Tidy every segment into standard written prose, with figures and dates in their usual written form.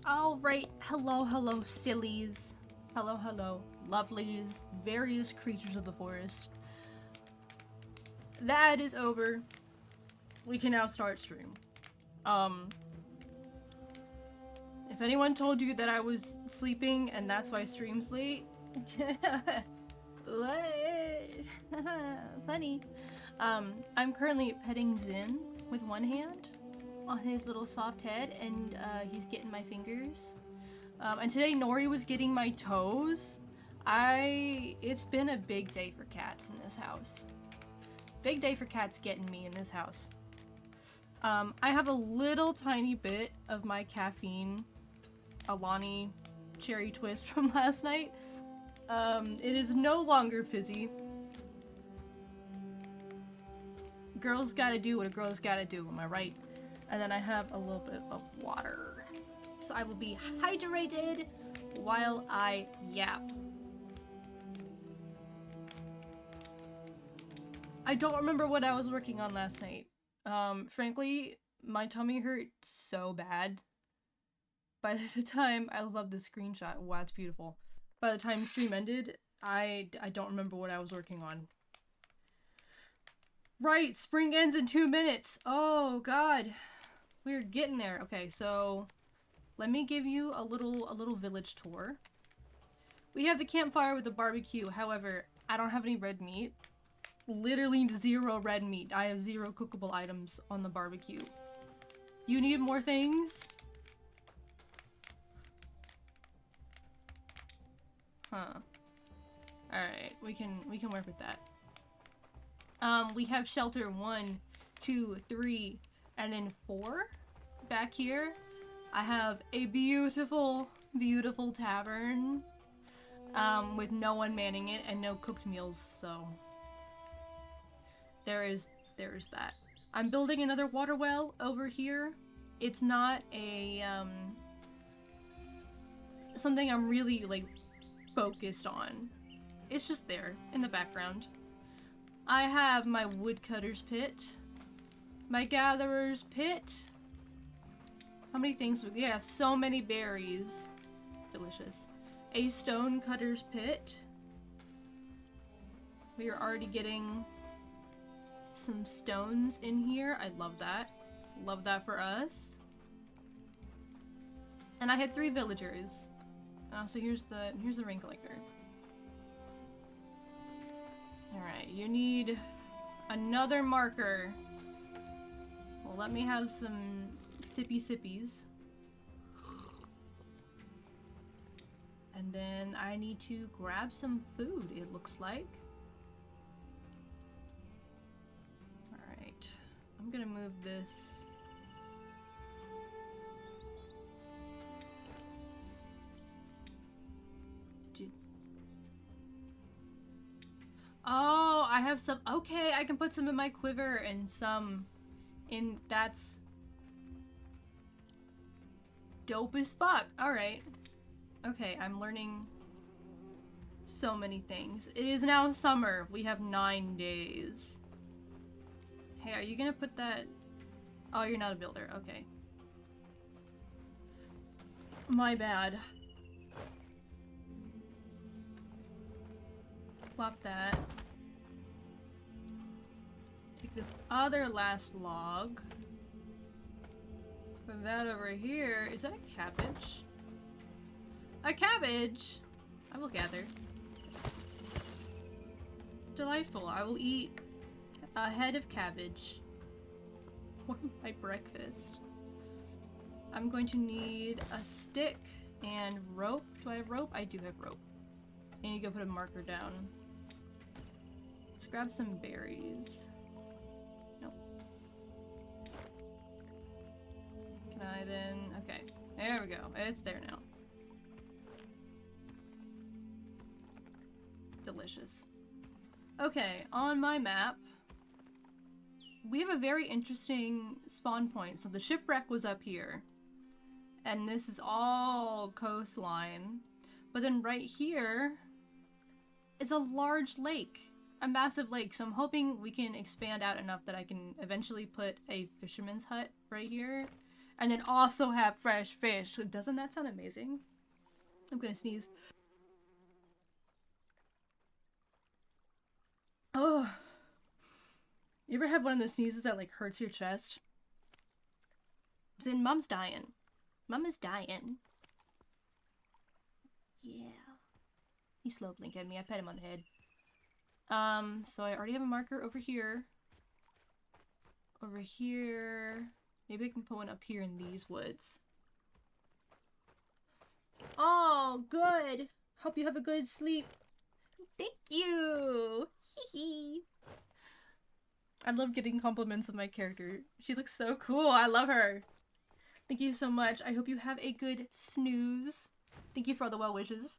Alright, hello, hello, sillies. Hello, hello, lovelies, various creatures of the forest. That is over. We can now start stream. If anyone told you that I was sleeping and that's why stream's late, what? Funny. I'm currently petting Zin with one hand on his little soft head, and he's getting my fingers. And today Nori was getting my toes. It's been a big day for cats in this house. Big day for cats getting me in this house. I have a little tiny bit of my caffeine Alani cherry twist from last night. It is no longer fizzy. Girls gotta do what a girl's gotta do, am I right? And then I have a little bit of water. So I will be hydrated while I yap. I don't remember what I was working on last night. Frankly, my tummy hurt so bad. By the time, I love this screenshot. Wow, it's beautiful. By the time stream ended, I don't remember what I was working on. Right, spring ends in 2 minutes. Oh god. We're getting there. Okay, so let me give you a little village tour. We have the campfire with the barbecue. However, I don't have any red meat. Literally 0 red meat. I have 0 cookable items on the barbecue. You need more things? Huh. Alright, we can work with that. We have shelter 1, 2, 3, and then 4 back here. I have a beautiful, beautiful tavern with no one manning it and no cooked meals, so there is that. I'm building another water well over here. It's not a something I'm really like focused on. It's just there in the background. I have my woodcutter's pit, my gatherer's pit. How many things? We have so many berries. Delicious. A stone cutter's pit. We are already getting some stones in here. I love that. Love that for us. And I had 3 villagers. So here's the rain collector. Alright, you need another marker. Well, let me have some sippy sippies. And then I need to grab some food, it looks like. Alright, I'm gonna move this. Oh, I have some. Okay, I can put some in my quiver and some in. That's dope as fuck. Alright. Okay, I'm learning so many things. It is now summer. We have 9 days. Hey, are you gonna put that? Oh, you're not a builder. Okay. My bad. Plop that. Take this other last log. Put that over here. Is that a cabbage? A cabbage! I will gather. Delightful. I will eat a head of cabbage for my breakfast. I'm going to need a stick and rope. Do I have rope? I do have rope. I need to go put a marker down. Let's grab some berries. Nope. Can I then... Okay. There we go. It's there now. Delicious. Okay, on my map, we have a very interesting spawn point. So the shipwreck was up here. And this is all coastline. But then right here is a large lake. A massive lake. So I'm hoping we can expand out enough that I can eventually put a fisherman's hut right here. and then also have fresh fish. Doesn't that sound amazing? I'm gonna sneeze. Oh. You ever have one of those sneezes that like hurts your chest? Then Mom's dying. Mom is dying. Yeah. He slow blinked at me. I pet him on the head. So I already have a marker over here. Over here. Maybe I can put one up here in these woods. Oh, good. Hope you have a good sleep. Thank you. Hee. I love getting compliments of my character. She looks so cool. I love her. Thank you so much. I hope you have a good snooze. Thank you for all the well wishes.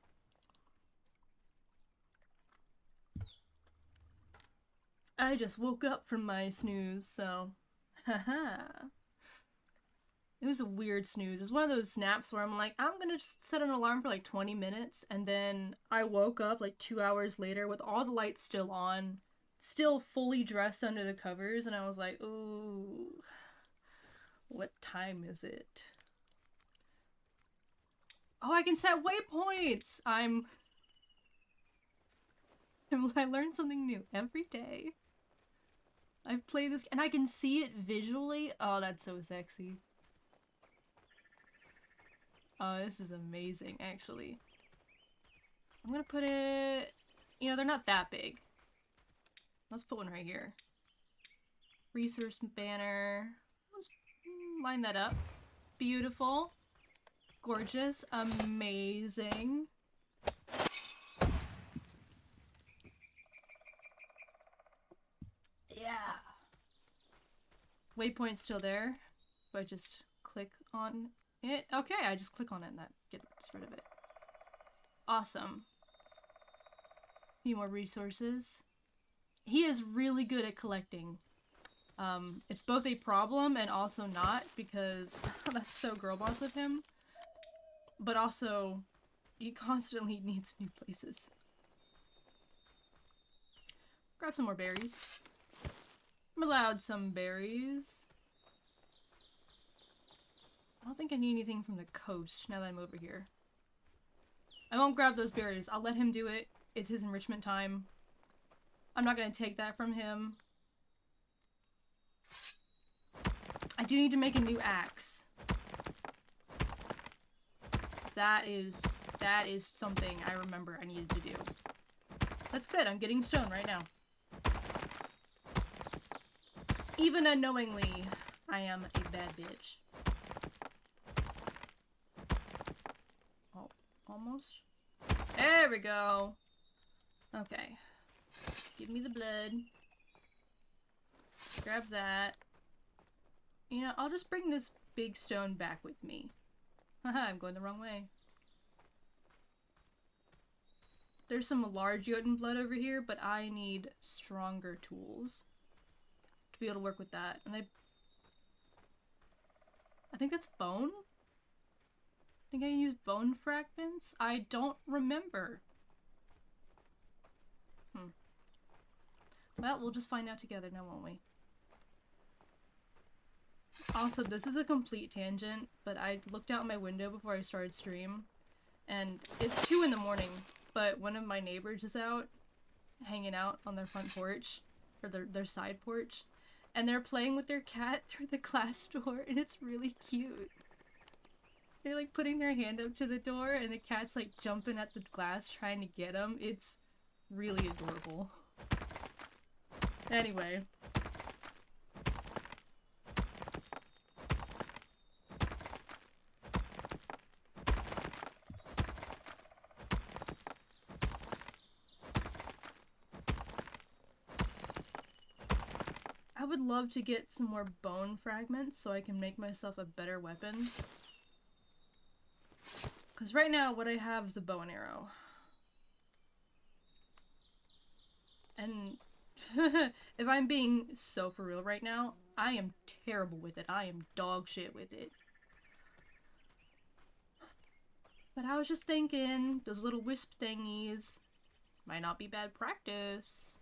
I just woke up from my snooze, so haha. It was a weird snooze. It's one of those snaps where I'm like, I'm gonna just set an alarm for like 20 minutes, and then I woke up like 2 hours later with all the lights still on, still fully dressed under the covers, and I was like, ooh, what time is it? Oh, I can set waypoints! I learn something new every day. I've played this, and I can see it visually. Oh, that's so sexy. Oh, this is amazing, actually. I'm gonna put it... You know, they're not that big. Let's put one right here. Resource banner. Let's line that up. Beautiful. Gorgeous. Amazing. Yeah. Waypoint's still there. If I just click on it. Okay, I just click on it and that gets rid of it. Awesome. A few more resources. He is really good at collecting. It's both a problem and also not, because that's so girl boss of him. But also, he constantly needs new places. Grab some more berries. I'm allowed some berries. I don't think I need anything from the coast now that I'm over here. I won't grab those berries. I'll let him do it. It's his enrichment time. I'm not gonna take that from him. I do need to make a new axe. That is something I remember I needed to do. That's good. I'm getting stone right now. Even unknowingly, I am a bad bitch. Oh, almost. There we go. Okay. Give me the blood. Grab that. You know, I'll just bring this big stone back with me. Haha, I'm going the wrong way. There's some large Jotun blood over here, but I need stronger tools to be able to work with that. And I think that's bone? I think I can use bone fragments? I don't remember. Well, we'll just find out together now, won't we? Also, this is a complete tangent, but I looked out my window before I started stream, and it's 2 in the morning, but one of my neighbors is out, hanging out on their front porch, or their side porch, and they're playing with their cat through the glass door, and it's really cute. They're like putting their hand up to the door, and the cat's like jumping at the glass trying to get them. It's really adorable. Anyway. I would love to get some more bone fragments so I can make myself a better weapon. Because right now what I have is a bow and arrow. And if I'm being so for real right now, I am terrible with it. I am dog shit with it. But I was just thinking, those little wisp thingies might not be bad practice.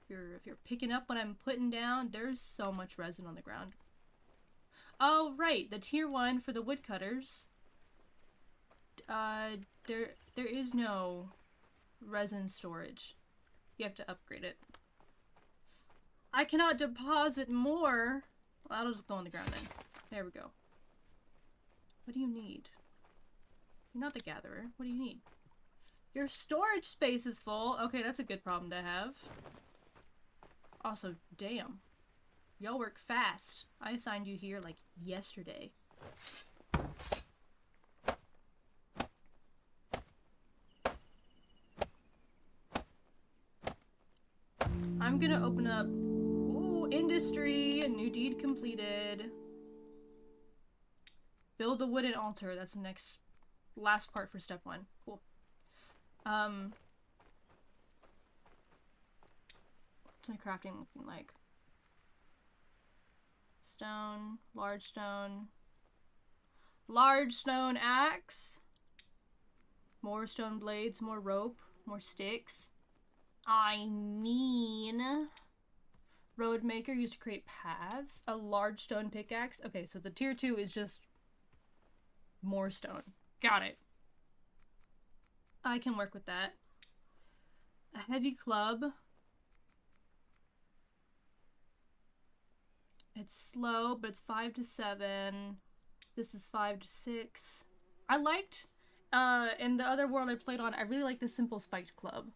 If you're picking up what I'm putting down, there's so much resin on the ground. Oh, right, the tier 1 for the woodcutters. There is no resin storage. You have to upgrade it. I cannot deposit more. Well, that'll just go on the ground then. There we go. What do you need? You're not the gatherer. What do you need? Your storage space is full. Okay, that's a good problem to have. Also, damn. Y'all work fast. I assigned you here like yesterday. I'm gonna open up... Ooh, industry! New deed completed. Build a wooden altar. That's the last part for step 1. Cool. What's my crafting looking like? Stone, large stone axe, more stone blades, more rope, more sticks. I mean, road maker used to create paths, a large stone pickaxe. Okay, so the tier 2 is just more stone. Got it. I can work with that. A heavy club. It's slow, but it's 5 to 7. This is 5 to 6. I liked, in the other world I played on, I really liked the simple spiked club.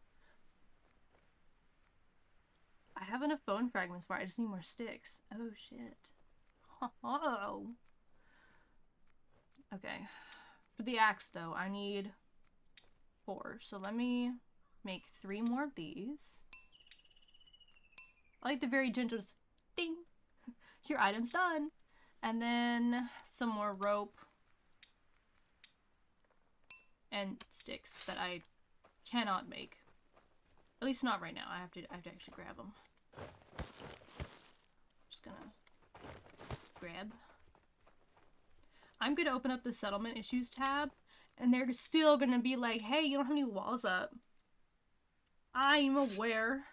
I have enough bone fragments for it. I just need more sticks. Oh, shit. Oh. Okay. For the axe, though, I need 4. So let me make 3 more of these. I like the very gentle ding. Your item's done. And then some more rope and sticks that I cannot make. At least not right now. I have to actually grab them. Just gonna grab. I'm gonna open up the settlement issues tab, and they're still gonna be like, hey, you don't have any walls up. I'm aware.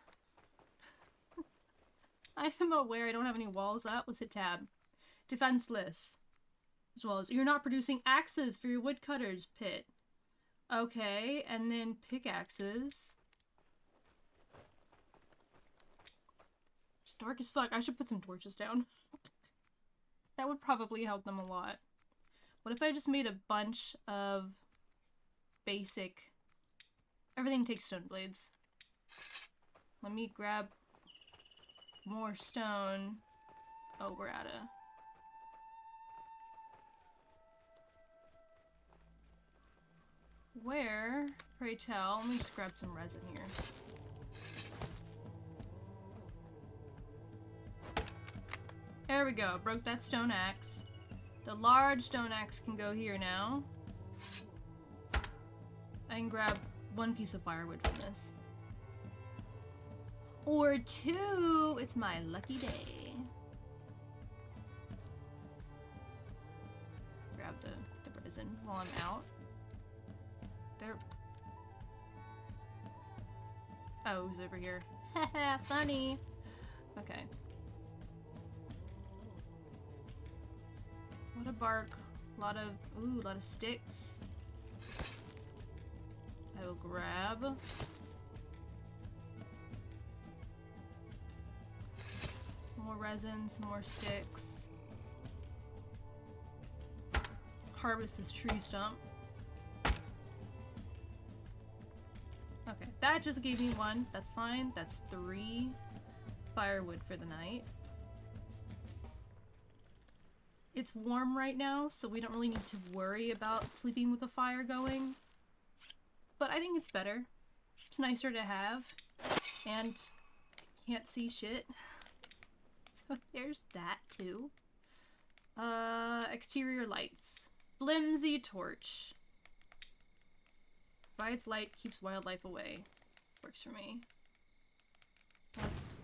I am aware I don't have any walls up. Let's hit tab. Defenseless. As well as, you're not producing axes for your woodcutters pit. Okay, and then pickaxes. It's dark as fuck. I should put some torches down. That would probably help them a lot. What if I just made a bunch of basic... Everything takes stone blades. Let me grab more stone. Oh, we're out of... Where? Pray tell. Let me just grab some resin here. There we go. Broke that stone axe. The large stone axe can go here now. I can grab 1 piece of firewood from this. Or 2! It's my lucky day. Grab the resin while I'm out. There. Oh, who's over here? Haha, funny! Okay. A lot of bark, a lot of sticks. I will grab. More resin, some more sticks. Harvest this tree stump. Okay, that just gave me 1. That's fine. That's 3 firewood for the night. It's warm right now, so we don't really need to worry about sleeping with a fire going. But I think it's better. It's nicer to have. And can't see shit. So there's that too. Exterior lights. Flimsy torch. Provides light, keeps wildlife away. Works for me. Let's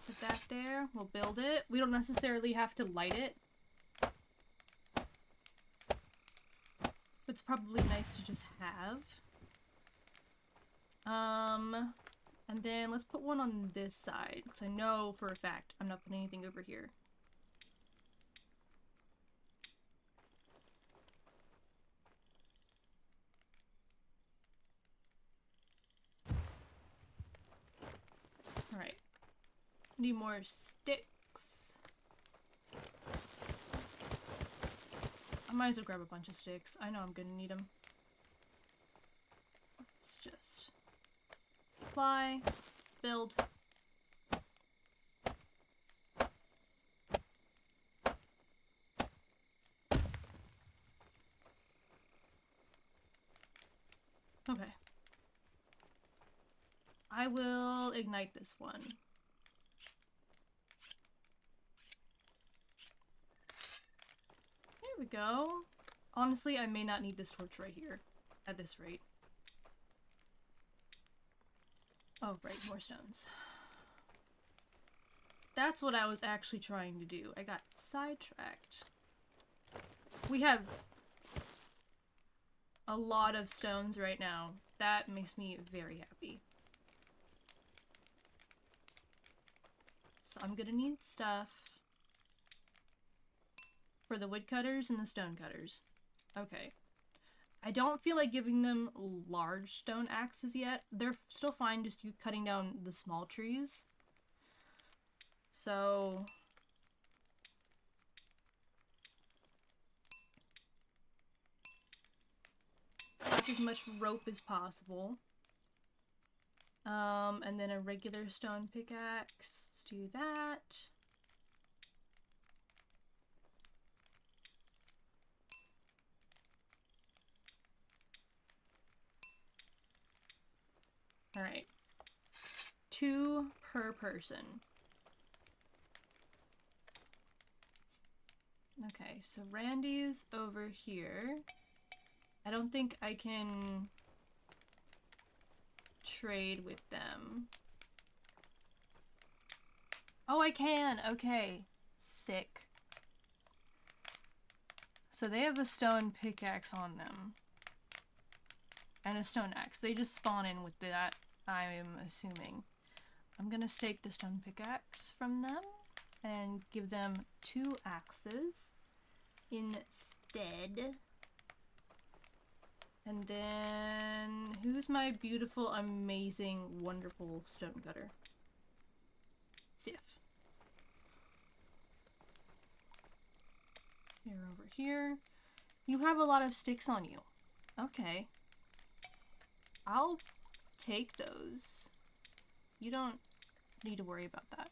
put that there. We'll build it. We don't necessarily have to light it. But it's probably nice to just have. And then let's put one on this side, because I know for a fact I'm not putting anything over here. Need more sticks. I might as well grab a bunch of sticks. I know I'm gonna need them. Let's just supply, build. Okay. I will ignite this one. There we go. Honestly, I may not need this torch right here at this rate. Oh, right, more stones. That's what I was actually trying to do. I got sidetracked. We have a lot of stones right now. That makes me very happy. So I'm gonna need stuff for the woodcutters and the stone cutters. Okay. I don't feel like giving them large stone axes yet. They're still fine just cutting down the small trees. So take as much rope as possible. And then a regular stone pickaxe. Let's do that. Alright. 2 per person. Okay, so Randy's over here. I don't think I can trade with them. Oh, I can! Okay. Sick. So they have a stone pickaxe on them. And a stone axe. They just spawn in with that, I'm assuming. I'm gonna stake the stone pickaxe from them and give them 2 axes instead. And then, who's my beautiful, amazing, wonderful stone cutter? Sif. You're over here. You have a lot of sticks on you. Okay. I'll take those. You don't need to worry about that.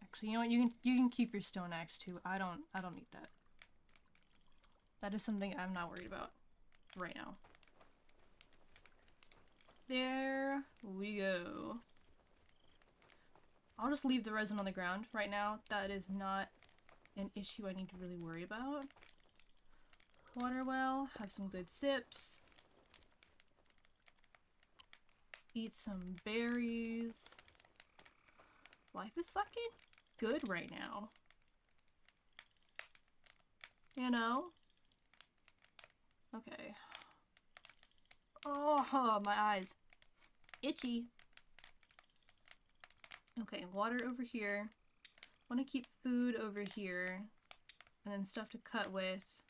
Actually, you know what? You can keep your stone axe too. I don't need that. That is something I'm not worried about right now. There we go. I'll just leave the resin on the ground right now. That is not an issue I need to really worry about. Water well, have some good sips. Eat some berries. Life is fucking good right now. You know? Okay. Oh, my eyes. Itchy. Okay, water over here. Want to keep food over here. And then stuff to cut with.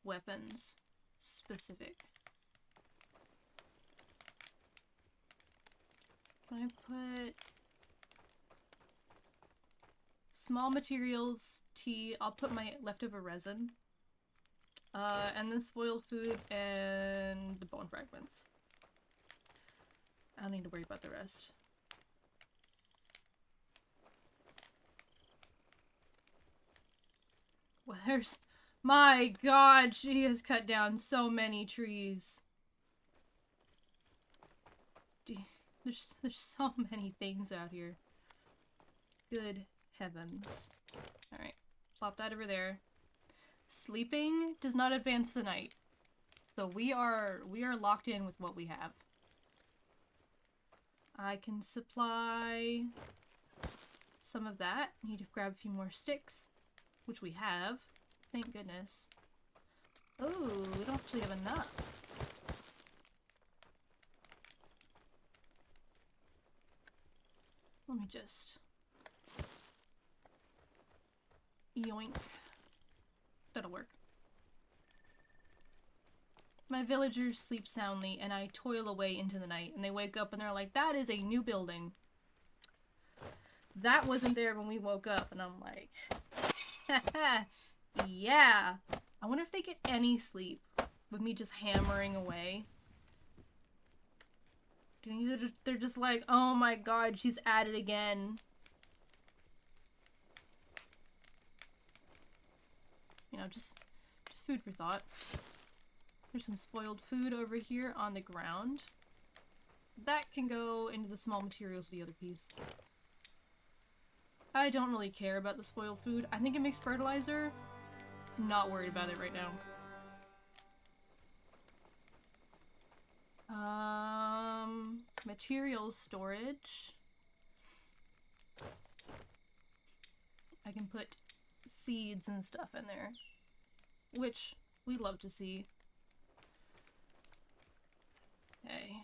Weapons. Specific. Can I put... small materials, tea. I'll put my leftover resin. And the spoiled food and the bone fragments. I don't need to worry about the rest. Well, there's... my god, she has cut down so many trees. There's so many things out here. Good heavens. Alright, plop that over there. Sleeping does not advance the night. So we are locked in with what we have. I can supply some of that. Need to grab a few more sticks, which we have. Thank goodness. Oh, we don't actually have enough. Let me just Yoink. That'll work. My villagers sleep soundly, and I toil away into the night, and they wake up and they're like, that is a new building. That wasn't there when we woke up, and I'm like, haha, yeah. I wonder if they get any sleep with me just hammering away. Do you think they're just like, oh my god, she's at it again. You know, just food for thought. There's some spoiled food over here on the ground. That can go into the small materials with the other piece. I don't really care about the spoiled food. I think it makes fertilizer. Not worried about it right now. Materials storage. I can put seeds and stuff in there, which we love to see. Okay.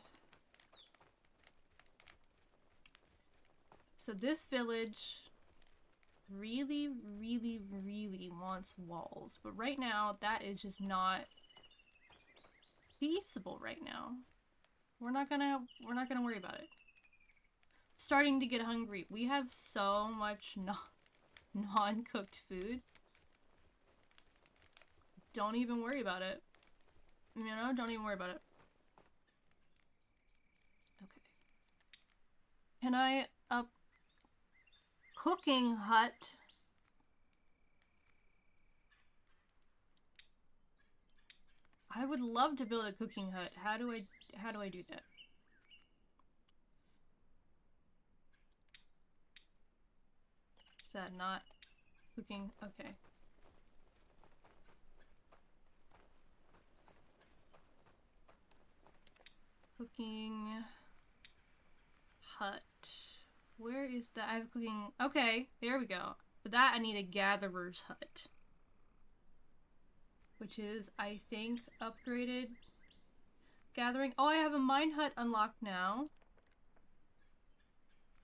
So this village really, really, really wants walls, but right now that is just not feasible right now. We're not gonna worry about it. Starting to get hungry. We have so much non-cooked food. Don't even worry about it. You know, don't even worry about it. Okay. Can I up cooking hut? I would love to build a cooking hut. How do I do that? Is that not cooking? Okay. Cooking hut. Where is that? I have cooking. Okay, there we go. For that, I need a gatherer's hut. Which is, I think, upgraded. Gathering. Oh, I have a mine hut unlocked now.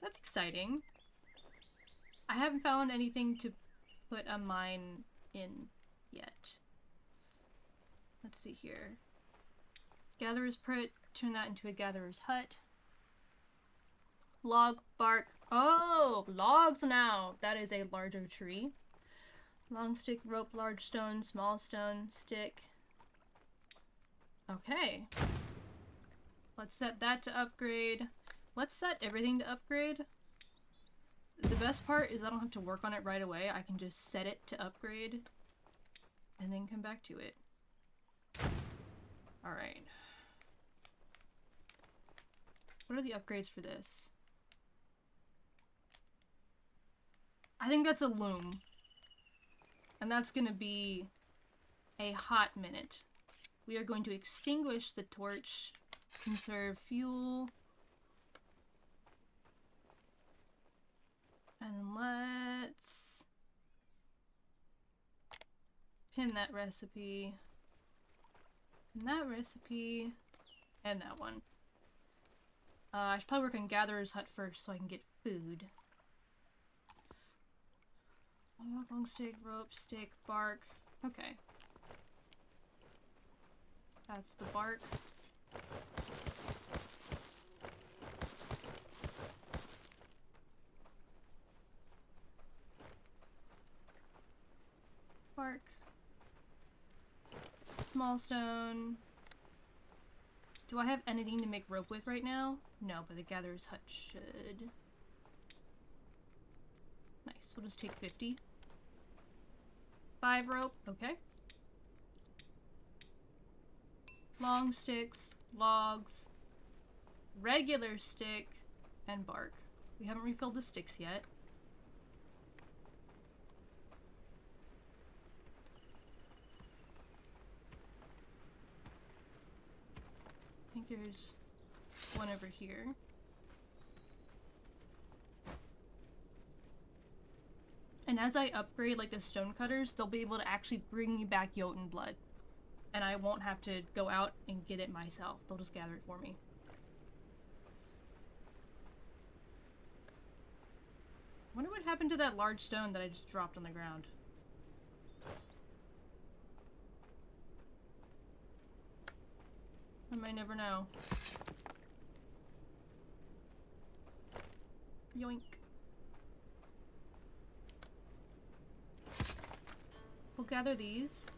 That's exciting. I haven't found anything to put a mine in yet. Let's see here. Gatherer's pit. Turn that into a gatherer's hut. Log, bark. Oh, logs now. That is a larger tree. Long stick, rope, large stone, small stone, stick. Okay. Let's set that to upgrade. Let's set everything to upgrade. The best part is I don't have to work on it right away. I can just set it to upgrade and then come back to it. Alright. What are the upgrades for this? I think that's a loom. And that's gonna be a hot minute. We are going to extinguish the torch, conserve fuel, and let's pin that recipe, and that recipe, and that one. I should probably work on Gatherer's Hut first so I can get food. Long stick, rope, stick, bark. Okay. That's the bark. Bark. Small stone. Do I have anything to make rope with right now? No, but the Gatherer's Hut should. Nice. We'll just take 50. 5 rope. Okay. Long sticks, logs, regular stick, and bark. We haven't refilled the sticks yet. I think there's one over here. And as I upgrade like the stone cutters, they'll be able to actually bring me back Jotun blood. And I won't have to go out and get it myself. They'll just gather it for me. I wonder what happened to that large stone that I just dropped on the ground. I might never know. Yoink. We'll gather these.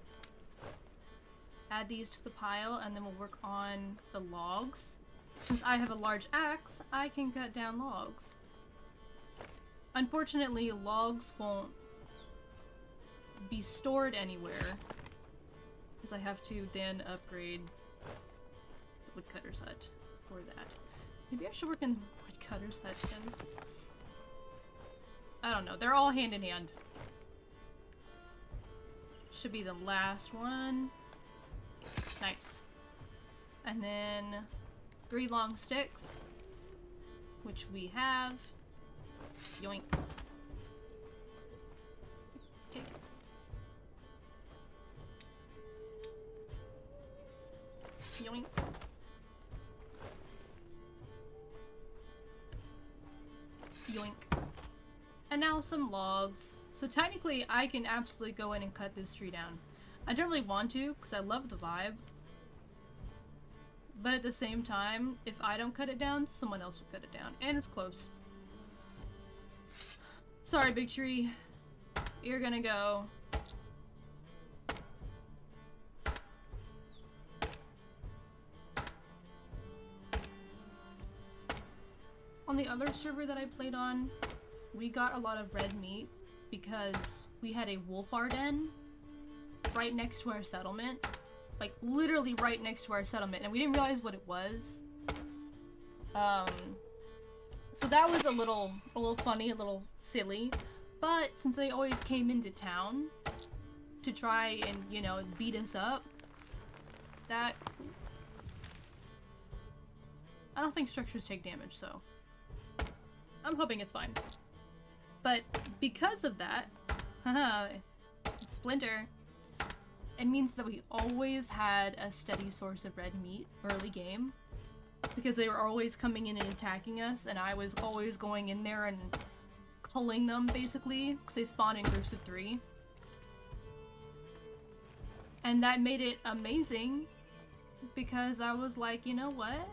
Add these to the pile, and then we'll work on the logs. Since I have a large axe, I can cut down logs. Unfortunately, logs won't be stored anywhere, because I have to then upgrade the woodcutter's hut for that. Maybe I should work in the woodcutter's hut then. I don't know. They're all hand in hand. Should be the last one. Nice. And then 3 long sticks, which we have. Yoink. Okay. Yoink. Yoink. And now some logs. So technically I can absolutely go in and cut this tree down. I don't really want to because I love the vibe. But at the same time, if I don't cut it down, someone else will cut it down. And it's close. Sorry, big tree. You're gonna go. On the other server that I played on, we got a lot of red meat because we had a wolf den right next to our settlement. Like, literally right next to our settlement, and we didn't realize what it was. So that was a little funny, a little silly. But since they always came into town to try and, you know, beat us up, that... I don't think structures take damage, so... I'm hoping it's fine. But because of that, haha, Splinter, it means that we always had a steady source of red meat early game. Because they were always coming in and attacking us, and I was always going in there and culling them, basically, because they spawn in groups of 3. And that made it amazing, because I was like, you know what?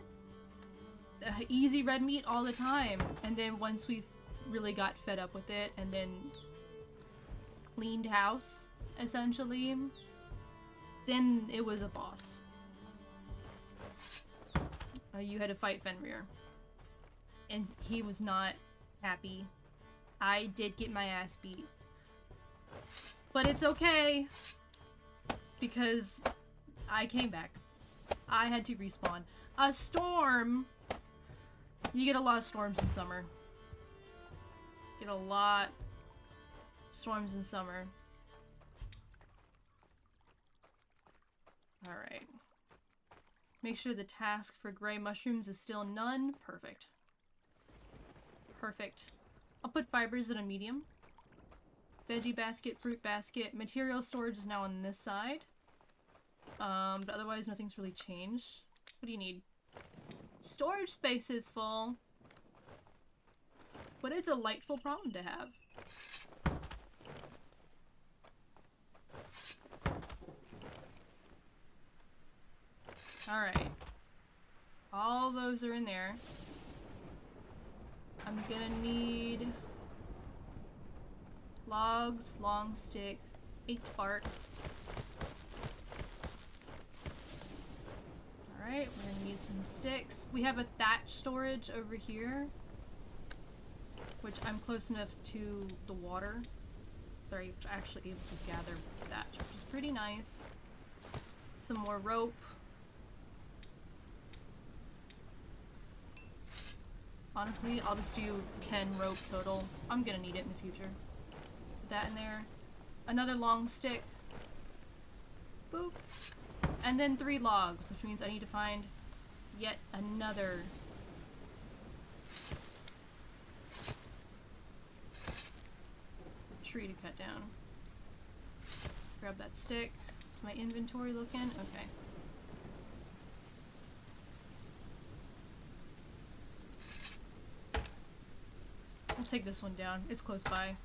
Easy red meat all the time. And then once we really got fed up with it, and then cleaned house, essentially, then it was a boss. You had to fight Fenrir. And he was not happy. I did get my ass beat. But it's okay. Because I came back. I had to respawn. A storm! You get a lot of storms in summer. Get a lot of storms in summer. Alright. Make sure the task for gray mushrooms is still none. Perfect. Perfect. I'll put fibers in a medium. Veggie basket, fruit basket. Material storage is now on this side. But otherwise nothing's really changed. What do you need? Storage space is full. What a delightful problem to have. Alright. All those are in there. I'm gonna need logs, long stick, 8 bark. Alright, we're gonna need some sticks. We have a thatch storage over here, which I'm close enough to the water that I'm actually able to gather thatch, which is pretty nice. Some more rope. Honestly, I'll just do 10 rope total. I'm gonna need it in the future. Put that in there. Another long stick. Boop. And then 3 logs, which means I need to find yet another tree to cut down. Grab that stick. Is my inventory looking? Okay. I'll take this one down. It's close by.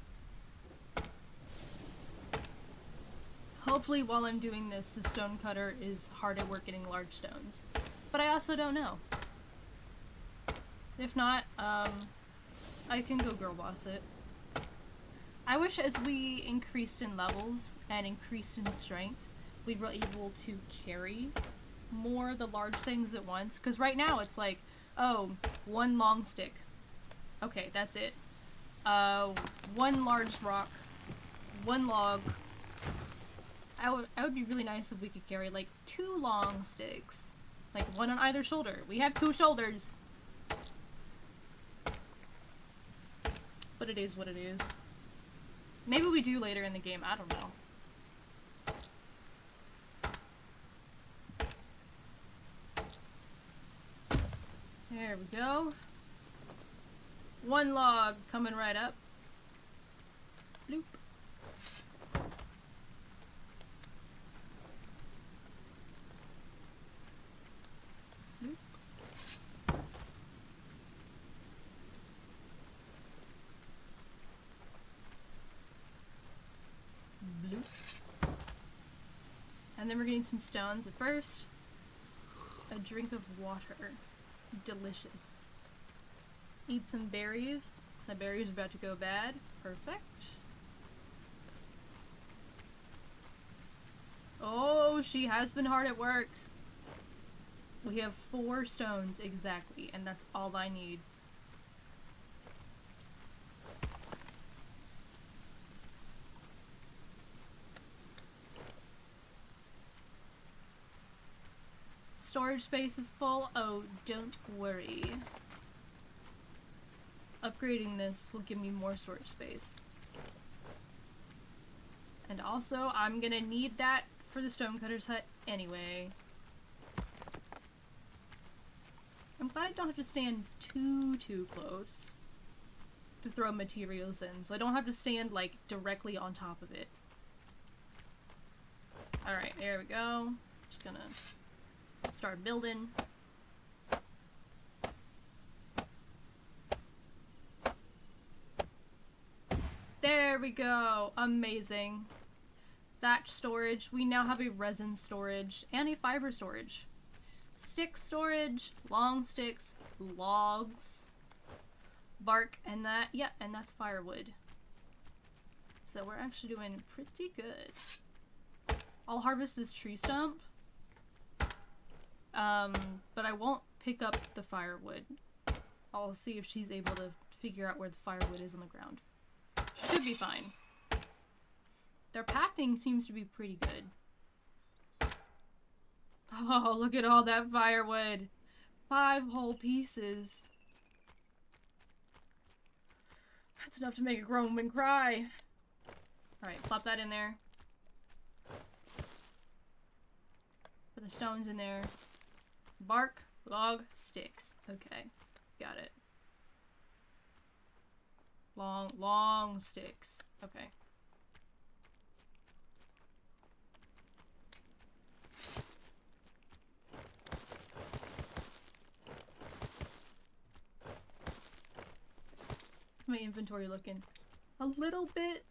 Hopefully while I'm doing this, the stone cutter is hard at work getting large stones. but I also don't know. If not, I can go girl boss it. I wish as we increased in levels and increased in strength, we were able to carry more the large things at once. Because right now it's like, oh, one long stick. Okay, that's it. One large rock, one log. I would be really nice if we could carry like 2 long sticks. Like one on either shoulder. We have 2 shoulders. But it is what it is. Maybe we do later in the game, I don't know. There we go. 1 log coming right up. Bloop. Bloop. Bloop. And then we're getting some stones at first. A drink of water. Delicious. Eat some berries. Some berries are about to go bad. Perfect. Oh, she has been hard at work. We have 4 stones exactly, and that's all I need. Storage space is full. Oh, don't worry. Upgrading this will give me more storage space. And also, I'm gonna need that for the stonecutter's hut anyway. I'm glad I don't have to stand too close to throw materials in, so I don't have to stand, like, directly on top of it. Alright, there we go. Just gonna start building. There we go! Amazing. Thatch storage. We now have a resin storage and a fiber storage. Stick storage, long sticks, logs, bark, and that, yeah, and that's firewood. So we're actually doing pretty good. I'll harvest this tree stump. But I won't pick up the firewood. I'll see if she's able to figure out where the firewood is on the ground. Should be fine. Their pathing seems to be pretty good. Oh, look at all that firewood. 5 whole pieces. That's enough to make a grown woman cry. Alright, plop that in there. Put the stones in there. Bark, log, sticks. Okay, got it. Long sticks. Okay. What's my inventory looking? A little bit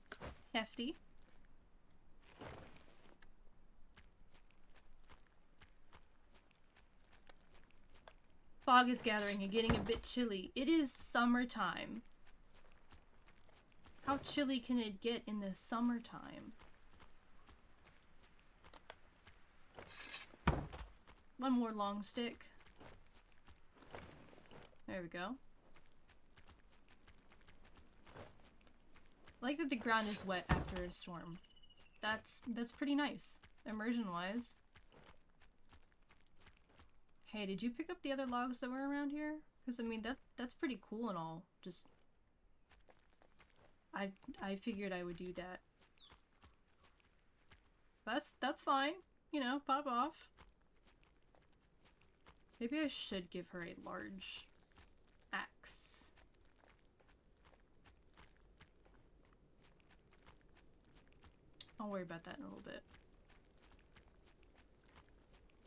hefty. Fog is gathering and getting a bit chilly. It is summertime. How chilly can it get in the summertime? One more long stick. There we go. I like that the ground is wet after a storm. That's pretty nice, immersion-wise. Hey, did you pick up the other logs that were around here? Because I mean that's pretty cool and all. Just I figured I would do that. That's fine. You know, pop off. Maybe I should give her a large axe. I'll worry about that in a little bit.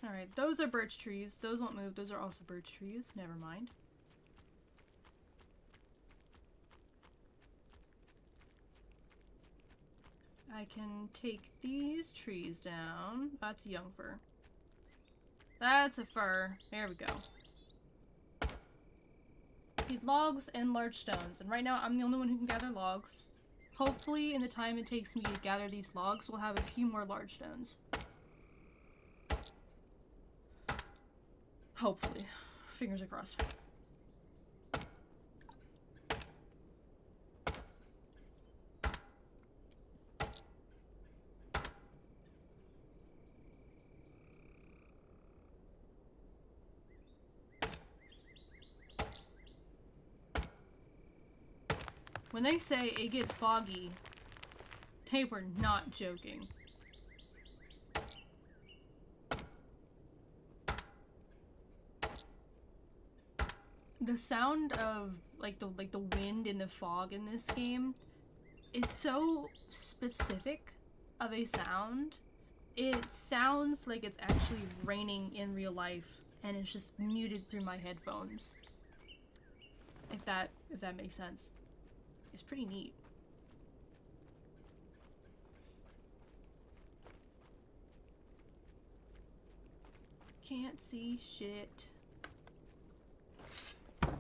Alright, those are birch trees. Those won't move. Those are also birch trees. Never mind. I can take these trees down. That's young fir. That's a fur. There we go. Need logs and large stones, and right now I'm the only one who can gather logs. Hopefully, in the time it takes me to gather these logs, we'll have a few more large stones. Hopefully. Fingers are crossed. When they say it gets foggy, they were not joking. The sound of like the wind in the fog in this game is so specific of a sound. It sounds like it's actually raining in real life, and it's just muted through my headphones. If that makes sense. It's pretty neat. Can't see shit. How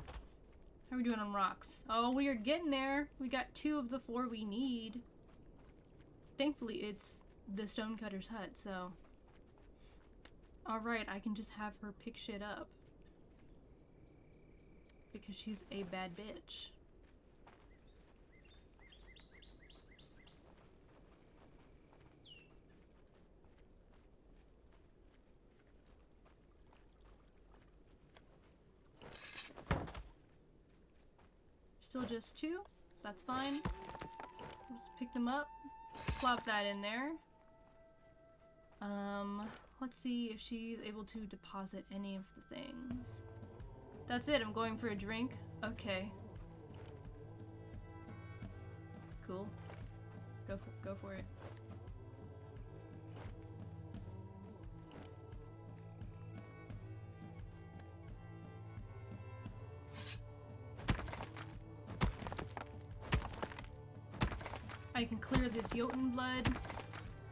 are we doing on rocks? Oh, we are getting there. We got 2 of the 4 we need. Thankfully, it's the stonecutter's hut, so... Alright, I can just have her pick shit up. Because she's a bad bitch. Still just 2. That's fine. Just pick them up. Plop that in there. Let's see if she's able to deposit any of the things. That's it. I'm going for a drink. Okay. Cool. Go for it. I can clear this Jotun blood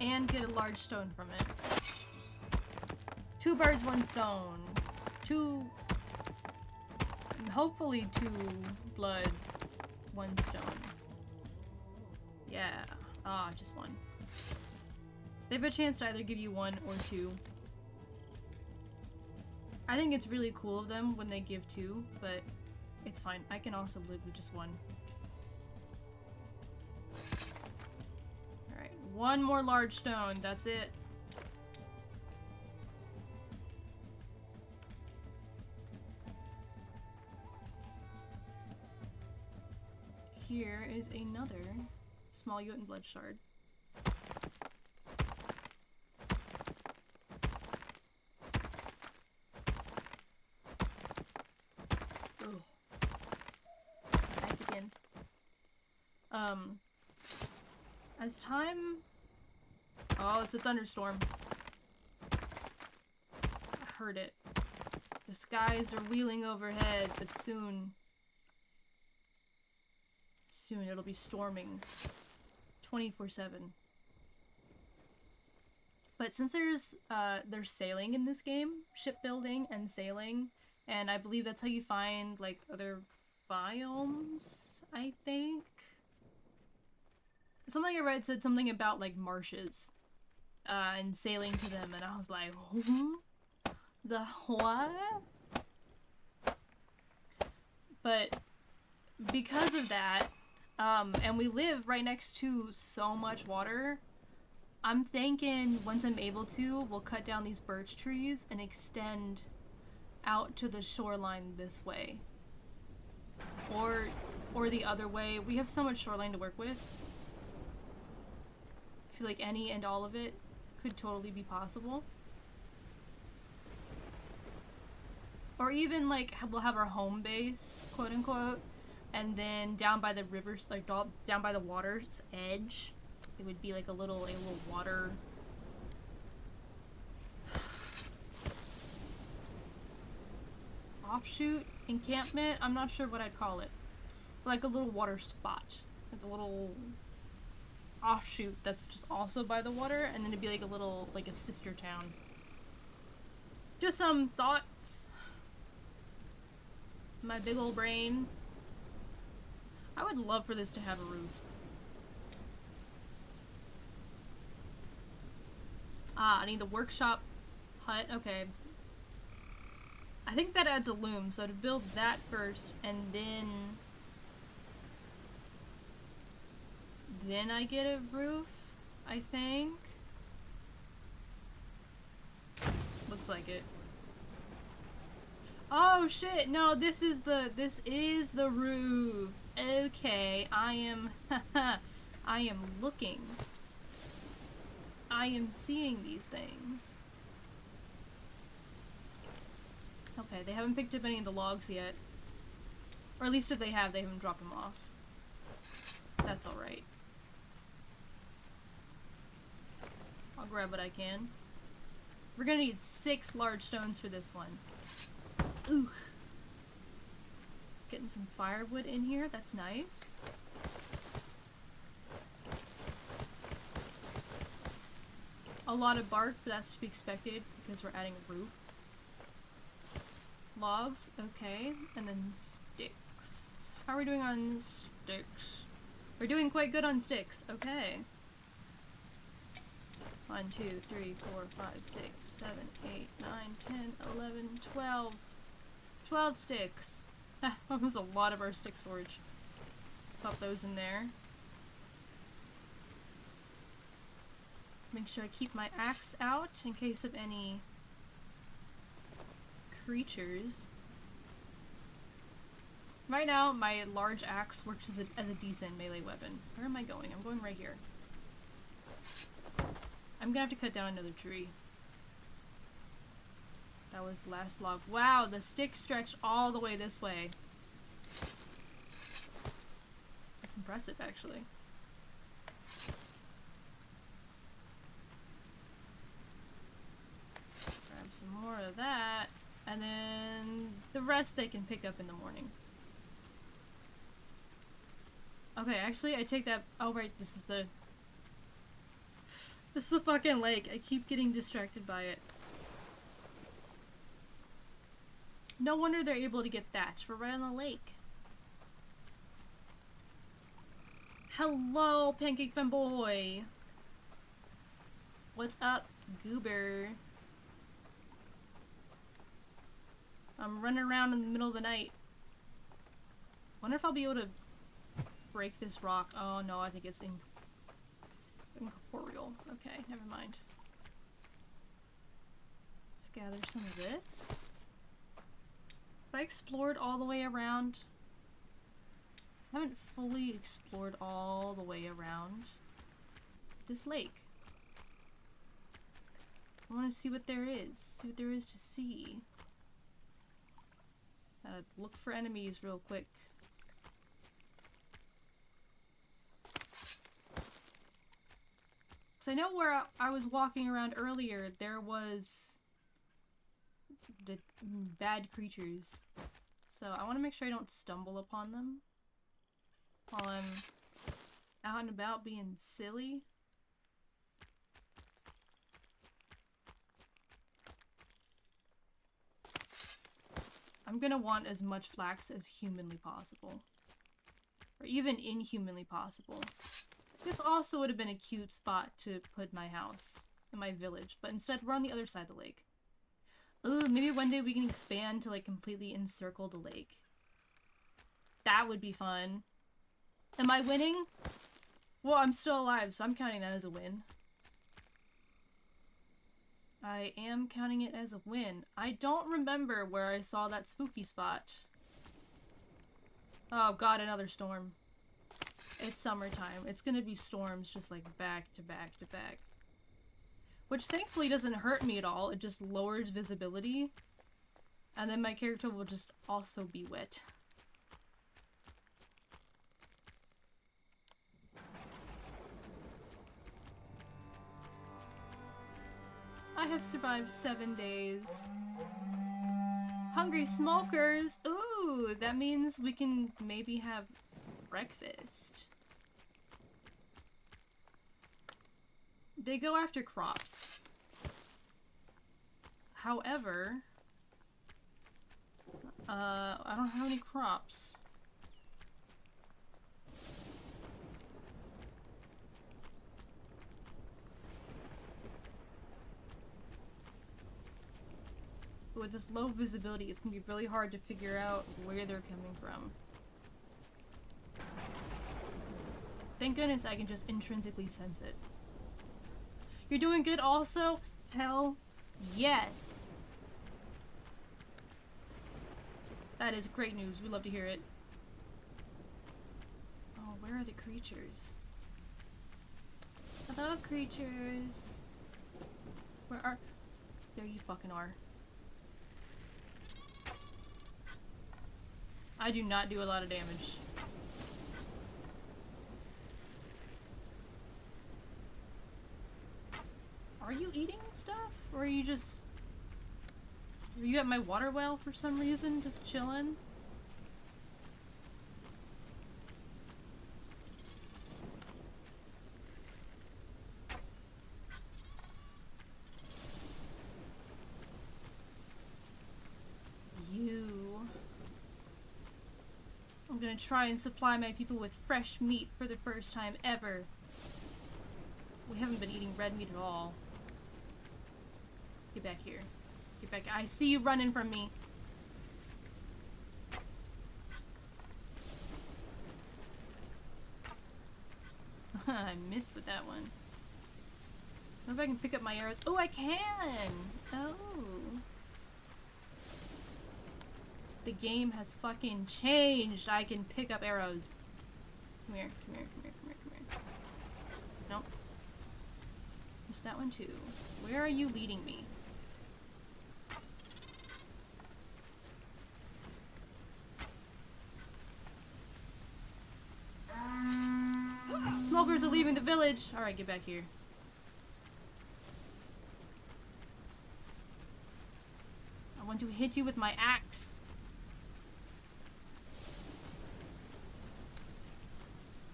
and get a large stone from it. 2 birds, 1 stone. 2... Hopefully 2 blood, 1 stone. Yeah. Ah, just 1. They have a chance to either give you 1 or 2. I think it's really cool of them when they give 2, but it's fine. I can also live with just 1. Alright, 1 more large stone. That's it. Here is another small Jotun blood shard. Ugh. Back again. As time... Oh, it's a thunderstorm. I heard it. The skies are wheeling overhead, but soon it'll be storming 24/7. But since there's sailing in this game, shipbuilding and sailing, and I believe that's how you find like other biomes, I think. Something I read said something about like marshes and sailing to them, and I was like, huh? The what? But because of that, and we live right next to so much water, I'm thinking once I'm able to, we'll cut down these birch trees and extend out to the shoreline this way. Or the other way. We have so much shoreline to work with. I feel like any and all of it could totally be possible. Or even like we'll have our home base, quote unquote, and then down by the rivers, like down by the water's edge, it would be like a little water offshoot encampment. I'm not sure what I'd call it. Like a little water spot, like a little offshoot that's just also by the water, and then it'd be like a little, like a sister town. Just some thoughts. My big old brain. I would love for this to have a roof. Ah, I need the workshop hut. Okay. I think that adds a loom, so to build that first, and then I get a roof, I think. Looks like it. Oh shit, no, this is the roof. Okay, I am looking. I am seeing these things. Okay, they haven't picked up any of the logs yet. Or at least if they haven't dropped them off. That's alright. I'll grab what I can. We're gonna need 6 large stones for this one. Ooh. Getting some firewood in here, that's nice. A lot of bark, but that's to be expected because we're adding a roof. Logs, okay, and then sticks. How are we doing on sticks? We're doing quite good on sticks, okay. 1, 2, 3, 4, 5, 6, 7, 8, 9, 10, 11, 12. 12 sticks. That was a lot of our stick storage. Pop those in there. Make sure I keep my axe out in case of any creatures. Right now, my large axe works as a decent melee weapon. Where am I going? I'm going right here. I'm gonna have to cut down another tree. That was the last log. Wow, the sticks stretch all the way this way. That's impressive, actually. Grab some more of that. And then the rest they can pick up in the morning. Okay, actually, I take that. Oh, right, this is the fucking lake. I keep getting distracted by it. No wonder they're able to get thatch. We're right on the lake. Hello, Pancake Fanboy. What's up, Goober? I'm running around in the middle of the night. Wonder if I'll be able to break this rock. Oh no, I think it's incorporeal. Okay, never mind. Let's gather some of this. Have I explored all the way around? I haven't fully explored all the way around this lake. I want to see what there is. See what there is to see. Look for enemies real quick. Because I know where I was walking around earlier, there was the bad creatures. So I want to make sure I don't stumble upon them while I'm out and about being silly. I'm gonna want as much flax as humanly possible. Or even inhumanly possible. This also would have been a cute spot to put my house in my village, but instead we're on the other side of the lake. Ooh, maybe one day we can expand to like completely encircle the lake. That would be fun. Am I winning? Well, I'm still alive, so I'm counting that as a win. I am counting it as a win. I don't remember where I saw that spooky spot. Oh god, another storm. It's summertime. It's gonna be storms just like back to back to back. Which thankfully doesn't hurt me at all. It just lowers visibility. And then my character will just also be wet. I have survived 7 days. Hungry smokers! Ooh, that means we can maybe have breakfast. They go after crops. However, I don't have any crops. But with this low visibility, it's gonna be really hard to figure out where they're coming from. Thank goodness I can just intrinsically sense it. You're doing good also? Hell yes! That is great news. We love to hear it. Oh, where are the creatures? Hello, creatures. Where are... There you fucking are. I do not do a lot of damage. Are you eating stuff? Or are you just... Are you at my water well for some reason? Just chilling? I'm gonna try and supply my people with fresh meat for the first time ever. We haven't been eating red meat at all. Get back here. Get back. I see you running from me. I missed with that one. I wonder if I can pick up my arrows. Oh, I can! Oh. The game has fucking changed. I can pick up arrows. Come here, come here, come here, come here, come here. Nope. Missed that one too. Where are you leading me? Smokers are leaving the village! Alright, get back here. I want to hit you with my axe.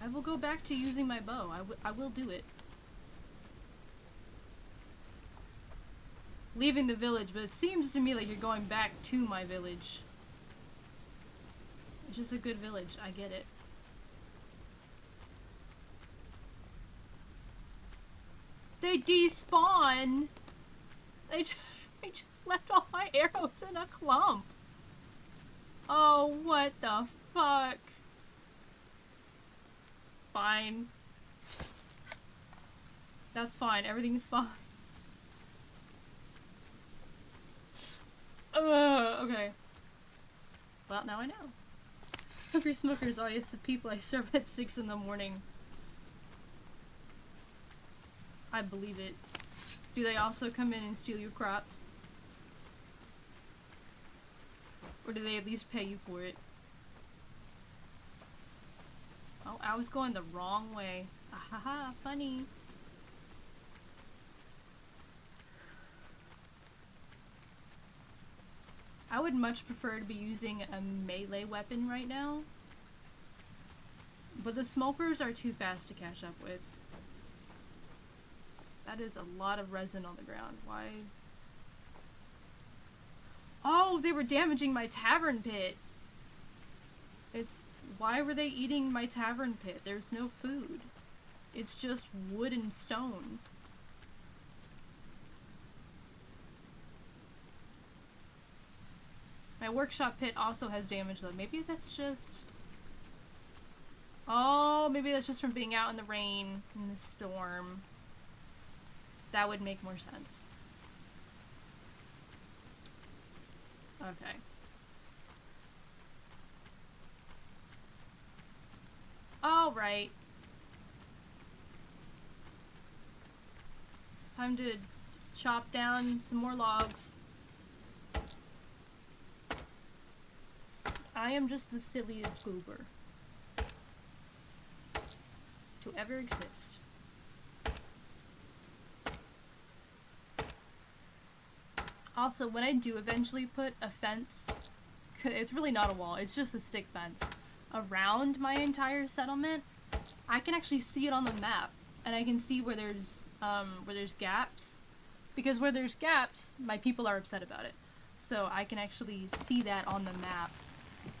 I will go back to using my bow. I will do it. Leaving the village, but it seems to me like you're going back to my village. It's just a good village. I get it. They despawn! They just left all my arrows in a clump. Oh, what the fuck? Fine. That's fine. Everything's fine. Okay. Well, now I know. Hungry smokers are the people I serve at 6 in the morning. I believe it. Do they also come in and steal your crops? Or do they at least pay you for it? Oh, I was going the wrong way. Ahaha, funny. I would much prefer to be using a melee weapon right now. But the smokers are too fast to catch up with. That is a lot of resin on the ground. Why? Oh, they were damaging my tavern pit. Why were they eating my tavern pit? There's no food. It's just wood and stone. My workshop pit also has damage though. Maybe that's just... Oh, maybe that's just from being out in the rain, in the storm. That would make more sense. Okay. Alright. Time to chop down some more logs. I am just the silliest goober to ever exist. Also, when I do eventually put a fence, it's really not a wall, it's just a stick fence, around my entire settlement, I can actually see it on the map, and I can see where there's gaps, Because where there's gaps, my people are upset about it. So I can actually see that on the map,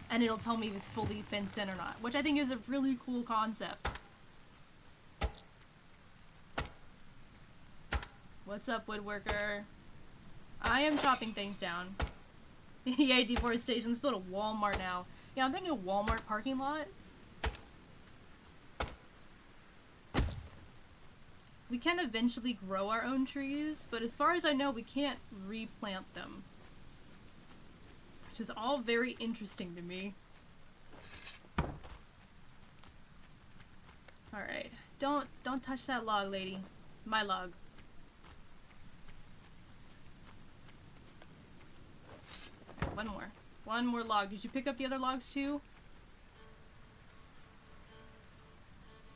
and it'll tell me if it's fully fenced in or not, which I think is a really cool concept. What's up, woodworker? I am chopping things down. Yay, deforestation. Let's build a Walmart now. Yeah, I'm thinking a Walmart parking lot. We can eventually grow our own trees, but as far as I know, we can't replant them. Which is all very interesting to me. Alright. Don't touch that log, lady. My log. One more. One more log. Did you pick up the other logs too?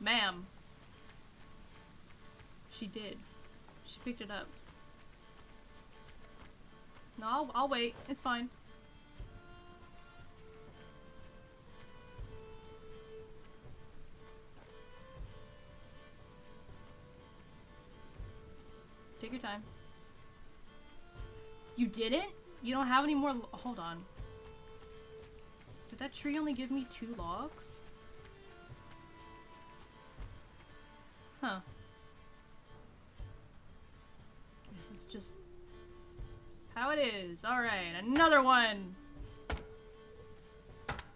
Ma'am. She did. She picked it up. No, I'll wait. It's fine. Take your time. You didn't? You don't have any more hold on. Did that tree only give me 2 logs? Huh. This is just how it is. Alright, another one!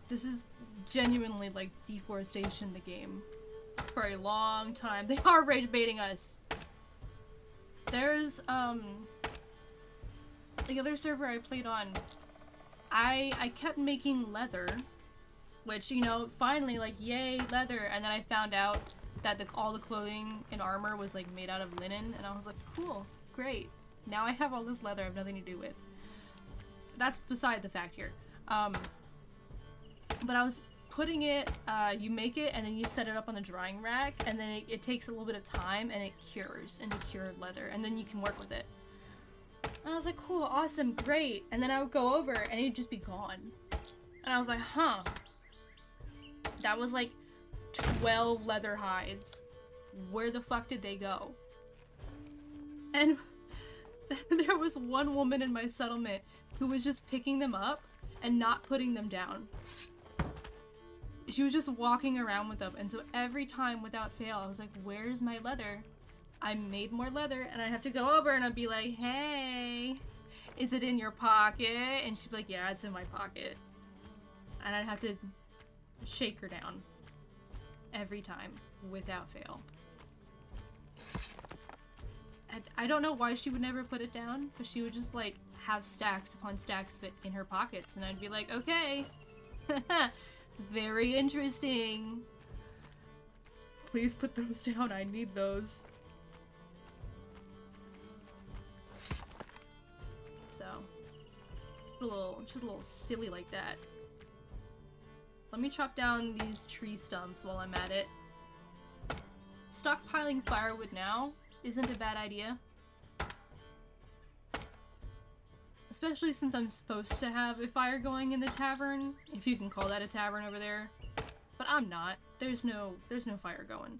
This is genuinely like deforestation the game. For a long time. They are rage baiting us. There's, the other server I played on, I kept making leather, which, you know, finally, like, yay, leather, and then I found out that all the clothing and armor was, like, made out of linen, and I was like, cool, great, now I have all this leather I have nothing to do with. That's beside the fact here. But I was putting it, you make it, and then you set it up on the drying rack, and then it takes a little bit of time, and it cures into cured leather, and then you can work with it. And I was like, cool, awesome, great. And then I would go over and it'd just be gone. And I was like, huh. That was like 12 leather hides. Where the fuck did they go? And there was one woman in my settlement who was just picking them up and not putting them down. She was just walking around with them. And so every time without fail, I was like, where's my leather? I made more leather, and I'd have to go over and I'd be like, hey, is it in your pocket? And she'd be like, yeah, it's in my pocket. And I'd have to shake her down every time without fail. And I don't know why she would never put it down, but she would just like have stacks upon stacks fit in her pockets, and I'd be like, okay, very interesting. Please put those down, I need those. So, just a little silly like that. Let me chop down these tree stumps while I'm at it. Stockpiling firewood now isn't a bad idea. Especially since I'm supposed to have a fire going in the tavern, if you can call that a tavern over there. But I'm not. There's no fire going.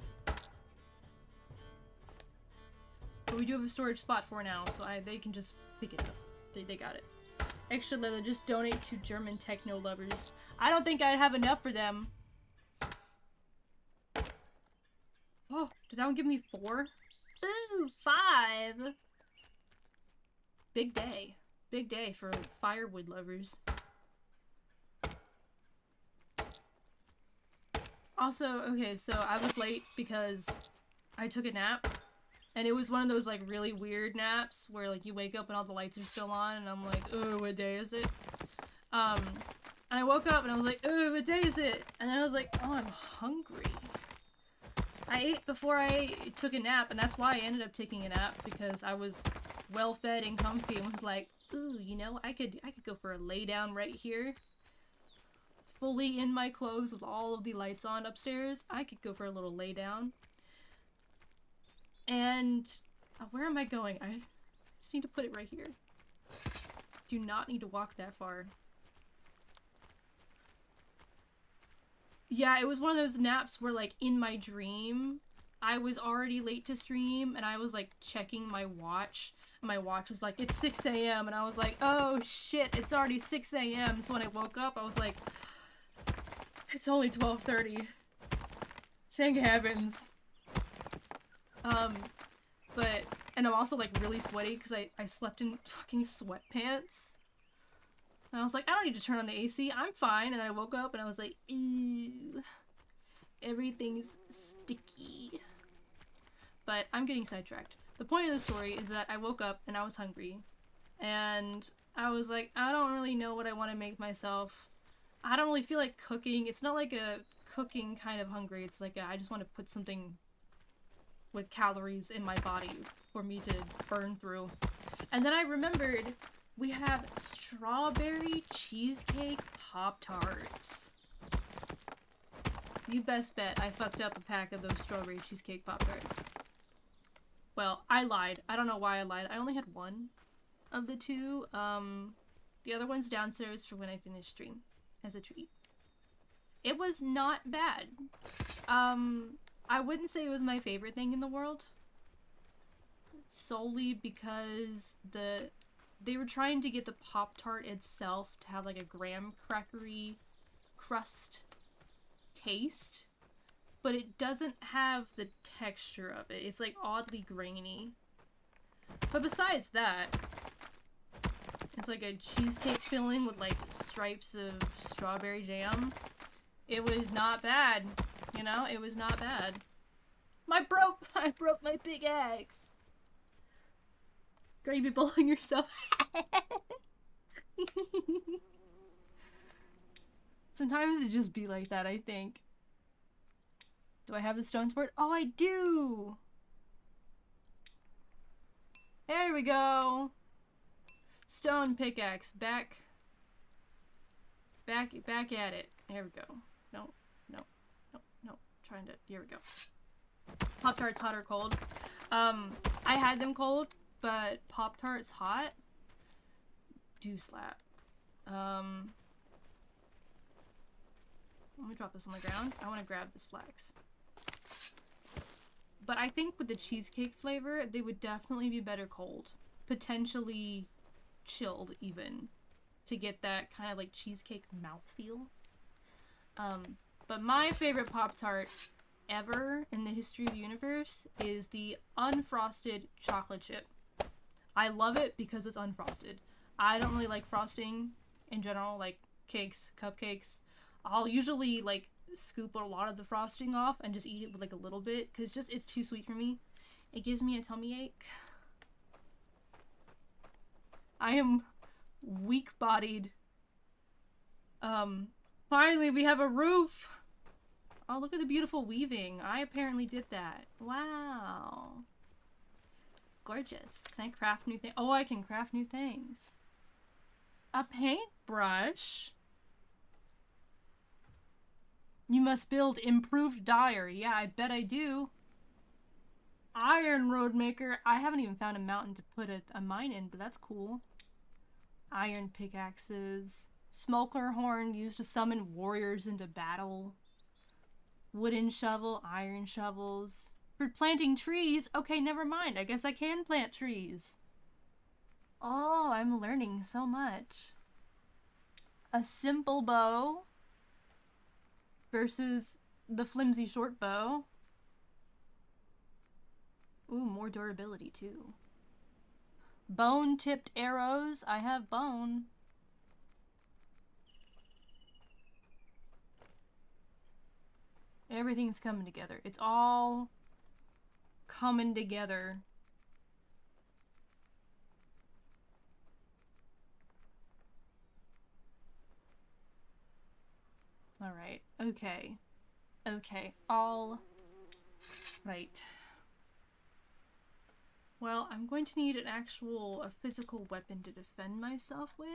But we do have a storage spot for now, so they can just pick it up. They got it. Extra leather, just donate to German techno lovers. I don't think I'd have enough for them. Oh, did that one give me 4? Ooh, 5! Big day. Big day for firewood lovers. Also, okay, so I was late because I took a nap. And it was one of those, like, really weird naps where, like, you wake up and all the lights are still on, and I'm like, oh, what day is it? And I woke up and I was like, oh, what day is it? And then I was like, oh, I'm hungry. I ate before I took a nap, and that's why I ended up taking a nap, because I was well fed and comfy and was like, ooh, you know, I could go for a lay down right here. Fully in my clothes with all of the lights on upstairs. I could go for a little lay down. And where am I going? I just need to put it right here. Do not need to walk that far. Yeah, it was one of those naps where, like, in my dream, I was already late to stream, and I was, like, checking my watch My watch was like, it's 6 a.m. and I was like, oh shit, it's already 6 a.m. So when I woke up, I was like, it's only 12:30. Thank heavens. And I'm also like really sweaty because I slept in fucking sweatpants. And I was like, I don't need to turn on the AC, I'm fine. And then I woke up and I was like, ew, everything's sticky. But I'm getting sidetracked. The point of the story is that I woke up and I was hungry. And I was like, I don't really know what I want to make myself. I don't really feel like cooking. It's not like a cooking kind of hungry. It's like I just want to put something with calories in my body for me to burn through. And then I remembered we have strawberry cheesecake Pop-Tarts. You best bet I fucked up a pack of those strawberry cheesecake Pop-Tarts. Well, I lied. I don't know why I lied. I only had one of the two. The other one's downstairs for when I finish stream as a treat. It was not bad. I wouldn't say it was my favorite thing in the world. Solely because they were trying to get the Pop-Tart itself to have like a graham crackery crust taste. But it doesn't have the texture of it. It's like oddly grainy. But besides that, it's like a cheesecake filling with like stripes of strawberry jam. It was not bad. You know, it was not bad. I broke my big axe. Girl, you be bullying yourself. Sometimes it just be like that, I think. Do I have the stones for it? Oh, I do! There we go! Stone pickaxe. Back at it. There we go. No. Trying to... Here we go. Pop-Tarts hot or cold? I had them cold, but Pop-Tarts hot do slap. Let me drop this on the ground. I want to grab this flax. But I think with the cheesecake flavor, they would definitely be better cold. Potentially chilled, even. To get that kind of like cheesecake mouthfeel. But my favorite Pop-Tart ever in the history of the universe is the unfrosted chocolate chip. I love it because it's unfrosted. I don't really like frosting in general, like cakes, cupcakes. I'll usually like scoop a lot of the frosting off and just eat it with like a little bit because just it's too sweet for me. It gives me a tummy ache. I am weak-bodied. Finally we have a roof. Oh, look at the beautiful weaving. I apparently did that. Wow. Gorgeous. Can I craft new things? Oh, I can craft new things. A paintbrush? You must build improved dyer. Yeah, I bet I do. Iron road maker. I haven't even found a mountain to put a mine in, but that's cool. Iron pickaxes. Smoker horn used to summon warriors into battle. Wooden shovel. Iron shovels. For planting trees. Okay, never mind. I guess I can plant trees. Oh, I'm learning so much. A simple bow versus the flimsy short bow. Ooh, more durability too. Bone-tipped arrows. I have bone. Everything's coming together. It's all coming together. Alright. Okay. Okay. All right. Well, I'm going to need a physical weapon to defend myself with.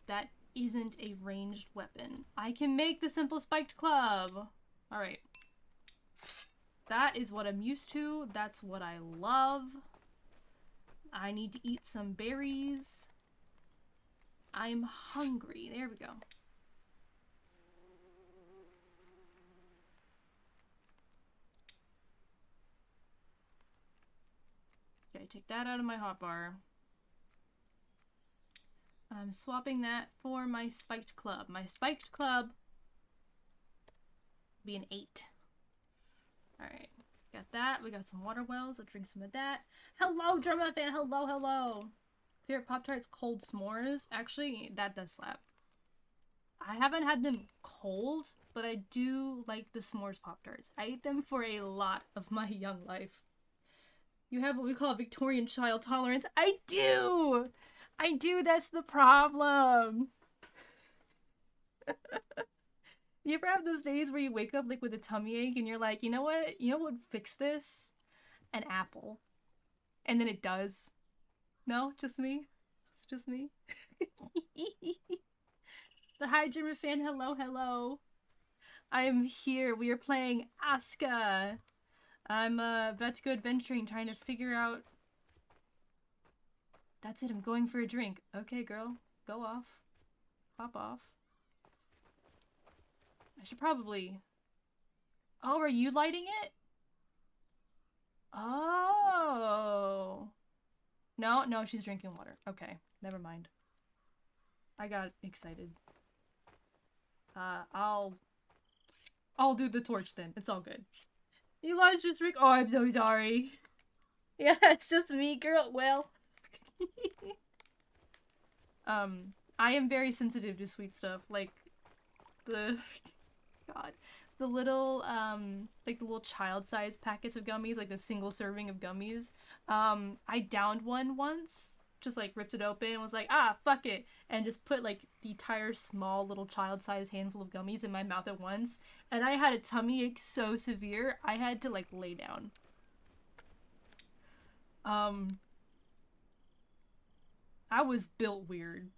That isn't a ranged weapon. I can make the simple spiked club. Alright. That is what I'm used to. That's what I love. I need to eat some berries. I'm hungry. There we go. Okay, take that out of my hotbar. I'm swapping that for my spiked club. My spiked club will be an 8. Alright, got that. We got some water wells. I'll drink some of that. Hello, Drama fan. Hello, hello. Favorite Pop-Tarts, cold s'mores. Actually, that does slap. I haven't had them cold, but I do like the s'mores Pop-Tarts. I ate them for a lot of my young life. You have what we call Victorian child tolerance. I do! I do, that's the problem. You ever have those days where you wake up like with a tummy ache and you're like, you know what? You know what would fix this? An apple. And then it does. No? Just me? It's just me? The Hi German fan, hello, hello. I am here. We are playing ASKA. I'm about to go adventuring, trying to figure out... That's it, I'm going for a drink. Okay, girl. Go off. Hop off. I should probably... Oh, are you lighting it? Oh. No, she's drinking water. Okay, never mind. I got excited. I'll do the torch then. It's all good. You lost your drink? Oh, I'm so sorry. Yeah, it's just me, girl. Well. I am very sensitive to sweet stuff. Like, the little, like the little child-sized packets of gummies, like the single serving of gummies. I downed one once. Just like ripped it open and was like, ah, fuck it, and just put like the entire small little child-sized handful of gummies in my mouth at once, and I had a tummy ache so severe I had to like lay down. I was built weird.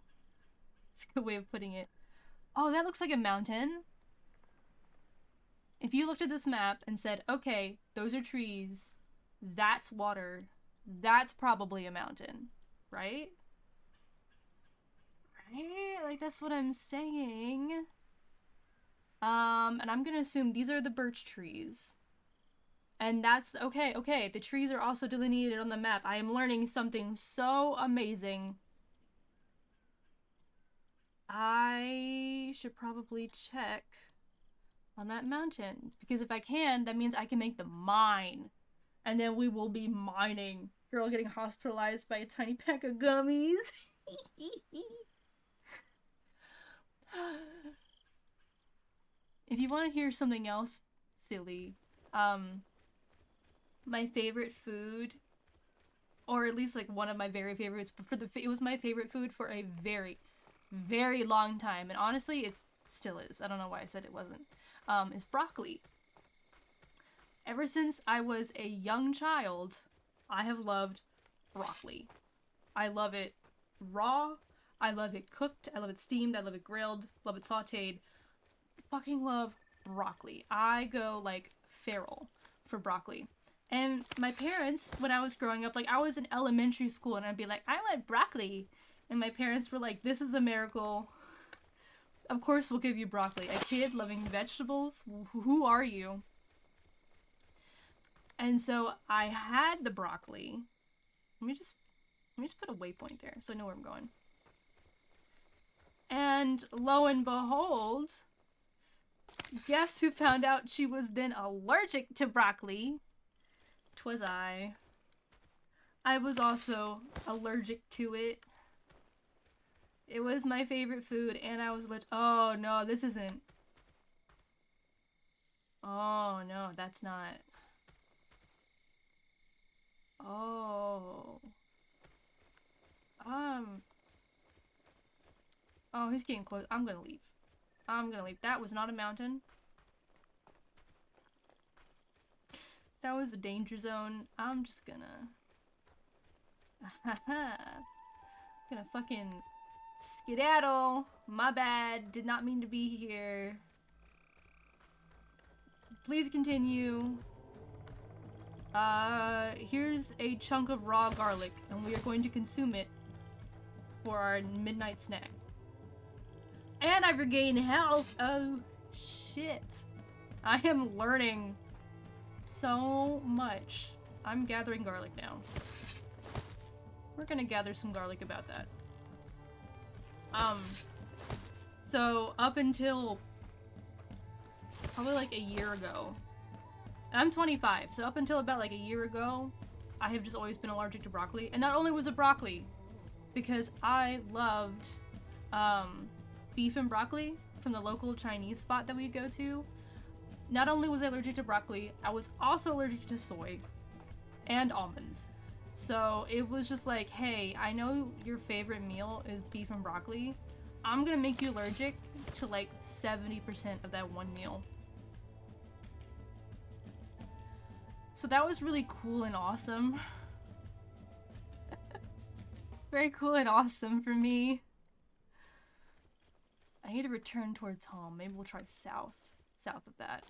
It's a good way of putting it. Oh, that looks like a mountain. If you looked at this map and said, okay, those are trees, that's water, that's probably a mountain. Right? Right? Like, that's what I'm saying. And I'm gonna assume these are the birch trees. And that's, okay, the trees are also delineated on the map. I am learning something so amazing. I should probably check on that mountain. Because if I can, that means I can make the mine. And then we will be mining. Girl getting hospitalized by a tiny pack of gummies. If you want to hear something else silly, my favorite food, or at least like one of my very favorites, but it was my favorite food for a very, very long time, and honestly, it still is. I don't know why I said it wasn't. Is broccoli. Ever since I was a young child, I have loved broccoli. I love it raw. I love it cooked. I love it steamed. I love it grilled. Love it sauteed. Fucking love broccoli. I go like feral for broccoli. And my parents, when I was growing up, like I was in elementary school and I'd be like, I want broccoli. And my parents were like, this is a miracle. Of course we'll give you broccoli. A kid loving vegetables? Who are you? And so I had the broccoli. Let me just put a waypoint there so I know where I'm going. And lo and behold, guess who found out she was then allergic to broccoli? 'Twas I. I was also allergic to it. It was my favorite food and I was allergic. Oh no, this isn't. Oh no, that's not. Oh. Oh, he's getting close. I'm gonna leave. I'm gonna leave. That was not a mountain. That was a danger zone. I'm just gonna... gonna fucking skedaddle. My bad. Did not mean to be here. Please continue. Here's a chunk of raw garlic, and we are going to consume it for our midnight snack. And I've regained health! Oh, shit. I am learning so much. I'm gathering garlic now. We're gonna gather some garlic about that. So up until probably like a year ago, and I'm 25, so up until about like a year ago, I have just always been allergic to broccoli. And not only was it broccoli, because I loved beef and broccoli from the local Chinese spot that we go to. Not only was I allergic to broccoli, I was also allergic to soy and almonds. So it was just like, hey, I know your favorite meal is beef and broccoli. I'm gonna make you allergic to like 70% of that one meal. So that was really cool and awesome. Very cool and awesome for me. I need to return towards home. Maybe we'll try south of that.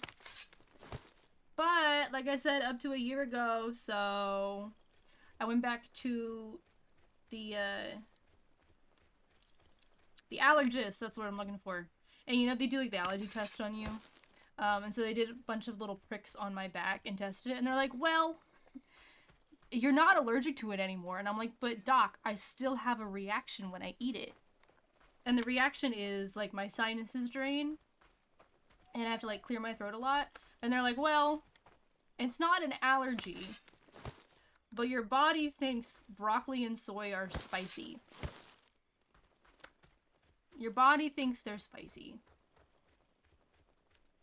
But like I said, up to a year ago, so I went back to the allergist. That's what I'm looking for. And you know, they do like the allergy test on you. And so they did a bunch of little pricks on my back and tested it, and they're like, well, you're not allergic to it anymore. And I'm like, but doc, I still have a reaction when I eat it. And the reaction is like my sinuses drain and I have to like clear my throat a lot. And they're like, well, it's not an allergy, but your body thinks broccoli and soy are spicy. Your body thinks they're spicy.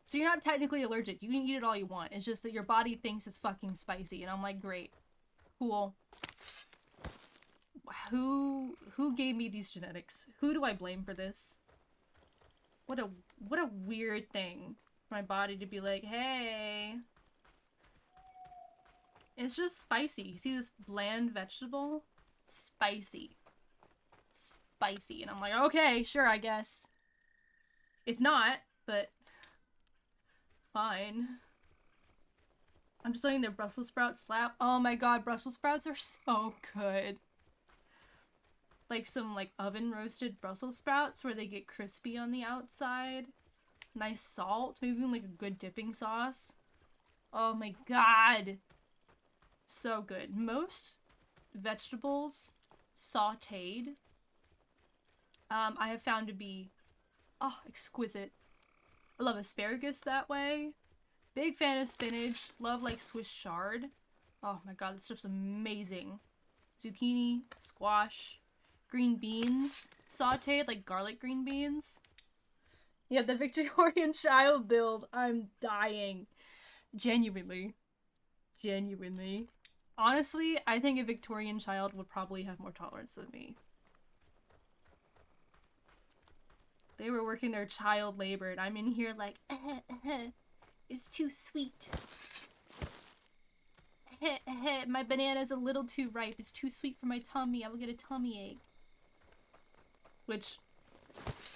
So you're not technically allergic. You can eat it all you want. It's just that your body thinks it's fucking spicy. And I'm like, great. Cool. Who gave me these genetics? Who do I blame for this? What a weird thing for my body to be like, hey, it's just spicy. You see this bland vegetable? Spicy. Spicy. And I'm like, okay, sure, I guess. It's not, but fine. I'm just letting their Brussels sprouts slap. Oh my god, Brussels sprouts are so good. Like some like oven roasted Brussels sprouts where they get crispy on the outside. Nice salt, maybe even like a good dipping sauce. Oh my god. So good. Most vegetables sauteed, I have found to be, oh, exquisite. I love asparagus that way. Big fan of spinach. Love like Swiss chard. Oh my god, this stuff's amazing. Zucchini, squash, green beans sauteed, like garlic green beans. Yeah, the Victorian child build. I'm dying. Genuinely. Genuinely. Honestly, I think a Victorian child would probably have more tolerance than me. They were working their child labor, and I'm in here like, it's too sweet. My banana's a little too ripe. It's too sweet for my tummy. I will get a tummy ache. Which,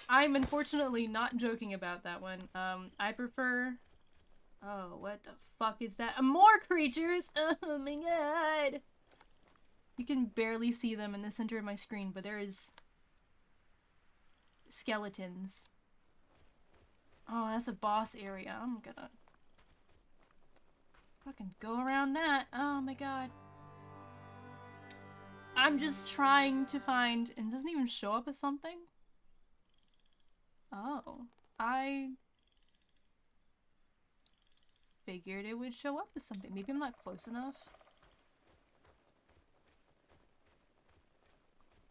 I'm unfortunately not joking about that one. I prefer... Oh, what the fuck is that? More creatures! Oh my god! You can barely see them in the center of my screen, but there is... skeletons. Oh, that's a boss area. I'm gonna... fucking go around that. Oh my god. I'm just trying to find... and it doesn't even show up as something? Oh. I... figured it would show up as something. Maybe I'm not close enough.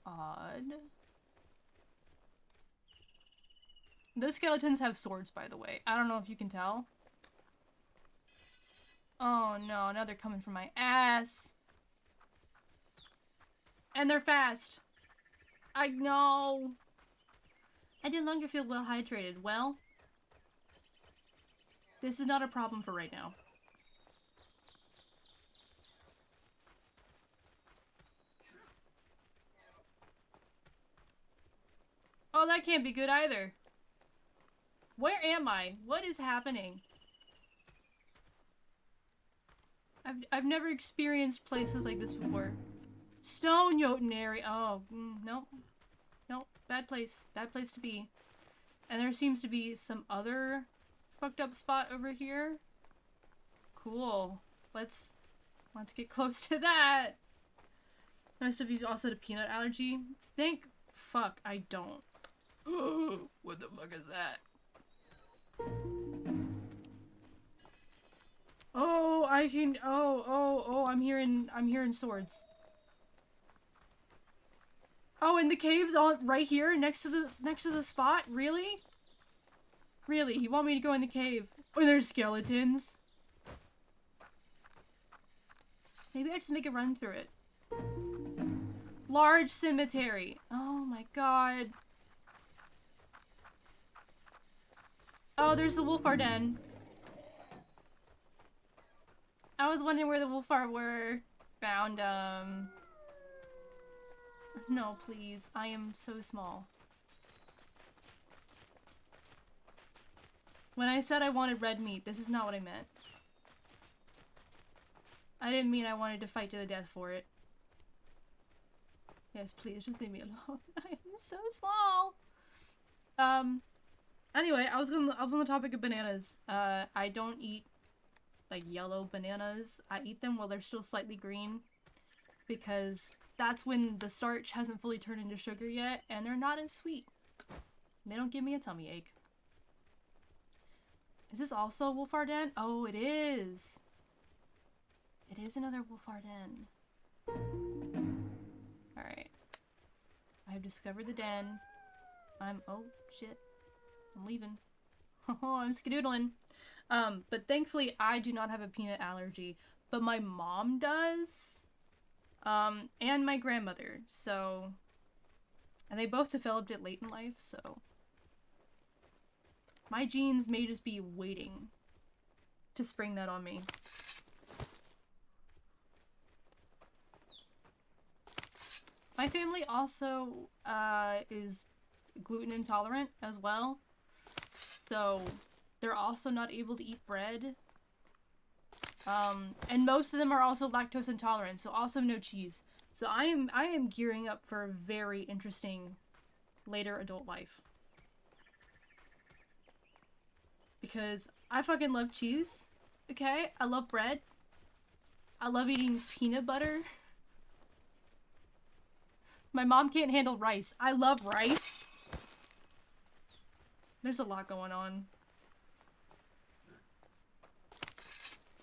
Odd. Those skeletons have swords, by the way. I don't know if you can tell. Oh no, now they're coming for my ass. And they're fast. I know. I no longer feel well hydrated. Well, this is not a problem for right now. Oh, that can't be good either. Where am I? What is happening? I've never experienced places like this before. Stone Jotunary. Oh, nope. Nope. Bad place. Bad place to be. And there seems to be some other fucked up spot over here. Cool. Let's get close to that. Most of you also had a peanut allergy. Thank fuck I don't. What the fuck is that? Oh, I can. Oh! I'm hearing swords. Oh, and the cave's on right here, next to the spot. Really? Really? You want me to go in the cave? Oh, there's skeletons. Maybe I just make a run through it. Large cemetery. Oh my god. Oh, there's the wolf den. I was wondering where the wolf were. Found them. No, please. I am so small. When I said I wanted red meat, this is not what I meant. I didn't mean I wanted to fight to the death for it. Yes, please, just leave me alone. I am so small. Anyway, I was on the topic of bananas. I don't eat like yellow bananas. I eat them while they're still slightly green because that's when the starch hasn't fully turned into sugar yet and they're not as sweet. They don't give me a tummy ache. Is this also wolf den? Oh, it is. It is another wolf den. Alright. I have discovered the den. Oh shit. I'm leaving. Oh, I'm skedoodling. But thankfully I do not have a peanut allergy. But my mom does. And my grandmother. So. And they both developed it late in life, so. My genes may just be waiting to spring that on me. My family also is gluten intolerant as well. So they're also not able to eat bread. And most of them are also lactose intolerant, so also no cheese. So I am gearing up for a very interesting later adult life. Because I fucking love cheese. Okay? I love bread. I love eating peanut butter. My mom can't handle rice. I love rice. There's a lot going on.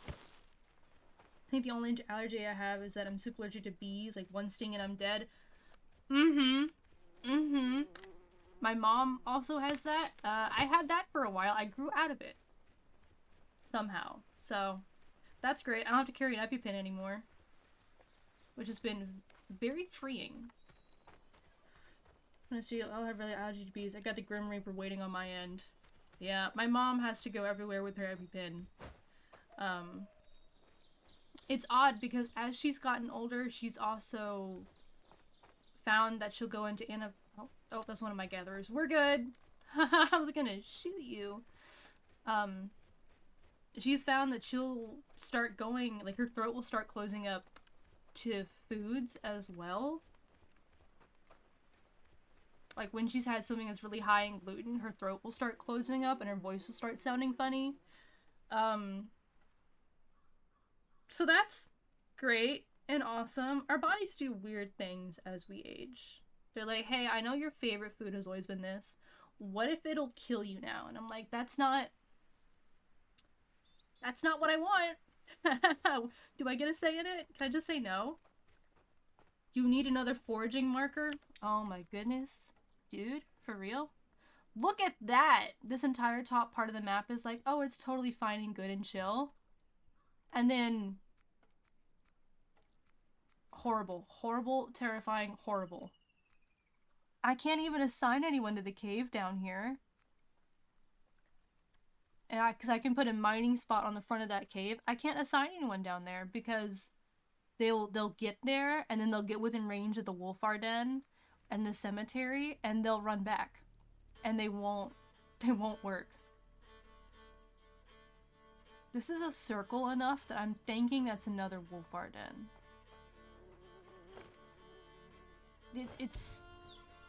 I think the only allergy I have is that I'm super allergic to bees. Like, one sting and I'm dead. My mom also has that. I had that for a while. I grew out of it. Somehow. So, that's great. I don't have to carry an EpiPen anymore. Which has been very freeing. Honestly, I'll have really allergy to bees. I got the Grim Reaper waiting on my end. Yeah, my mom has to go everywhere with her EpiPen. It's odd because as she's gotten older, she's also found that she'll go into Oh, that's one of my gatherers. We're good. I was gonna shoot you. She's found that she'll start going, like her throat will start closing up to foods as well. Like when she's had something that's really high in gluten, her throat will start closing up and her voice will start sounding funny. So that's great and awesome. Our bodies do weird things as we age. They're like, hey, I know your favorite food has always been this. What if it'll kill you now? And I'm like, that's not what I want. Do I get a say in it? Can I just say no? You need another foraging marker? Oh my goodness. Dude, for real? Look at that! This entire top part of the map is like, oh, it's totally fine and good and chill. And then... horrible. Horrible, terrifying, horrible. I can't even assign anyone to the cave down here. And because I can put a mining spot on the front of that cave. I can't assign anyone down there because they'll get there and then they'll get within range of the wolf den and the cemetery and they'll run back. And they won't work. This is a circle enough that I'm thinking that's another wolf den. It's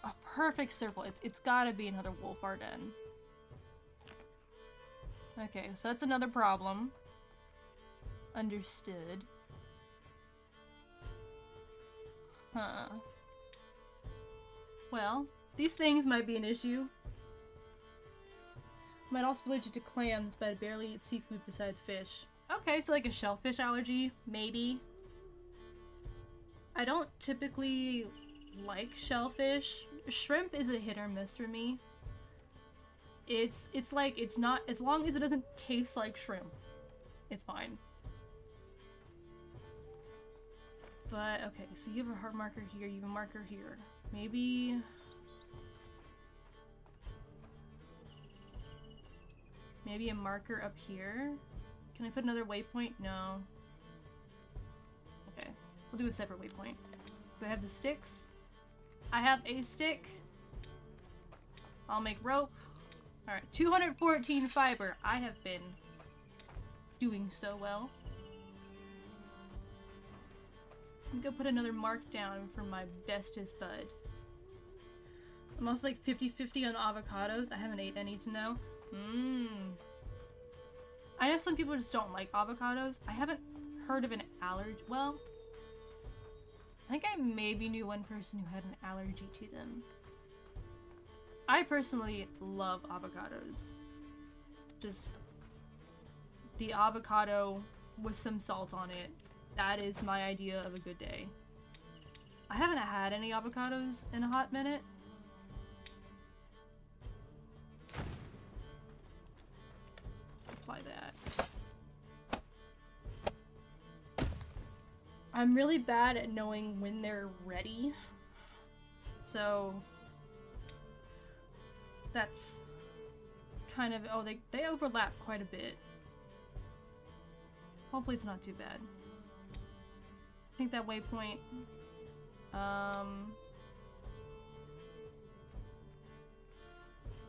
a perfect circle. It's gotta be another wolf den. Okay, so that's another problem. Understood. Huh. Well, these things might be an issue. Might also be allergic to clams, but I barely eat seafood besides fish. Okay, so like a shellfish allergy, maybe. I don't typically like shellfish. Shrimp is a hit or miss for me. It's like, it's not, as long as it doesn't taste like shrimp, it's fine. But, okay, so you have a heart marker here, you have a marker here. Maybe... maybe a marker up here? Can I put another waypoint? No. Okay, we'll do a separate waypoint. Do I have the sticks? I have a stick. I'll make rope. Alright, 214 fiber. I have been doing so well. I'm gonna put another mark down for my bestest bud. I'm also like 50-50 on avocados. I haven't ate any to know. I know some people just don't like avocados. I haven't heard of an allergy. Well, I think I maybe knew one person who had an allergy to them. I personally love avocados. Just the avocado with some salt on it. That is my idea of a good day. I haven't had any avocados in a hot minute. Supply that. I'm really bad at knowing when they're ready. So that's kind of, oh, they overlap quite a bit. Hopefully it's not too bad. I think that waypoint,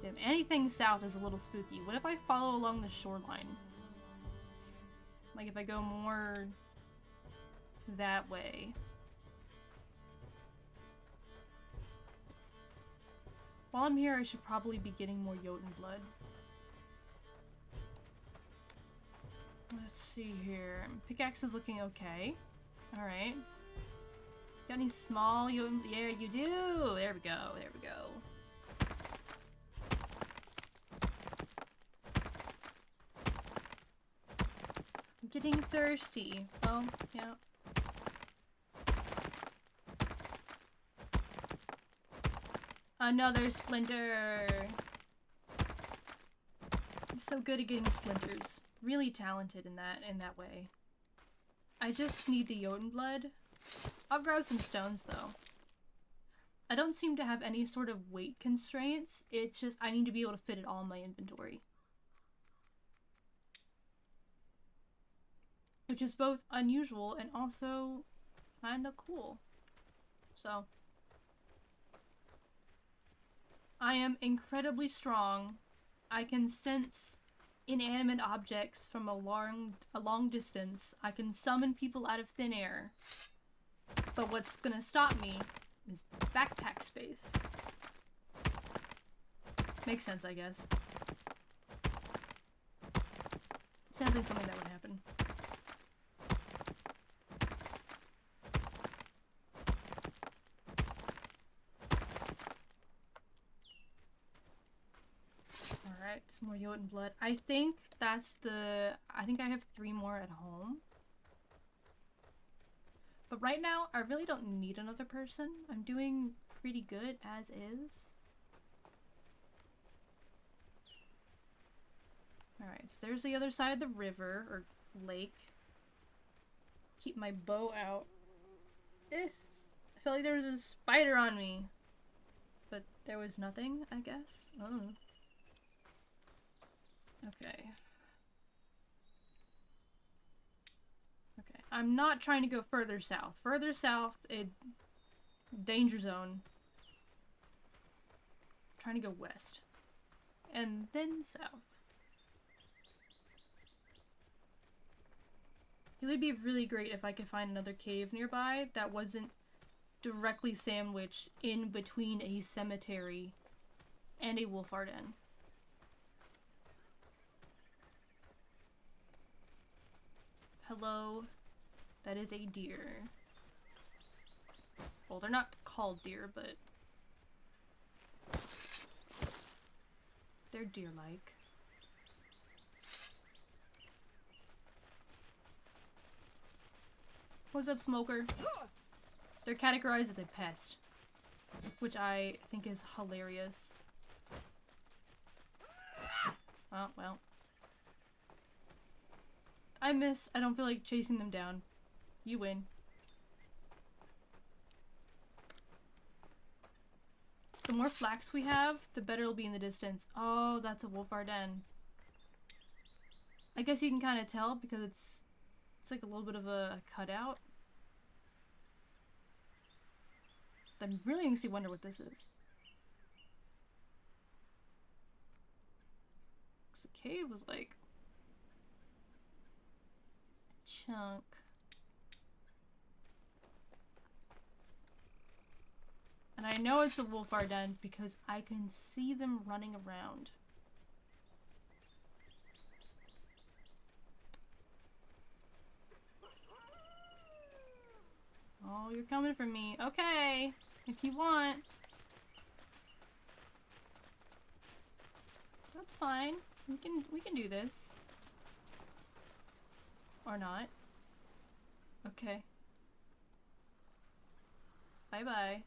damn, anything south is a little spooky. What if I follow along the shoreline? Like if I go more that way. While I'm here, I should probably be getting more Jotun blood. Let's see here. Pickaxe is looking okay. Alright. Got any small Jotun? Yeah, you do! There we go, there we go. I'm getting thirsty. Oh, yeah. Another splinter! I'm so good at getting splinters. Really talented in that way. I just need the Jotun blood. I'll grow some stones though. I don't seem to have any sort of weight constraints. It's just I need to be able to fit it all in my inventory. Which is both unusual and also kinda cool. So I am incredibly strong. I can sense inanimate objects from a long distance. I can summon people out of thin air. But what's gonna stop me is backpack space. Makes sense, I guess. Sounds like something that would happen. Alright, some more Jotun blood. I think that's the... I think I have 3 more at home. But right now, I really don't need another person. I'm doing pretty good as is. Alright, so there's the other side of the river, or lake. Keep my bow out. I felt like there was a spider on me. But there was nothing, I guess. Oh. Okay. Okay, I'm not trying to go further south. Further south, danger zone. I'm trying to go west. And then south. It would be really great if I could find another cave nearby that wasn't directly sandwiched in between a cemetery and a wolf den. Hello, that is a deer. Well, they're not called deer, but they're deer-like. What's up, Smoker? They're categorized as a pest, which I think is hilarious. Oh, well. I don't feel like chasing them down. You win. The more flax we have, the better it'll be in the distance. Oh, that's a wolf Arden. I guess you can kind of tell because it's like a little bit of a cutout. I'm really actually wonder what this is. The cave was like a chunk. And I know it's a wolf Arden because I can see them running around. Oh, you're coming for me. Okay, if you want. That's fine. We can do this. Or not. Okay. Bye-bye.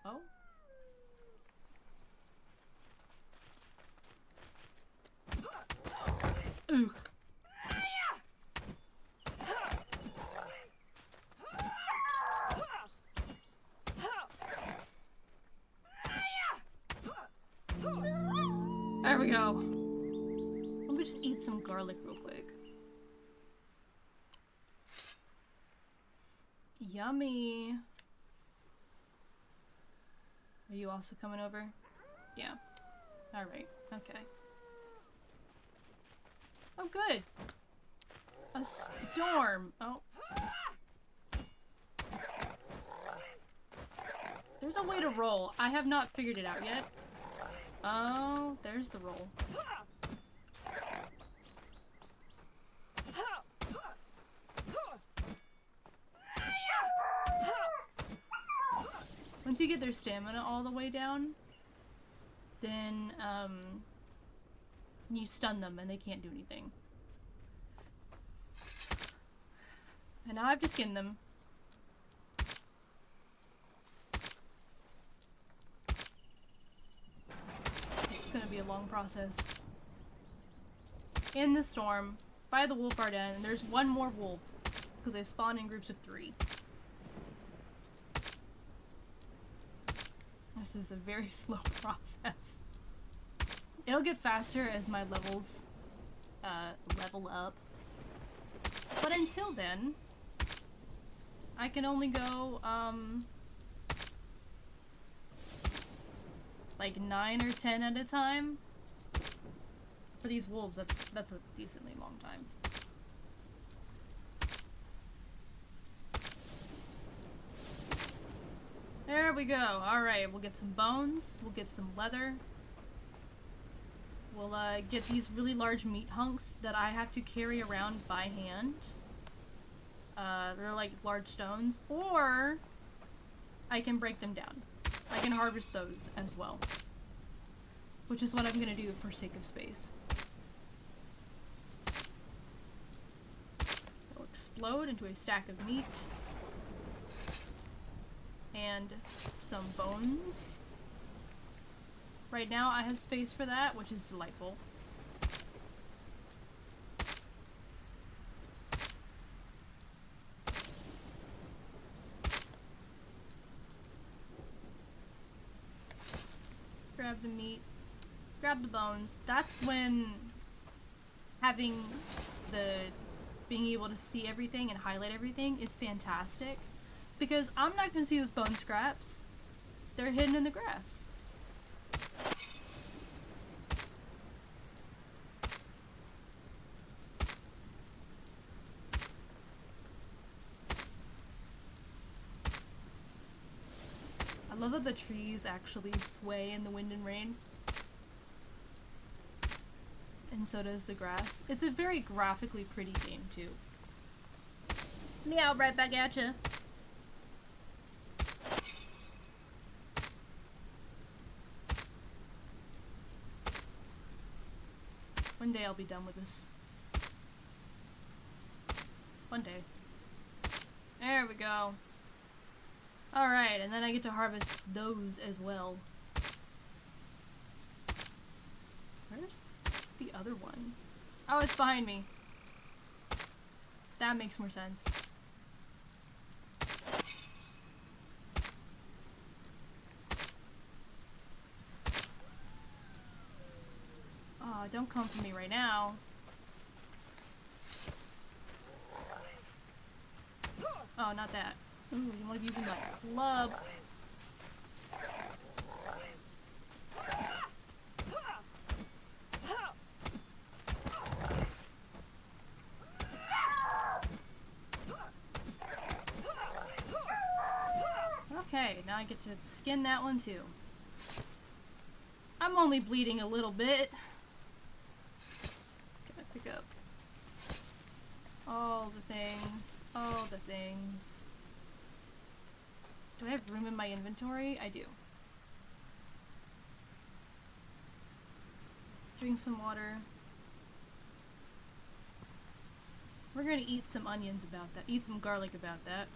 Oh. Ugh. There we go. Let me just eat some garlic real quick. Yummy. Are you also coming over? Yeah. Alright. Okay. Oh, good. A storm. Oh. There's a way to roll. I have not figured it out yet. Oh, there's the roll. Once you get their stamina all the way down, then, you stun them and they can't do anything. And now I have to skin them. This is gonna be a long process. In the storm, by the wolf Arden, and there's one more wolf, because they spawn in groups of 3. This is a very slow process. It'll get faster as my levels level up. But until then, I can only go like 9 or 10 at a time. For these wolves, that's a decently long time. There we go. Alright, we'll get some bones. We'll get some leather. We'll get these really large meat hunks that I have to carry around by hand. They're like large stones. Or I can break them down. I can harvest those as well. Which is what I'm gonna do for sake of space. It'll explode into a stack of meat. And some bones. Right now I have space for that, which is delightful. Grab the meat, grab the bones. That's when having being able to see everything and highlight everything is fantastic. Because I'm not gonna see those bone scraps. They're hidden in the grass. I love that the trees actually sway in the wind and rain. And so does the grass. It's a very graphically pretty game too. Meow, right back at ya. One day I'll be done with this. One day. There we go. Alright, and then I get to harvest those as well. Where's the other one? Oh, it's behind me. That makes more sense. Oh, don't come for me right now. Oh, not that. Ooh, you want to be using my club. Okay, now I get to skin that one too. I'm only bleeding a little bit. Gotta pick up all the things, all the things. Do I have room in my inventory? I do. Drink some water. We're gonna eat some onions about that. Eat some garlic about that.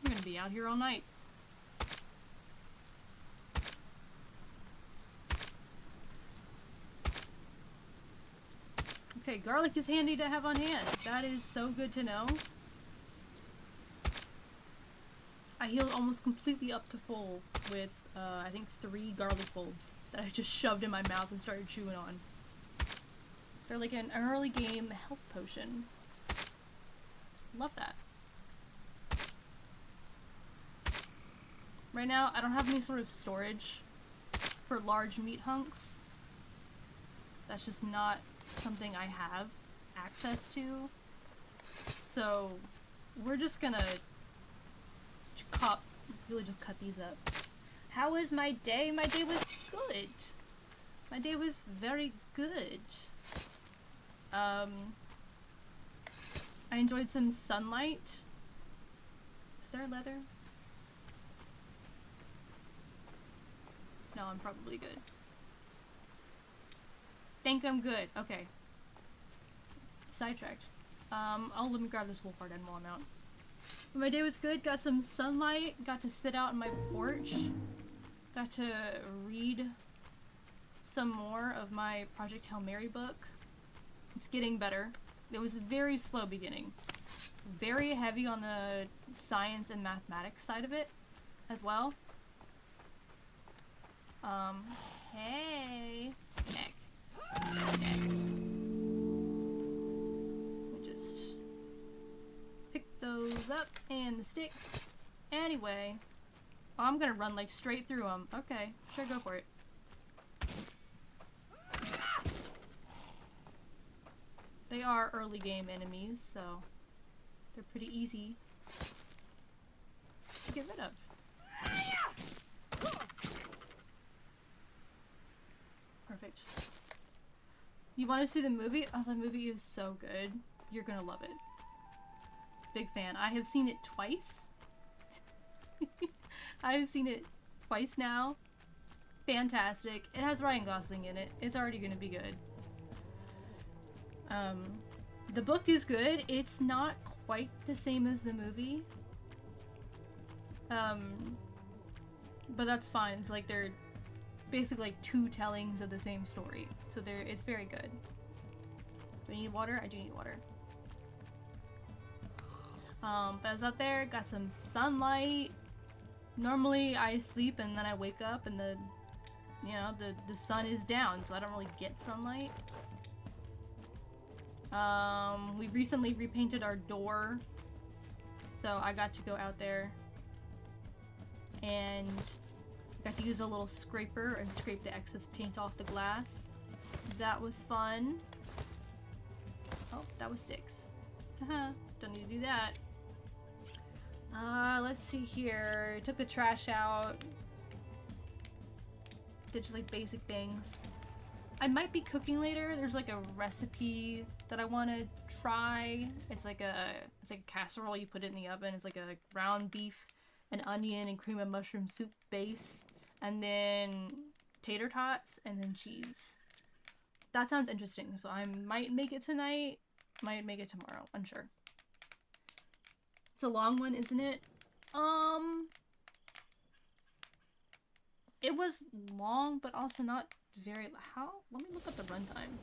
I'm gonna be out here all night. Okay, garlic is handy to have on hand. That is so good to know. I healed almost completely up to full with, I think 3 garlic bulbs that I just shoved in my mouth and started chewing on. They're like an early game health potion. Love that. Right now, I don't have any sort of storage for large meat hunks. That's just not something I have access to. So, we're just gonna really just cut these up. How was my day? My day was good. My day was very good. I enjoyed some sunlight. Is there leather? No, I'm probably good. Think I'm good. Okay. Sidetracked. Let me grab this wool card while I'm out. My day was good. Got some sunlight. Got to sit out on my porch. Got to read some more of my Project Hail Mary book. It's getting better. It was a very slow beginning. Very heavy on the science and mathematics side of it as well. Hey. Snack. Snack. Let me just pick those up and the stick. Anyway. Oh, I'm gonna run like straight through them. Okay, sure, go for it. They are early game enemies, so they're pretty easy to get rid of. Perfect. You want to see the movie? Oh, the movie is so good. You're gonna love it. Big fan. I have seen it twice. I have seen it twice now. Fantastic. It has Ryan Gosling in it. It's already gonna be good. The book is good. It's not quite the same as the movie. But that's fine. It's like they're basically like 2 tellings of the same story. So it's very good. Do I need water? I do need water. But I was out there, got some sunlight. Normally I sleep and then I wake up and the sun is down, so I don't really get sunlight. We recently repainted our door, so I got to go out there and got to use a little scraper and scrape the excess paint off the glass. That was fun. Oh, that was sticks. Haha, don't need to do that. Let's see here. Took the trash out. Did just like basic things. I might be cooking later. There's like a recipe that I want to try. It's like a casserole. You put it in the oven. It's like a ground beef, an onion, and cream of mushroom soup base, and then tater tots, and then cheese. That sounds interesting. So I might make it tonight. Might make it tomorrow. Unsure. It's a long one, isn't it? It was long, but also not very... How? Let me look up the runtime.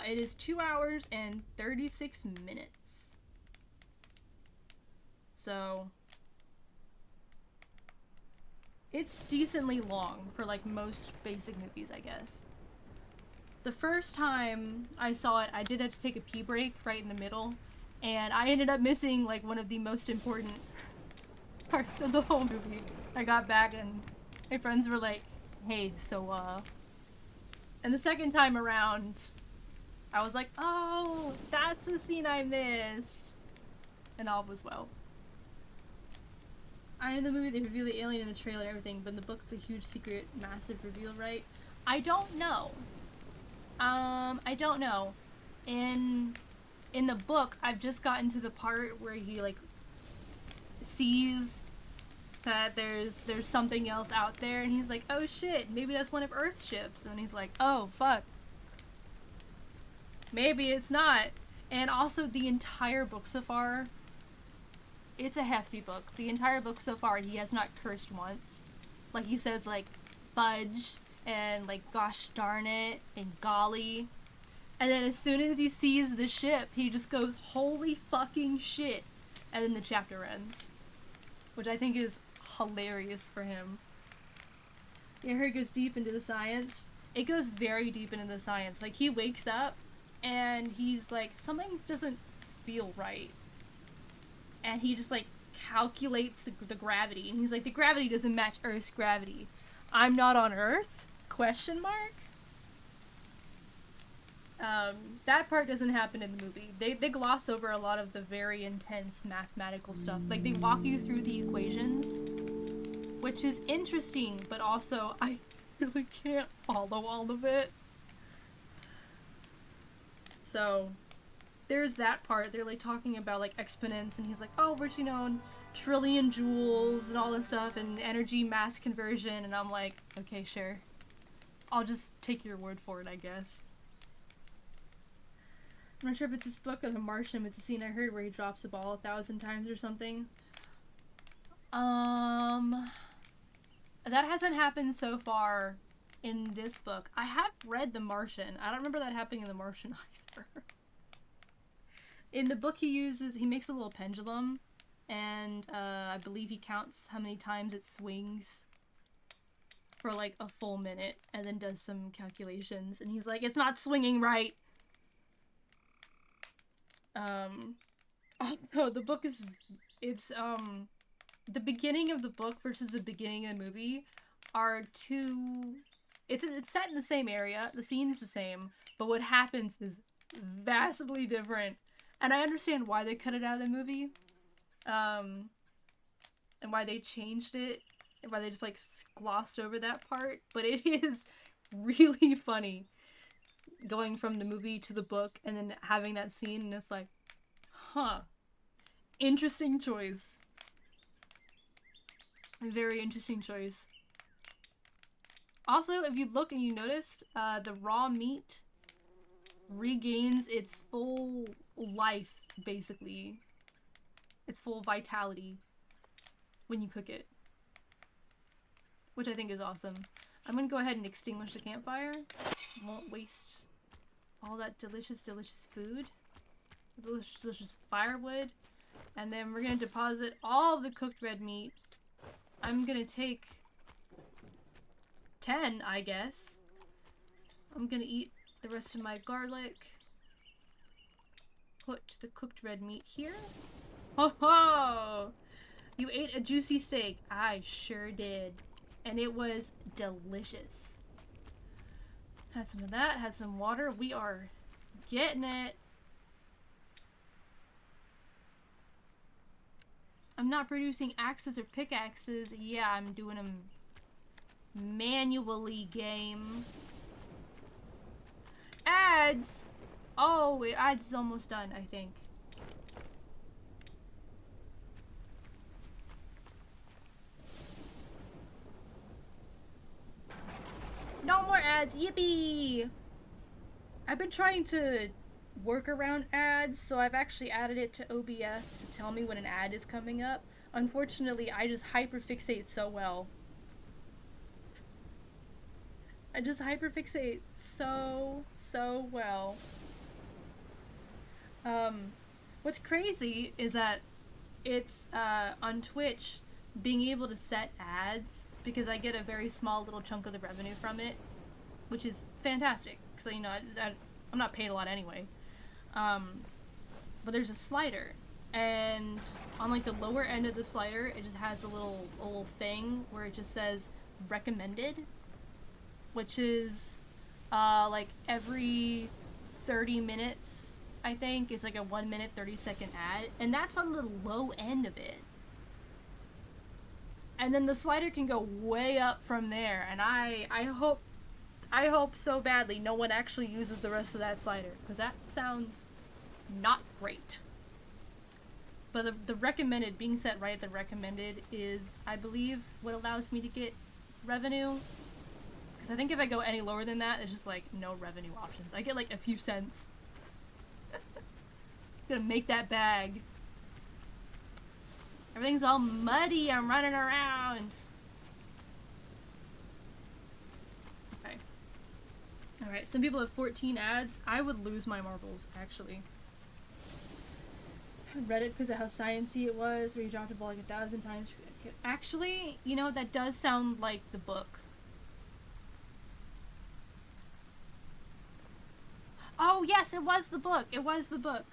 It is 2 hours and 36 minutes. So... it's decently long for, like, most basic movies, I guess. The first time I saw it, I did have to take a pee break right in the middle. And I ended up missing, like, one of the most important parts of the whole movie. I got back and my friends were like, hey, so, And the second time around, I was like, oh, that's the scene I missed. And all was well. In the movie, they reveal the alien in the trailer and everything, but in the book, it's a huge secret, massive reveal, right? I don't know. I don't know. In the book, I've just gotten to the part where he, like, sees that there's something else out there, and he's like, oh shit, maybe that's one of Earth's ships. And he's like, oh fuck. Maybe it's not. And also, the entire book so far, it's a hefty book. The entire book so far, he has not cursed once. Like, he says, like, fudge, and, like, gosh darn it, and golly. And then as soon as he sees the ship, he just goes, holy fucking shit. And then the chapter ends. Which I think is hilarious for him. Yeah, here it goes deep into the science. It goes very deep into the science. Like, he wakes up, and he's like, something doesn't feel right. And he just, like, calculates the gravity. And he's like, the gravity doesn't match Earth's gravity. I'm not on Earth? Question mark? That part doesn't happen in the movie. They gloss over a lot of the very intense mathematical stuff. Like, they walk you through the equations, which is interesting, but also I really can't follow all of it. So, there's that part. They're, like, talking about, like, exponents, and he's like, oh, we're, you know, trillion joules and all this stuff, and energy mass conversion, and I'm like, okay, sure. I'll just take your word for it, I guess. I'm not sure if it's this book or The Martian. It's a scene I heard where he drops the ball 1,000 times or something. That hasn't happened so far in this book. I have read The Martian. I don't remember that happening in The Martian either. In the book he makes a little pendulum, and I believe he counts how many times it swings for like a full minute, and then does some calculations, and he's like, it's not swinging right. Although the book is, the beginning of the book versus the beginning of the movie are two, it's set in the same area, the scene's the same, but what happens is vastly different. And I understand why they cut it out of the movie, and why they changed it, and why they just, like, glossed over that part, but it is really funny going from the movie to the book and then having that scene, and it's like, huh, interesting choice. A very interesting choice. Also, if you look and you noticed, the raw meat regains its full life, basically. Its full vitality when you cook it. Which I think is awesome. I'm gonna go ahead and extinguish the campfire. Won't waste all that delicious, delicious food. Delicious, delicious firewood. And then we're gonna deposit all of the cooked red meat. I'm gonna take 10, I guess. I'm gonna eat the rest of my garlic. Put the cooked red meat here. Ho ho! You ate a juicy steak. I sure did. And it was delicious. Had some of that, had some water. We are getting it. I'm not producing axes or pickaxes. Yeah, I'm doing them manually, game. Ads! Oh, ads is almost done, I think. No more ads, yippee! I've been trying to work around ads, so I've actually added it to OBS to tell me when an ad is coming up. Unfortunately, I just hyperfixate so well. I just hyperfixate so well. What's crazy is that it's on Twitch being able to set ads, because I get a very small little chunk of the revenue from it, which is fantastic because, you know, I'm not paid a lot anyway. But there's a slider, and on like the lower end of the slider, it just has a little thing where it just says recommended, which is like every 30 minutes, I think, is like a 1 minute 30-second ad, and that's on the low end of it. And then the slider can go way up from there, and I hope so badly no one actually uses the rest of that slider, because that sounds not great. But the recommended, being set right at the recommended, is, I believe, what allows me to get revenue. Because I think if I go any lower than that, it's just like no revenue options. I get like a few cents. Gonna make that bag. Everything's all muddy, I'm running around. Okay. Alright, some people have 14 ads. I would lose my marbles, actually. I read it because of how sciencey it was, where you dropped the ball like 1,000 times. Actually, you know, that does sound like the book. Oh, yes, it was the book. It was the book.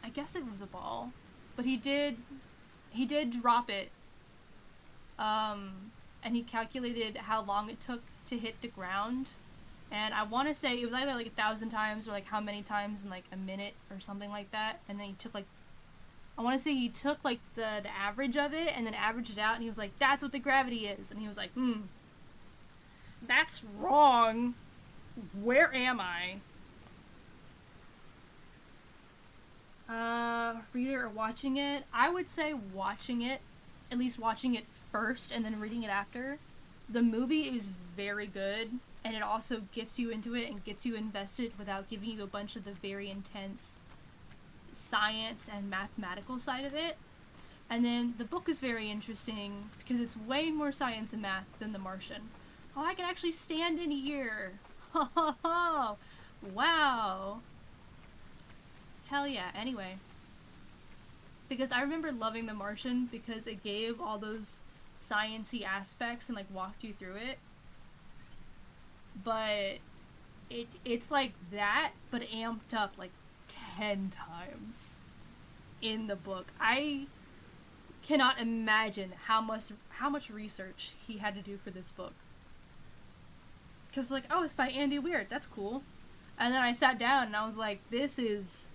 I guess it was a ball, but he did drop it, and he calculated how long it took to hit the ground, and I want to say it was either like 1,000 times or like how many times in like a minute or something like that, and then he took like, I want to say he took like the average of it and then averaged it out, and he was like, that's what the gravity is, and he was like, that's wrong, where am I? Reader or watching it? I would say watching it, at least watching it first and then reading it after. The movie is very good, and it also gets you into it and gets you invested without giving you a bunch of the very intense science and mathematical side of it. And then the book is very interesting because it's way more science and math than The Martian. Oh, I can actually stand in here! Ho ho ho! Wow! Hell yeah, anyway. Because I remember loving The Martian because it gave all those science-y aspects and like walked you through it. But it's like that, but amped up like 10 times in the book. I cannot imagine how much research he had to do for this book. Because like, oh, it's by Andy Weir, that's cool. And then I sat down and I was like, this is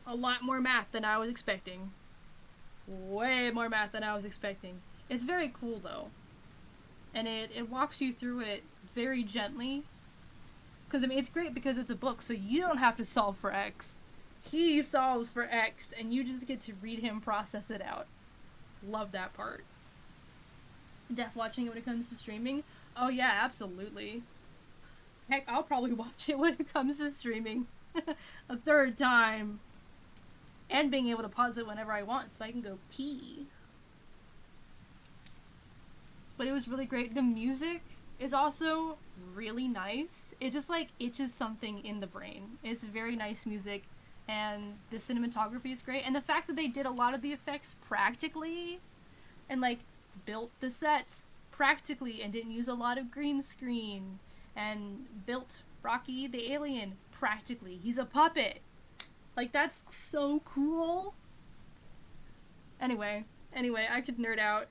a lot more math than I was expecting. Way more math than I was expecting. It's very cool though. And it walks you through it very gently. Because I mean, it's great because it's a book, so you don't have to solve for X. He solves for X, and you just get to read him process it out. Love that part. Def watching it when it comes to streaming? Oh yeah, absolutely. Heck, I'll probably watch it when it comes to streaming. A third time. And being able to pause it whenever I want so I can go pee. But it was really great. The music is also really nice. It just like itches something in the brain. It's very nice music, and the cinematography is great. And the fact that they did a lot of the effects practically and like built the sets practically and didn't use a lot of green screen, and built Rocky the alien practically. He's a puppet. Like, that's so cool. Anyway, I could nerd out.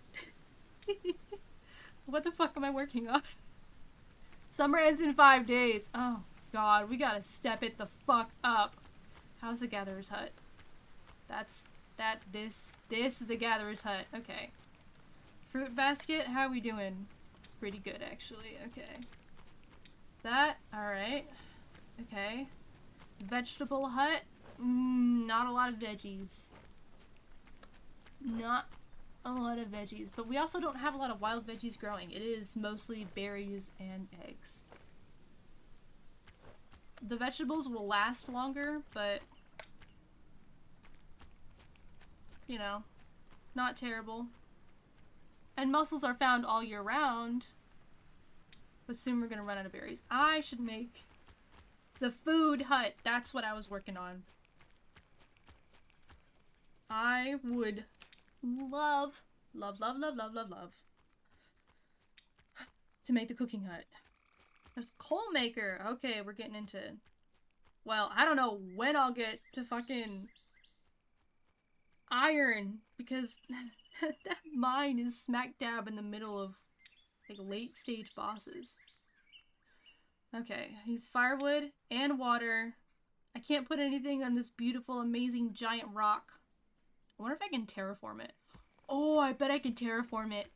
What the fuck am I working on? Summer ends in 5 days. Oh, God, we gotta step it the fuck up. How's the Gatherer's Hut? This is the gatherer's hut. Okay. Fruit basket, how are we doing? Pretty good, actually. Okay. That, alright. Okay. Vegetable hut. Not a lot of veggies. Not a lot of veggies. But we also don't have a lot of wild veggies growing. It is mostly berries and eggs. The vegetables will last longer, but you know, not terrible. And mussels are found all year round. But soon we're gonna run out of berries. I should make the food hut. That's what I was working on. I would love to make the cooking hut. There's coal maker. Okay, we're getting into... Well, I don't know when I'll get to fucking iron, because that mine is smack dab in the middle of like late stage bosses. Okay, I use firewood and water. I can't put anything on this beautiful, amazing giant rock. I wonder if I can terraform it. Oh, I bet I can terraform it.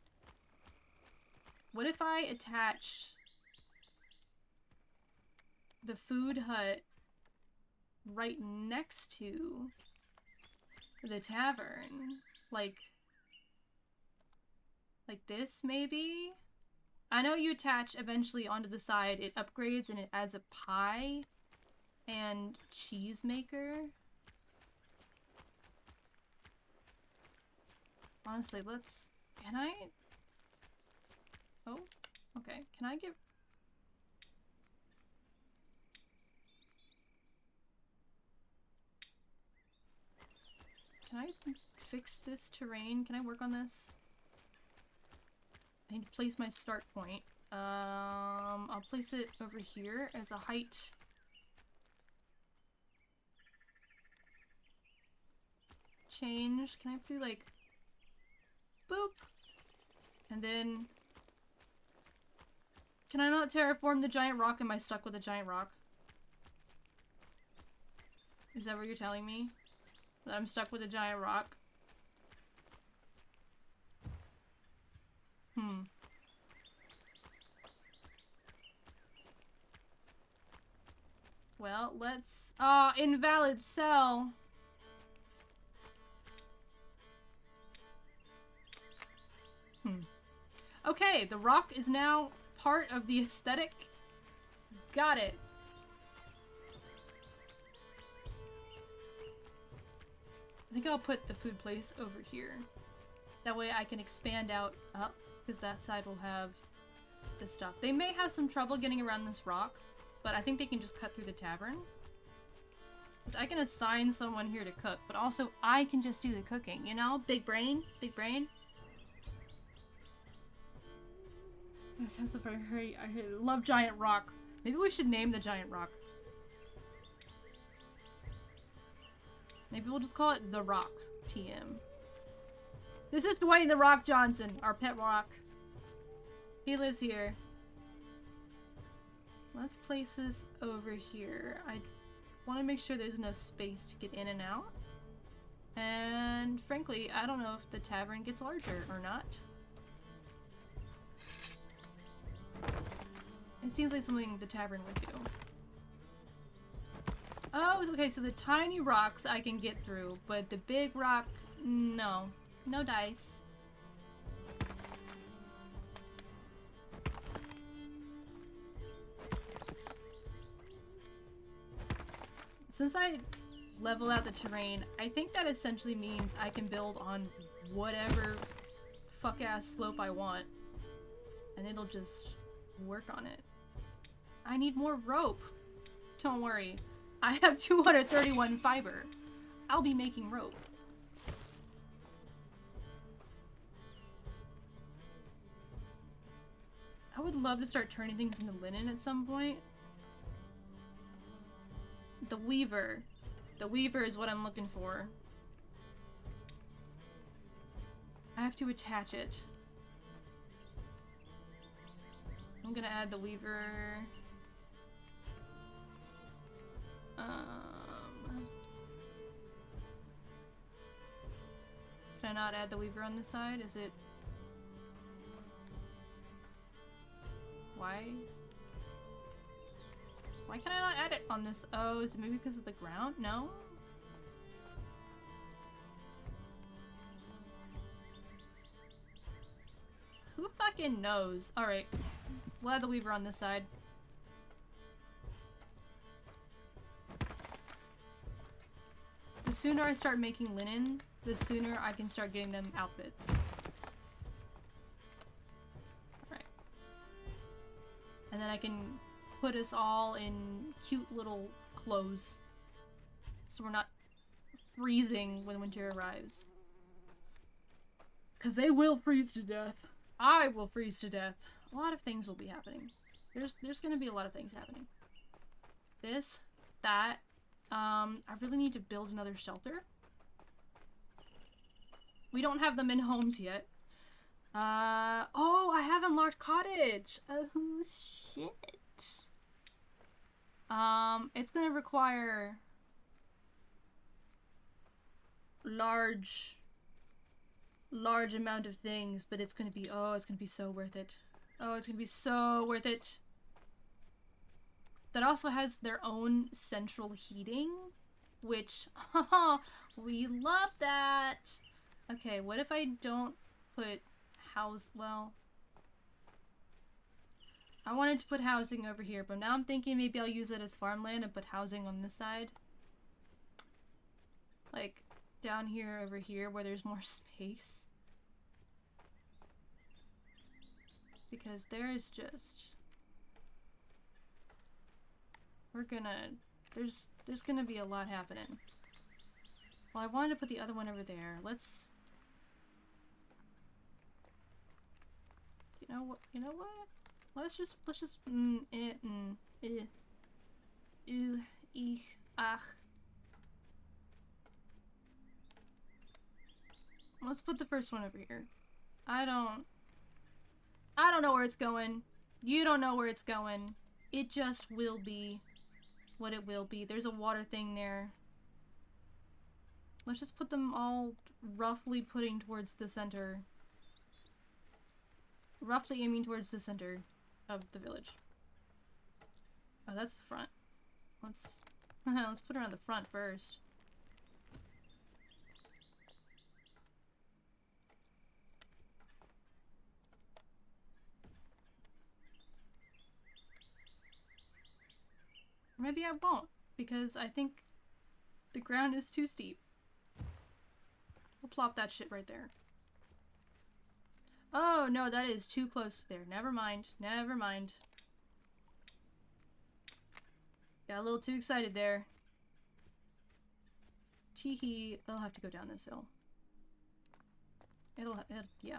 What if I attach the food hut right next to the tavern? Like this, maybe? I know you attach eventually onto the side, it upgrades and it adds a pie and cheese maker. Honestly, let's... Can I... Oh, okay. Can I give... Can I fix this terrain? Can I work on this? I need to place my start point. I'll place it over here as a height. Change. Can I do like... Boop! And then... Can I not terraform the giant rock? Am I stuck with a giant rock? Is that what you're telling me? That I'm stuck with a giant rock? Well, let's... invalid cell! Okay, the rock is now part of the aesthetic. Got it. I think I'll put the food place over here. That way I can expand out up, because that side will have this stuff. They may have some trouble getting around this rock, but I think they can just cut through the tavern. Because I can assign someone here to cook, but also I can just do the cooking, you know? Big brain, big brain. I love giant rock. Maybe we should name the giant rock. Maybe we'll just call it The Rock. TM. This is Dwayne The Rock Johnson, our pet rock. He lives here. Let's place this over here. I want to make sure there's enough space to get in and out. And frankly, I don't know if the tavern gets larger or not. It seems like something the tavern would do. Oh, okay, so the tiny rocks I can get through, but the big rock, no. No dice. Since I level out the terrain, I think that essentially means I can build on whatever fuck-ass slope I want. And it'll just work on it. I need more rope. Don't worry. I have 231 fiber. I'll be making rope. I would love to start turning things into linen at some point. The weaver. The weaver is what I'm looking for. I have to attach it. I'm gonna add the weaver. Can I not add the weaver on this side? Is it... Why? Why can I not add it on this? Oh, is it maybe because of the ground? No? Who fucking knows? Alright. We'll add the weaver on this side. The sooner I start making linen, the sooner I can start getting them outfits. Alright. And then I can put us all in cute little clothes. So we're not freezing when winter arrives. Because they will freeze to death. I will freeze to death. A lot of things will be happening. There's gonna be a lot of things happening. This, that. I really need to build another shelter. We don't have them in homes yet. Oh, I have a large cottage. Oh, shit. It's gonna require large amount of things, but it's gonna be, oh, it's gonna be so worth it. Oh, it's gonna be so worth it. That also has their own central heating, which, haha, we love that. Okay, what if I don't put well, I wanted to put housing over here, but now I'm thinking maybe I'll use it as farmland and put housing on this side. Like, down here, over here, where there's more space. Because there is just... there's gonna be a lot happening. Well, I wanted to put the other one over there. Let's... You know what? Let's just, Let's put the first one over here. I don't know where it's going. You don't know where it's going. It just will be what it will be. There's a water thing there. Let's just put them all roughly putting towards the center. Roughly aiming towards the center of the village. Oh, that's the front. Let's put her on the front first. Maybe I won't, because I think the ground is too steep. We'll plop that shit right there. Oh, no, that is too close to there. Never mind. Never mind. Got a little too excited there. Teehee. They'll have to go down this hill. Yeah.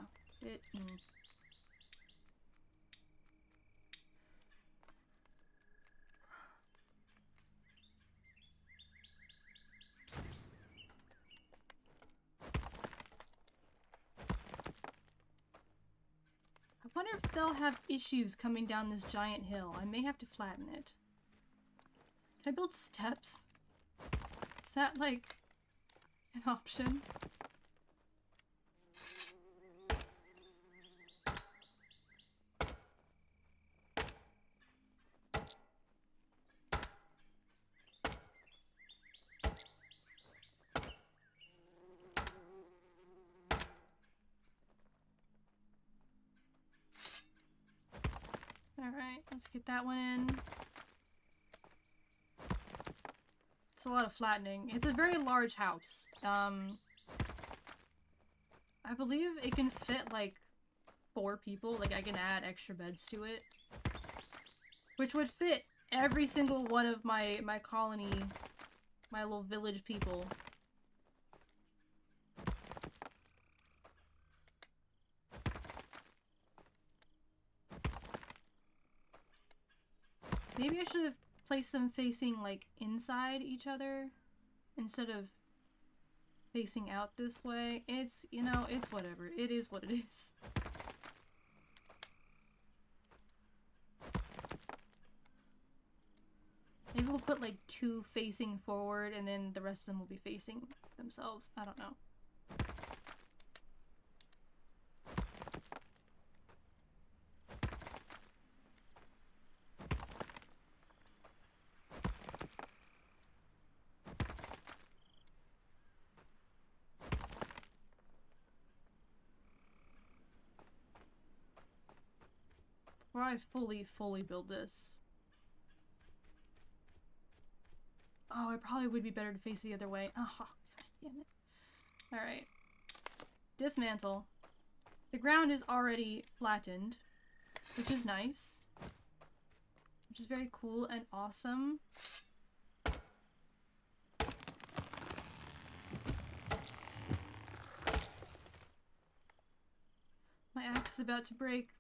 I wonder if they'll have issues coming down this giant hill. I may have to flatten it. Can I build steps? Is that, like, an option? Alright, let's get that one in. It's a lot of flattening. It's a very large house. I believe it can fit, like, 4 people. Like, I can add extra beds to it. Which would fit every single one of my colony, my little village people. Maybe I should have placed them facing, like, inside each other instead of facing out this way. It's, you know, it's whatever. It is what it is. Maybe we'll put, like, 2 facing forward and then the rest of them will be facing themselves. I don't know. before I fully build this. Oh, it probably would be better to face the other way. Oh, God damn it. Alright. Dismantle. The ground is already flattened, which is nice. Which is very cool and awesome. My axe is about to break.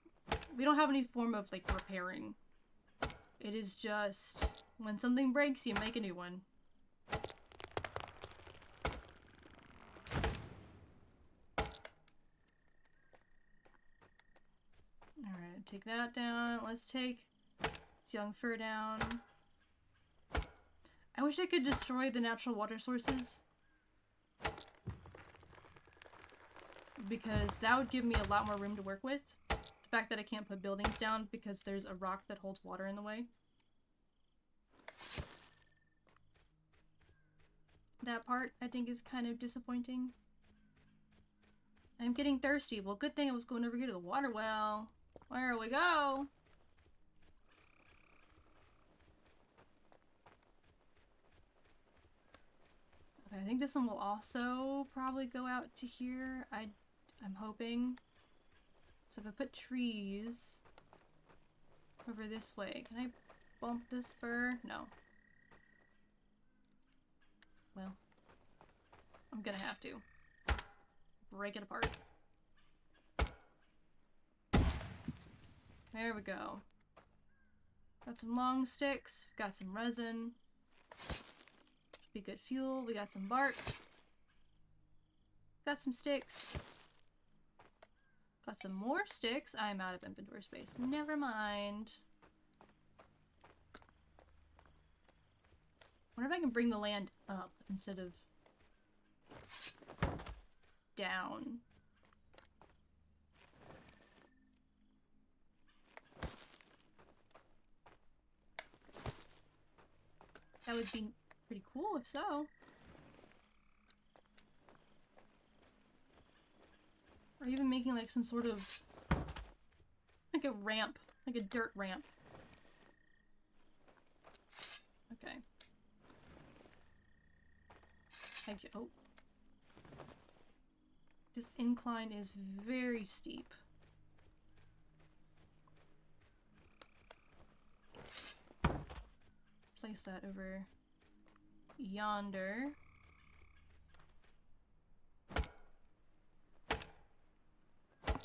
We don't have any form of, like, repairing. It is just, when something breaks, you make a new one. Alright, take that down. Let's take this young fir down. I wish I could destroy the natural water sources, because that would give me a lot more room to work with. The fact that I can't put buildings down because there's a rock that holds water in the way. That part, I think, is kind of disappointing. I'm getting thirsty. Well, good thing I was going over here to the water well. Where we go? Okay, I think this one will also probably go out to here. I'm hoping. So if I put trees over this way, can I bump this fur? No. Well, I'm gonna have to break it apart. There we go. Got some long sticks, got some resin. Should be good fuel. We got some bark. Got some sticks. Got some more sticks. I'm out of inventory space. Never mind. Wonder if I can bring the land up instead of down. That would be pretty cool if so. Or even making like some sort of, like a ramp, like a dirt ramp. Okay. Oh. This incline is very steep. Place that over yonder.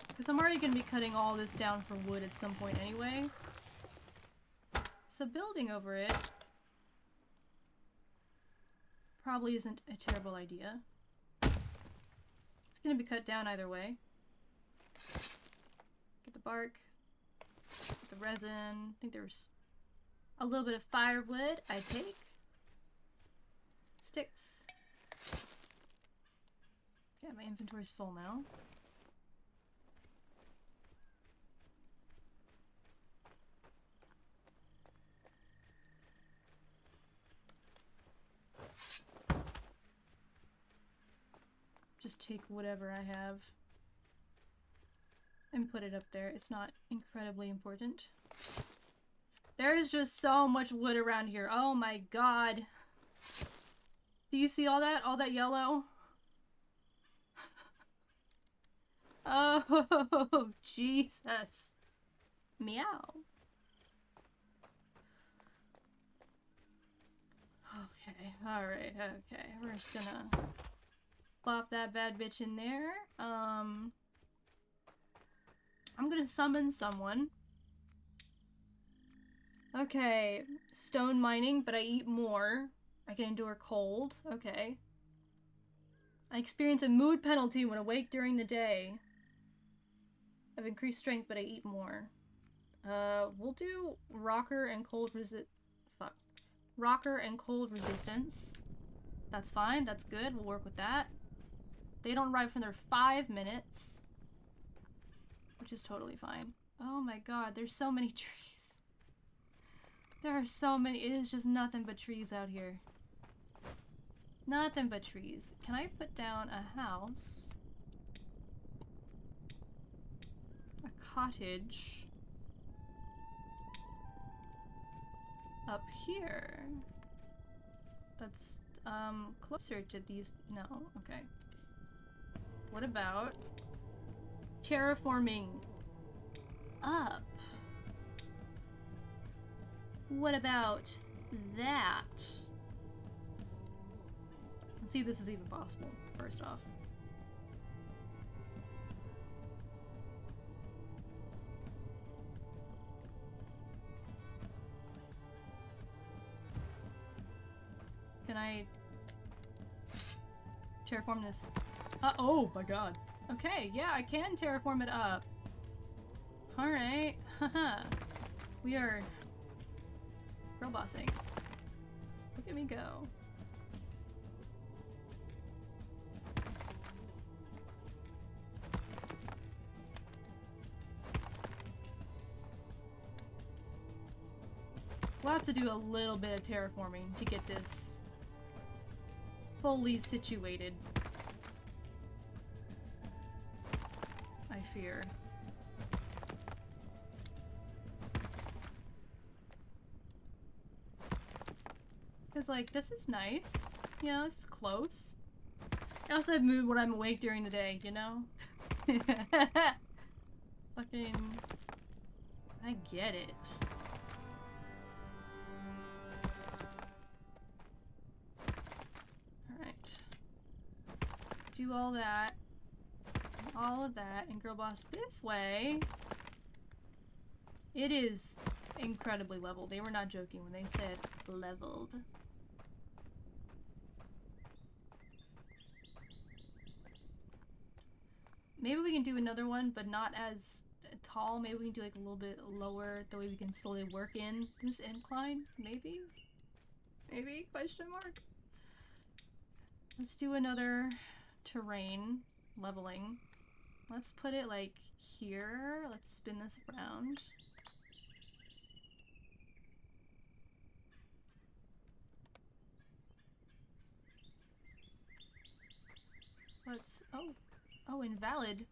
Because I'm already going to be cutting all this down for wood at some point anyway. So building over it probably isn't a terrible idea. It's going to be cut down either way. Get the bark. Get the resin. I think there's a little bit of firewood I take. Sticks. Okay, my inventory's full now. Just take whatever I have and put it up there. It's not incredibly important. There is just so much wood around here. Oh my god. Do you see all that? All that yellow? Oh, Jesus. Meow. Okay, alright, okay. We're just gonna plop that bad bitch in there. I'm gonna summon someone. Okay, stone mining, but I eat more. I can endure cold. Okay. I experience a mood penalty when awake during the day. I've increased strength, but I eat more. We'll do rocker and cold rocker and cold resistance. That's fine. That's good. We'll work with that. They don't arrive for their 5 minutes, which is totally fine. Oh my god, there's so many trees. There are so many. It is just nothing but trees out here. Nothing but trees. Can I put down a house? A cottage. up here. That's closer to these. No, okay. What about terraforming up? What about that? Let's see if this is even possible, first off. Can I terraform this? Oh my god. Okay, yeah, I can terraform it up. Alright. Haha. We are girl bossing. Look at me go. We'll have to do a little bit of terraforming to get this fully situated. I fear. Because, like, this is nice. You know, it's close. I also have mood when I'm awake during the day, you know? Fucking... I get it. Alright. Do all that. All of that. And girl boss this way. It is incredibly leveled. They were not joking when they said leveled. Maybe we can do another one, but not as tall. Maybe we can do like a little bit lower, the way we can slowly work in this incline. Maybe? Maybe? Question mark? Let's do another terrain leveling. Let's put it like here. Let's spin this around. Let's... Oh, invalid.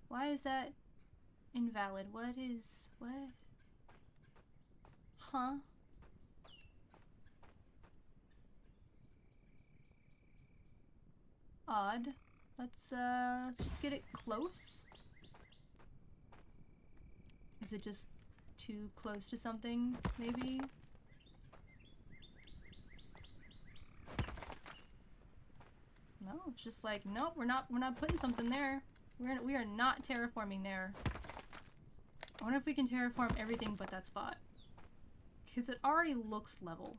Why is that invalid? What? Huh? Odd. Let's just get it close. Is it just too close to something, maybe? No, it's just like, nope, we're not putting something there. We are not terraforming there. I wonder if we can terraform everything but that spot. Because it already looks level.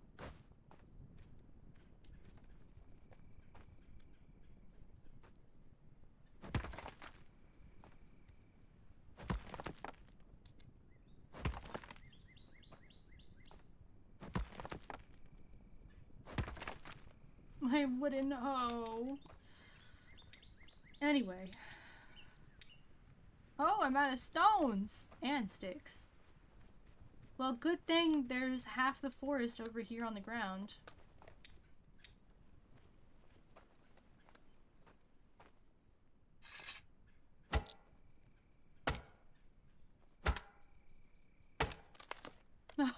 My wooden hoe. Anyway. Oh, I'm out of stones! And sticks. Well, good thing there's half the forest over here on the ground.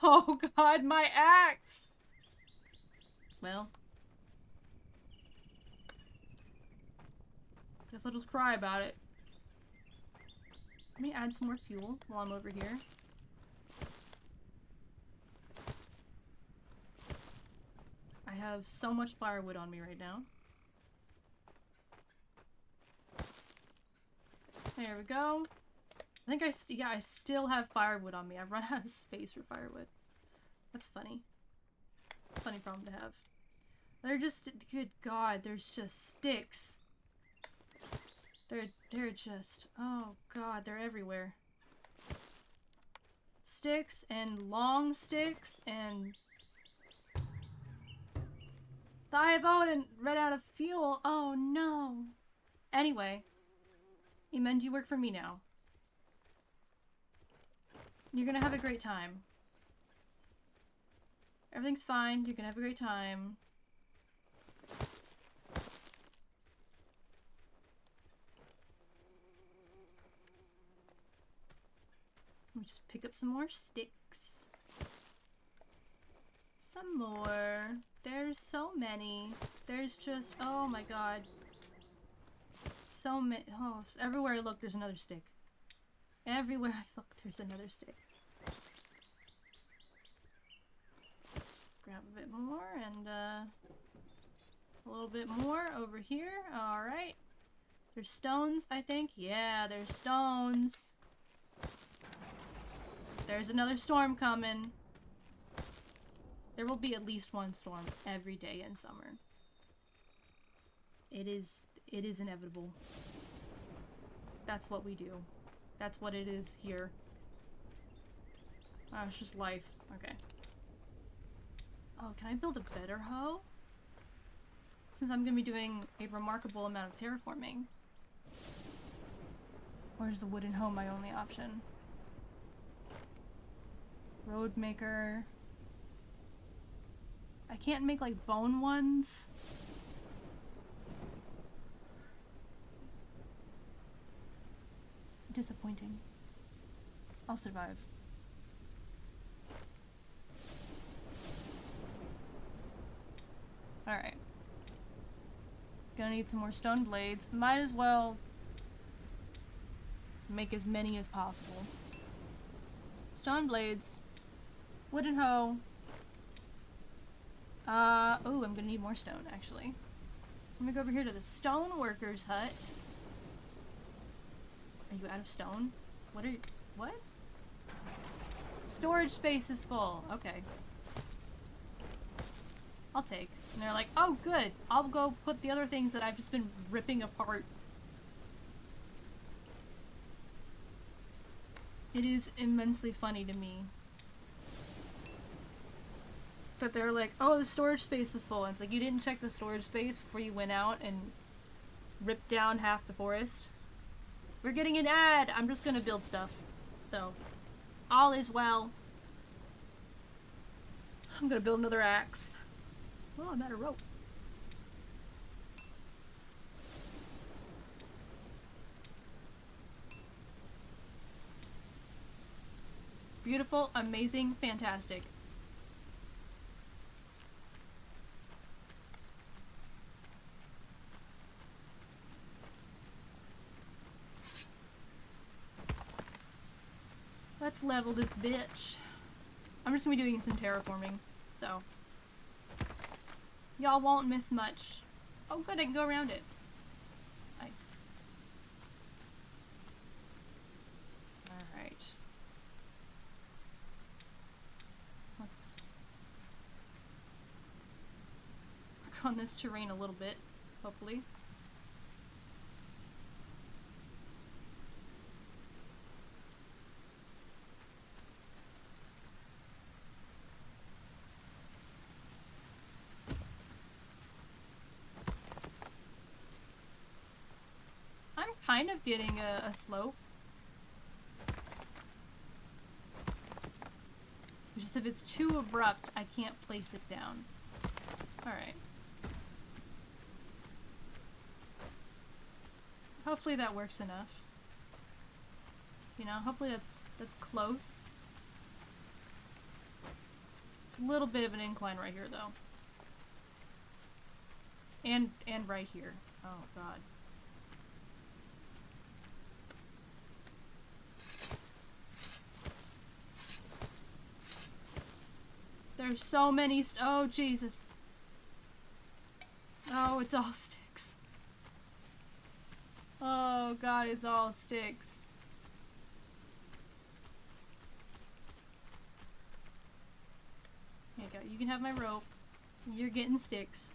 Oh god, my axe! Well. Guess I'll just cry about it. Let me add some more fuel while I'm over here. I have so much firewood on me right now. There we go. I think I still have firewood on me. I've run out of space for firewood. That's funny. Funny problem to have. They're just, good god, there's just sticks. They're just, oh god, they're everywhere. Sticks and long sticks and... The Eye of Odin ran out of fuel. Oh no. Anyway. Emend, you work for me now. You're gonna have a great time. Everything's fine. You're gonna have a great time. We'll just pick up some more sticks. Some more. There's so many. There's just, oh my god. So many. Oh, everywhere I look, there's another stick. Everywhere I look, there's another stick. Let's grab a bit more and a little bit more over here. Alright. There's stones, I think. Yeah, there's stones. There's another storm coming. There will be at least one storm every day in summer. It is inevitable. That's what we do. That's what it is here. Oh, it's just life. Okay. Oh, can I build a better hoe? Since I'm gonna be doing a remarkable amount of terraforming. Or is the wooden hoe my only option? Road maker. I can't make like bone ones. Disappointing. I'll survive. Alright. Gonna need some more stone blades. Might as well make as many as possible. Stone blades. Wooden hoe. Oh, I'm gonna need more stone, actually. I'm gonna go over here to the stone worker's hut. Are you out of stone? What are you- what? Storage space is full. Okay. I'll take. And they're like, oh good, I'll go put the other things that I've just been ripping apart. It is immensely funny to me that they're like, oh, the storage space is full. And it's like, you didn't check the storage space before you went out and ripped down half the forest. We're getting an ad! I'm just gonna build stuff, though. All is well. I'm gonna build another axe. Oh, I'm out of rope. Beautiful, amazing, fantastic. Let's level this bitch. I'm just gonna be doing some terraforming, so y'all won't miss much. Oh good, I can go around it. Nice. Alright. Let's work on this terrain a little bit, hopefully. Kind of getting a slope. Just if it's too abrupt, I can't place it down. Alright. Hopefully that works enough. You know, hopefully that's close. It's a little bit of an incline right here though. And right here. Oh god. There's so many oh Jesus. Oh, it's all sticks. Oh god, it's all sticks. There you go. You can have my rope. You're getting sticks.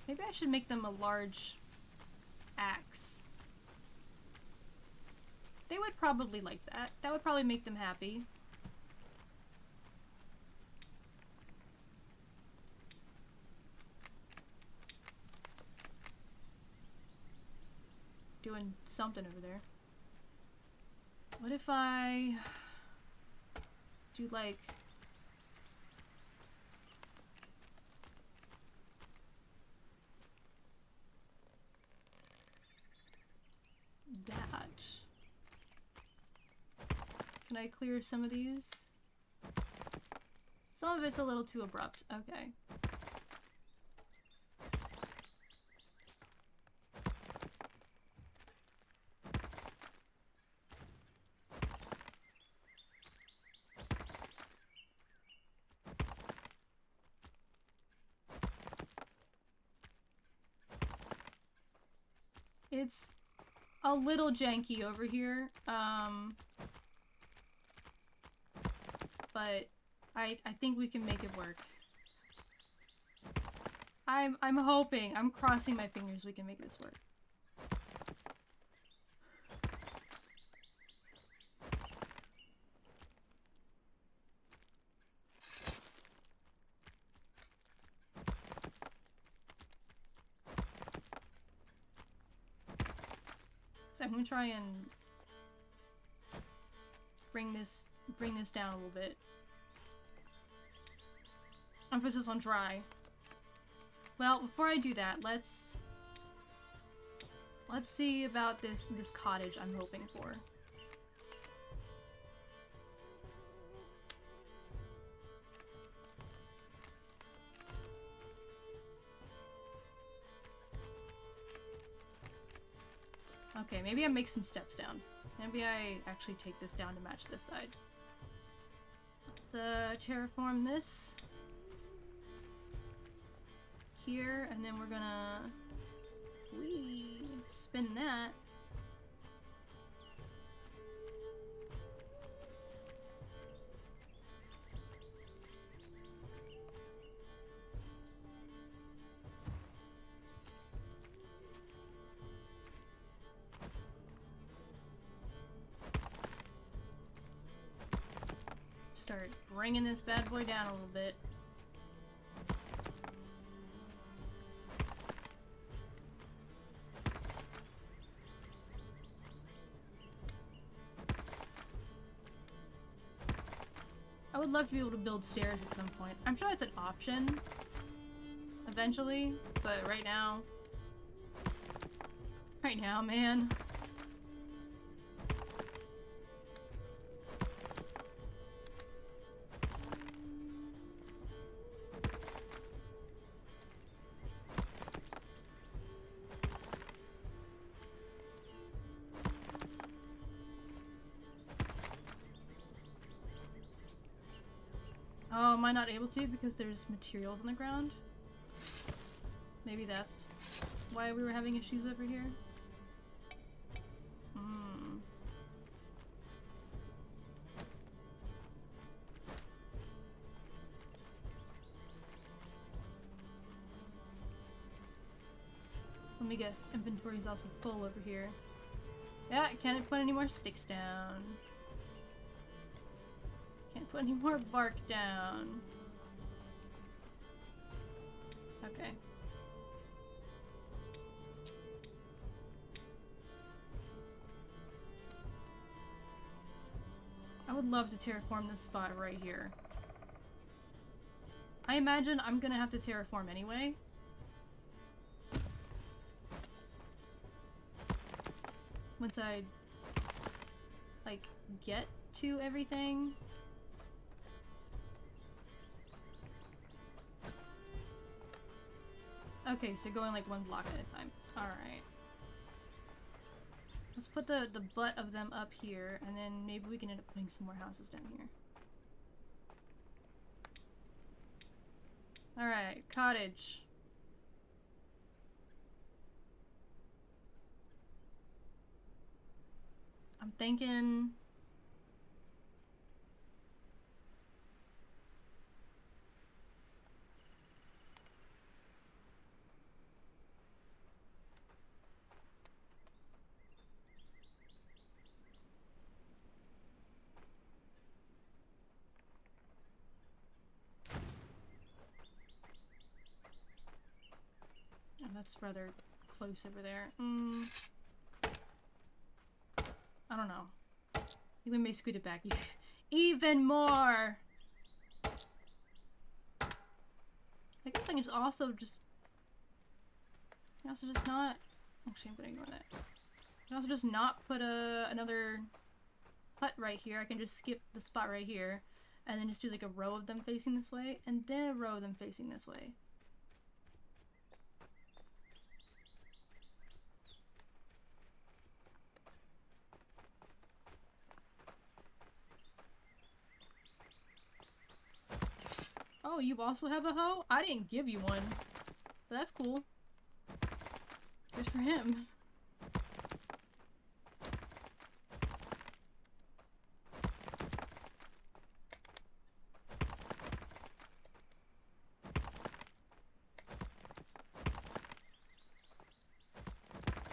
Maybe I should make them a large axe. They would probably like that. That would probably make them happy. Doing something over there. What if I do like Can I clear some of these? Some of it's a little too abrupt. Okay. It's a little janky over here, but I think we can make it work. I'm hoping, I'm crossing my fingers we can make this work. So I'm gonna try and bring this down a little bit. Emphasis on dry. Well, before I do that, let's see about this cottage I'm hoping for. Okay, maybe I make some steps down. Maybe I actually take this down to match this side. Let's terraform this here, and then we're gonna spin that. Start bringing this bad boy down a little bit. I would love to be able to build stairs at some point. I'm sure that's an option eventually, but right now, man. Oh, am I not able to because there's materials on the ground? Maybe that's why we were having issues over here. Let me guess, inventory is also full over here. Yeah, can't put any more sticks down. Can't put any more bark down. Okay. I would love to terraform this spot right here. I imagine I'm gonna have to terraform anyway. Once I, like, get to everything. Okay, so going like one block at a time. Alright. Let's put the butt of them up here, and then maybe we can end up putting some more houses down here. Alright, cottage. I'm thinking... Oh, that's rather close over there. I don't know. You can maybe scoot it back even more. I guess I can just also just not. Actually, I'm gonna ignore that. I can also just not put another hut right here, I can just skip the spot right here, and then just do like a row of them facing this way, and then a row of them facing this way. Oh, you also have a hoe? I didn't give you one. But that's cool. Good for him.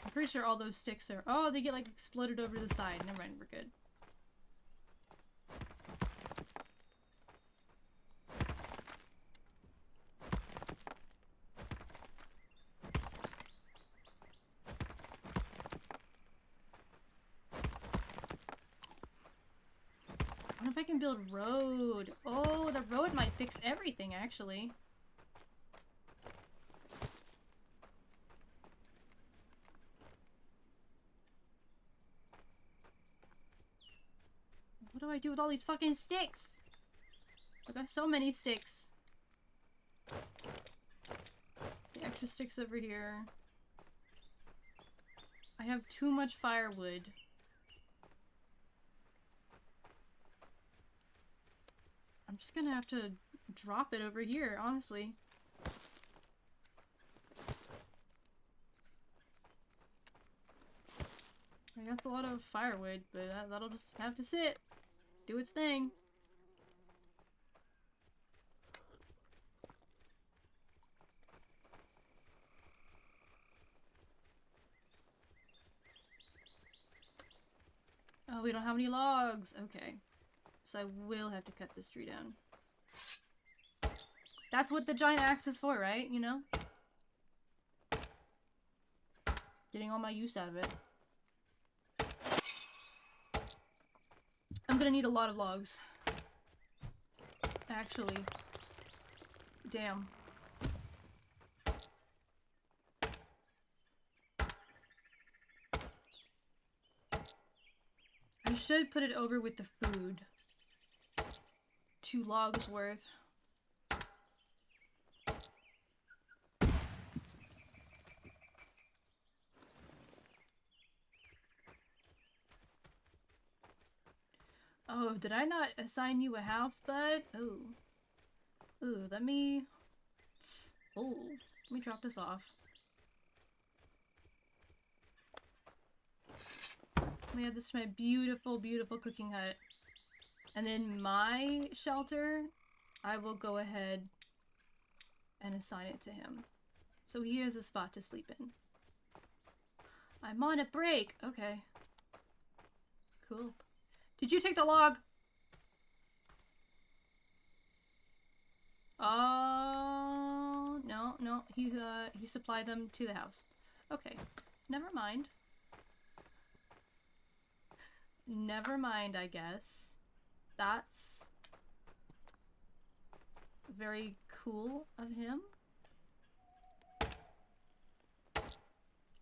I'm pretty sure all those sticks are... Oh, they get like exploded over to the side. Never mind, we're good. I wonder if I can build road. Oh, the road might fix everything, actually. What do I do with all these fucking sticks? I got so many sticks. The extra sticks over here. I have too much firewood. I'm just gonna have to drop it over here, honestly. That's a lot of firewood, but that'll just have to sit. Do its thing. Oh, we don't have any logs. Okay. So I will have to cut this tree down. That's what the giant axe is for, right? You know? Getting all my use out of it. I'm gonna need a lot of logs. Actually. Damn. I should put it over with the food. 2 logs worth. Oh, did I not assign you a house, bud? Oh. Ooh, let me drop this off. Let me add this to my beautiful, beautiful cooking hut. And then my shelter, I will go ahead and assign it to him. So he has a spot to sleep in. I'm on a break! Okay. Cool. Did you take the log? Oh, no. He supplied them to the house. Okay. Never mind. Never mind, I guess. That's very cool of him.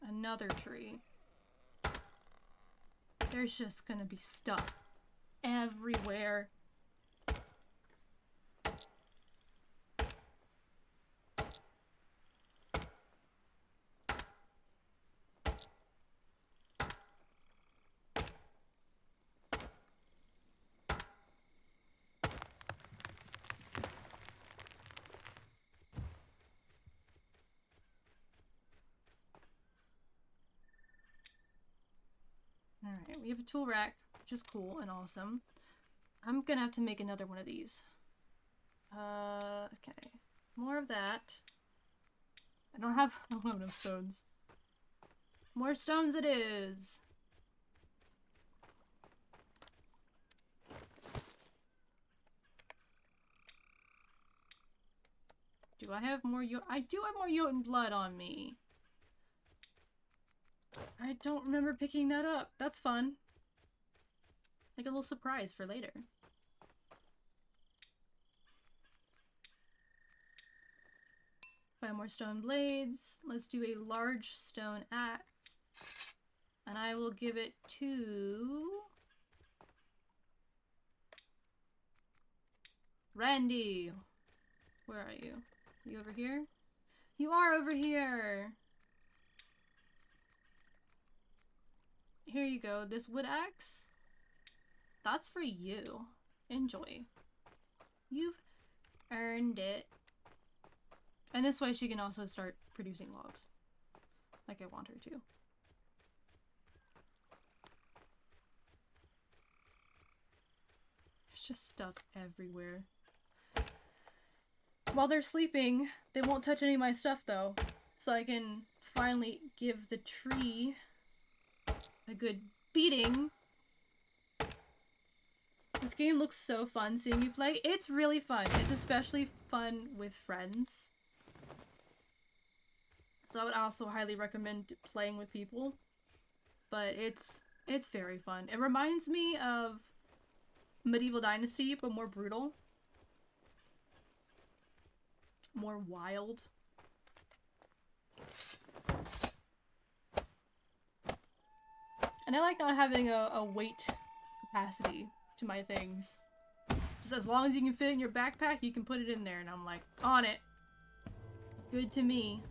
Another tree. There's just gonna be stuff everywhere. Alright, we have a tool rack, which is cool and awesome. I'm gonna have to make another one of these. Okay. More of that. I don't have enough stones. More stones it is! Do I have more I do have more Jotun blood on me. I don't remember picking that up. That's fun. Like a little surprise for later. 5 more stone blades. Let's do a large stone axe. And I will give it to Randy! Where are you? You over here? You are over here! Here you go. This wood axe? That's for you. Enjoy. You've earned it. And this way she can also start producing logs. Like I want her to. There's just stuff everywhere. While they're sleeping, they won't touch any of my stuff though. So I can finally give the tree a good beating. This game looks so fun seeing you play. It's really fun. It's especially fun with friends. So I would also highly recommend playing with people. But it's very fun. It reminds me of Medieval Dynasty, but more brutal. More wild. And I like not having a weight capacity to my things. Just as long as you can fit it in your backpack, you can put it in there. And I'm like, on it. Good to me.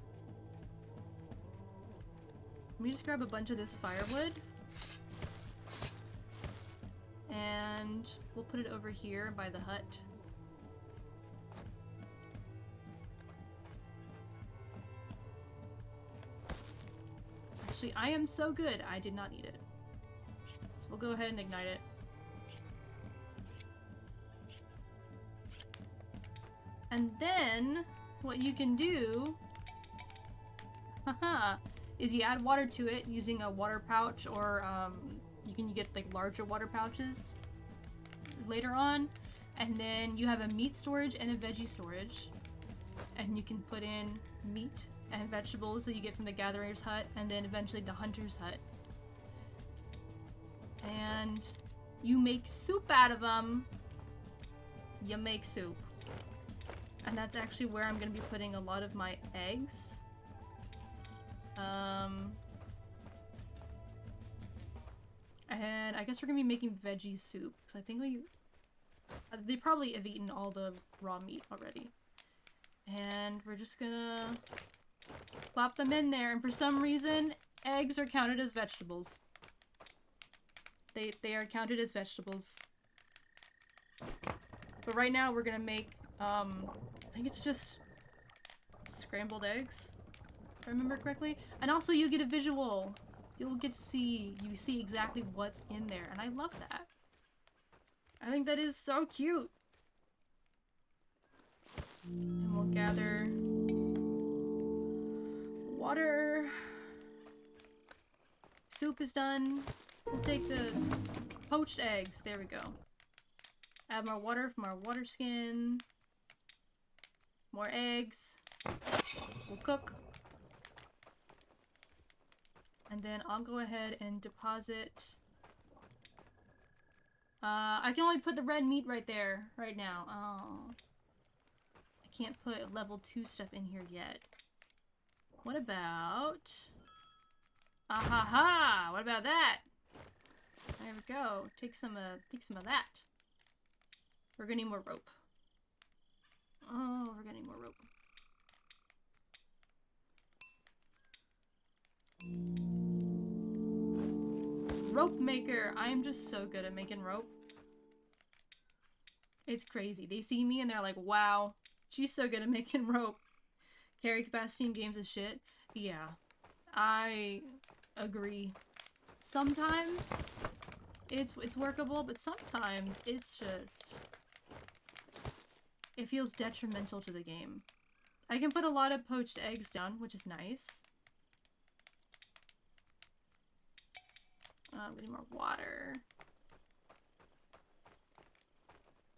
Let me just grab a bunch of this firewood. And we'll put it over here by the hut. Actually, I am so good, I did not need it. So we'll go ahead and ignite it. And then, what you can do, haha, is you add water to it using a water pouch, or you can get like larger water pouches later on. And then you have a meat storage and a veggie storage. And you can put in meat and vegetables that you get from the gatherer's hut, and then eventually the hunter's hut. And you make soup out of them. You make soup. And that's actually where I'm going to be putting a lot of my eggs. And I guess we're going to be making veggie soup, because I think they probably have eaten all the raw meat already. And we're just gonna plop them in there, and for some reason, eggs are counted as vegetables. They are counted as vegetables. But right now we're gonna make, I think it's just scrambled eggs, if I remember correctly. And also you get a visual. You'll get to see, you see exactly what's in there, and I love that. I think that is so cute. And we'll gather water. Soup is done. We'll take the poached eggs. There we go. Add more water from our water skin. More eggs. We'll cook. And then I'll go ahead and deposit. I can only put the red meat right there, right now. Oh. I can't put level 2 stuff in here yet. What about... Ahaha! What about that? There we go. Take some of that. We're gonna need more rope. Oh, we're gonna need more rope. Rope maker! I am just so good at making rope. It's crazy. They see me and they're like, wow, she's so good at making rope. Carry capacity in games is shit. Yeah, I agree. Sometimes it's workable, but sometimes it's just... it feels detrimental to the game. I can put a lot of poached eggs down, which is nice. We need more water.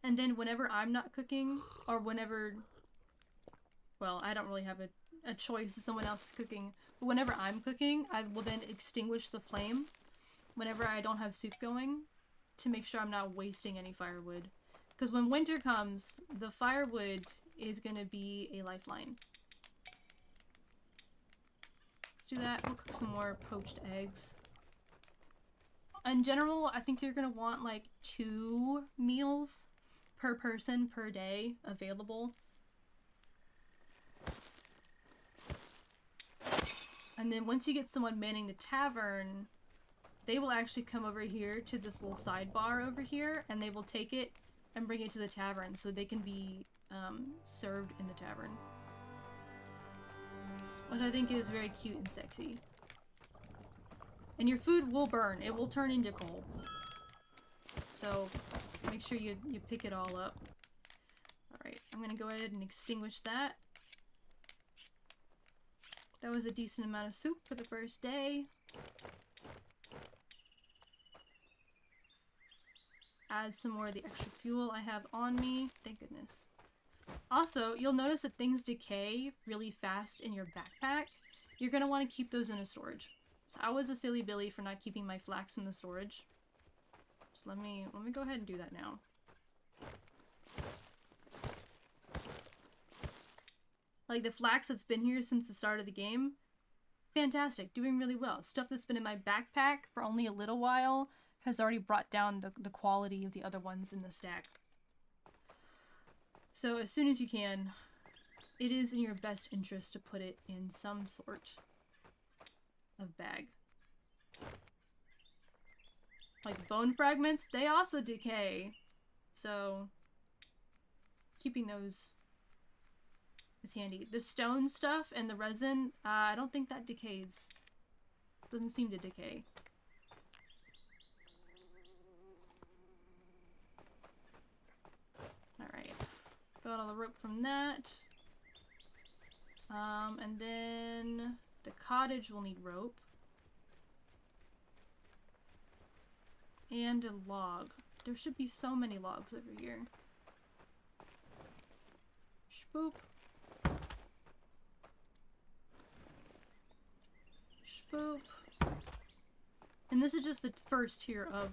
And then whenever I'm not cooking, or whenever... well, I don't really have a choice if someone else is cooking. But whenever I'm cooking, I will then extinguish the flame whenever I don't have soup going, to make sure I'm not wasting any firewood. Because when winter comes, the firewood is going to be a lifeline. Let's do that. We'll cook some more poached eggs. In general, I think you're going to want like 2 meals per person per day available. And then once you get someone manning the tavern, they will actually come over here to this little sidebar over here, and they will take it and bring it to the tavern so they can be served in the tavern. Which I think is very cute and sexy. And your food will burn. It will turn into coal. So make sure you pick it all up. Alright, I'm gonna go ahead and extinguish that. That was a decent amount of soup for the first day. Add some more of the extra fuel I have on me. Thank goodness. Also, you'll notice that things decay really fast in your backpack. You're gonna want to keep those in a storage. So I was a silly Billy for not keeping my flax in the storage. So let me go ahead and do that now. Like the flax that's been here since the start of the game, fantastic, doing really well. Stuff that's been in my backpack for only a little while has already brought down the quality of the other ones in the stack. So as soon as you can, it is in your best interest to put it in some sort of bag. Like bone fragments, they also decay. So keeping those is handy. The stone stuff and the resin, I don't think that decays. Doesn't seem to decay. Alright. Got all the rope from that. And then the cottage will need rope. And a log. There should be so many logs over here. Spoop. Spoop. And this is just the first tier of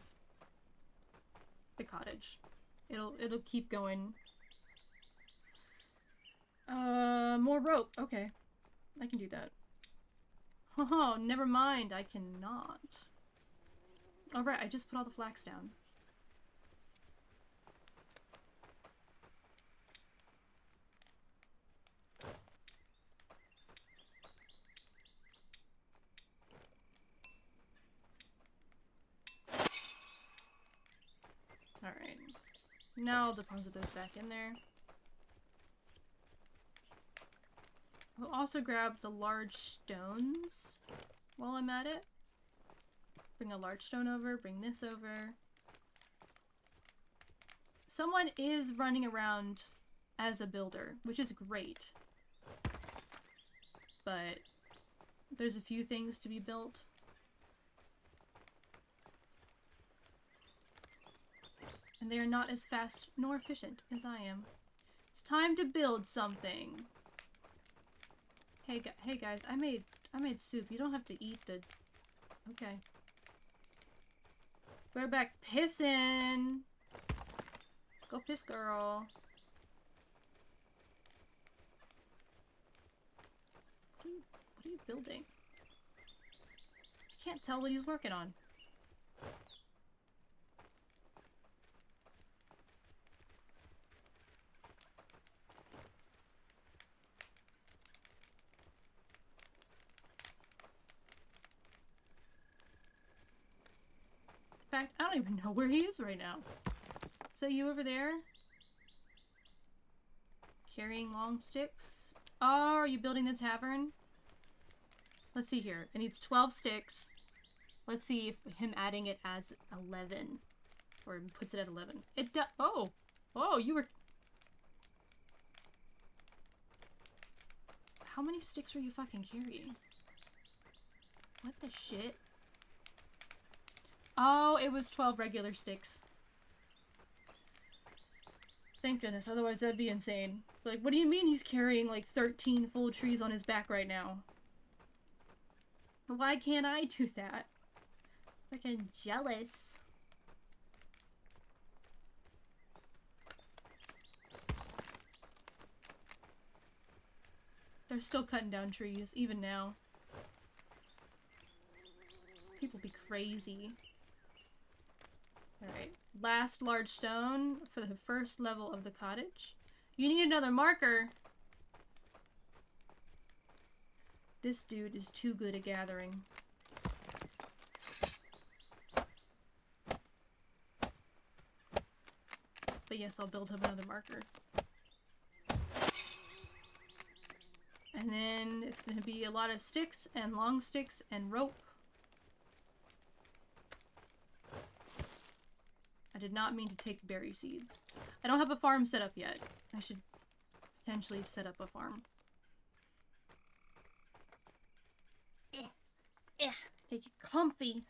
the cottage. It'll keep going. More rope. Okay. I can do that. Oh, never mind. I cannot. Alright, I just put all the flax down. Alright. Now I'll deposit those back in there. I'll also grab the large stones while I'm at it. Bring a large stone over, bring this over. Someone is running around as a builder, which is great. But there's a few things to be built. And they are not as fast nor efficient as I am. It's time to build something. Hey guys, I made soup. You don't have to eat the... Okay. We're back pissing. Go piss, girl. What are you building? I can't tell what he's working on. In fact, I don't even know where he is right now. Is that you over there? Carrying long sticks? Oh, are you building the tavern? Let's see here. It needs 12 sticks. Let's see if him adding it adds 11. Or puts it at 11. It does. Oh! Oh, you were... How many sticks were you fucking carrying? What the shit? Oh, it was 12 regular sticks. Thank goodness, otherwise that'd be insane. Like, what do you mean he's carrying like 13 full trees on his back right now? Why can't I do that? Freaking jealous. They're still cutting down trees, even now. People be crazy. Alright, last large stone for the first level of the cottage. You need another marker! This dude is too good at gathering. But yes, I'll build him another marker. And then it's going to be a lot of sticks and long sticks and rope. I did not mean to take berry seeds. I don't have a farm set up yet. I should potentially set up a farm. Make it comfy.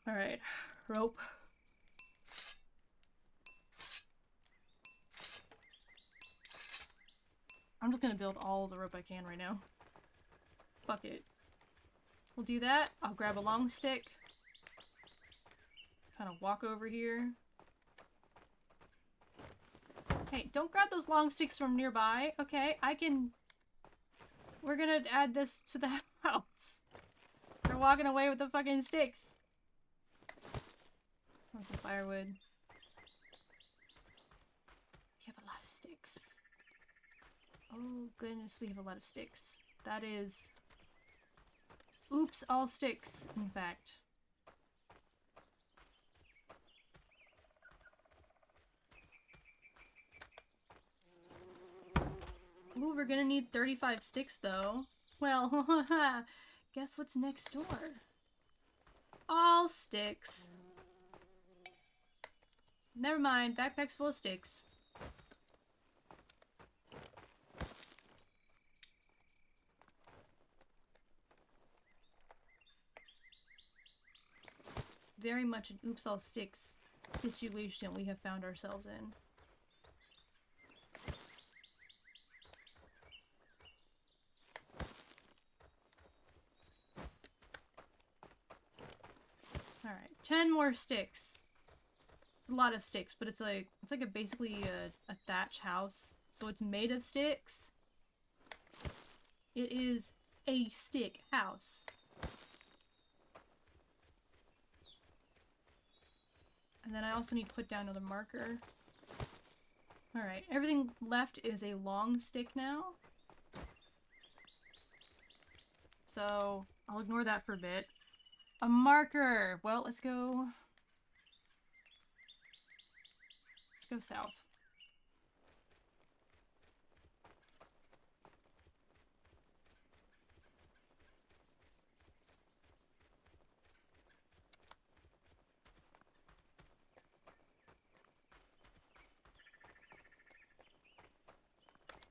Alright, rope. I'm just gonna build all the rope I can right now. Fuck it. We'll do that. I'll grab a long stick. Kind of walk over here. Hey, don't grab those long sticks from nearby. Okay, I can... We're gonna add this to the house. We're walking away with the fucking sticks. Want some firewood. We have a lot of sticks. Oh goodness, we have a lot of sticks. That is... Oops, all sticks, in fact. Ooh, we're gonna need 35 sticks, though. Well, guess what's next door? All sticks. Never mind, backpack's full of sticks. Very much an oops all sticks situation we have found ourselves in. Alright, 10 more sticks. It's a lot of sticks, but it's like basically a thatch house. So it's made of sticks. It is a stick house. And then I also need to put down another marker. Alright, everything left is a long stick now. So I'll ignore that for a bit. A marker! Well, let's go... Let's go south.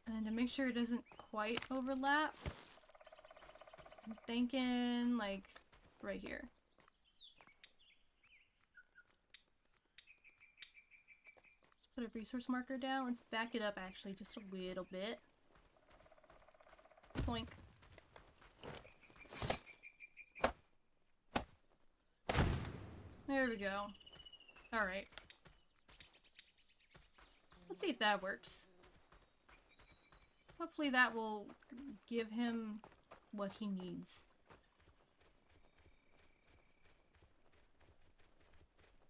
And to make sure it doesn't quite overlap, I'm thinking like right here. Let's put a resource marker down. Let's back it up actually just a little bit. Ploink. There we go. Alright. Let's see if that works. Hopefully that will give him what he needs.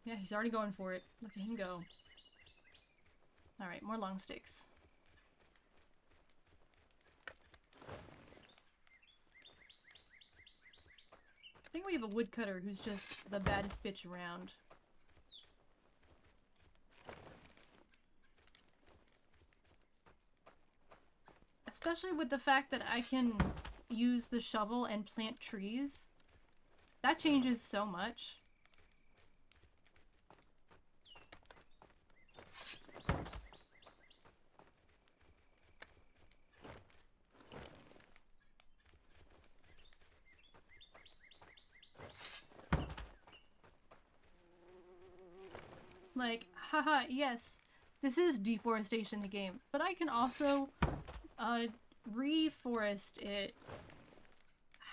Yeah, he's already going for it. Look at him go. Alright, more long sticks. I think we have a woodcutter who's just the baddest bitch around. Especially with the fact that I can use the shovel and plant trees. That changes so much. Like, haha, yes, this is deforestation in the game, but I can also reforest it.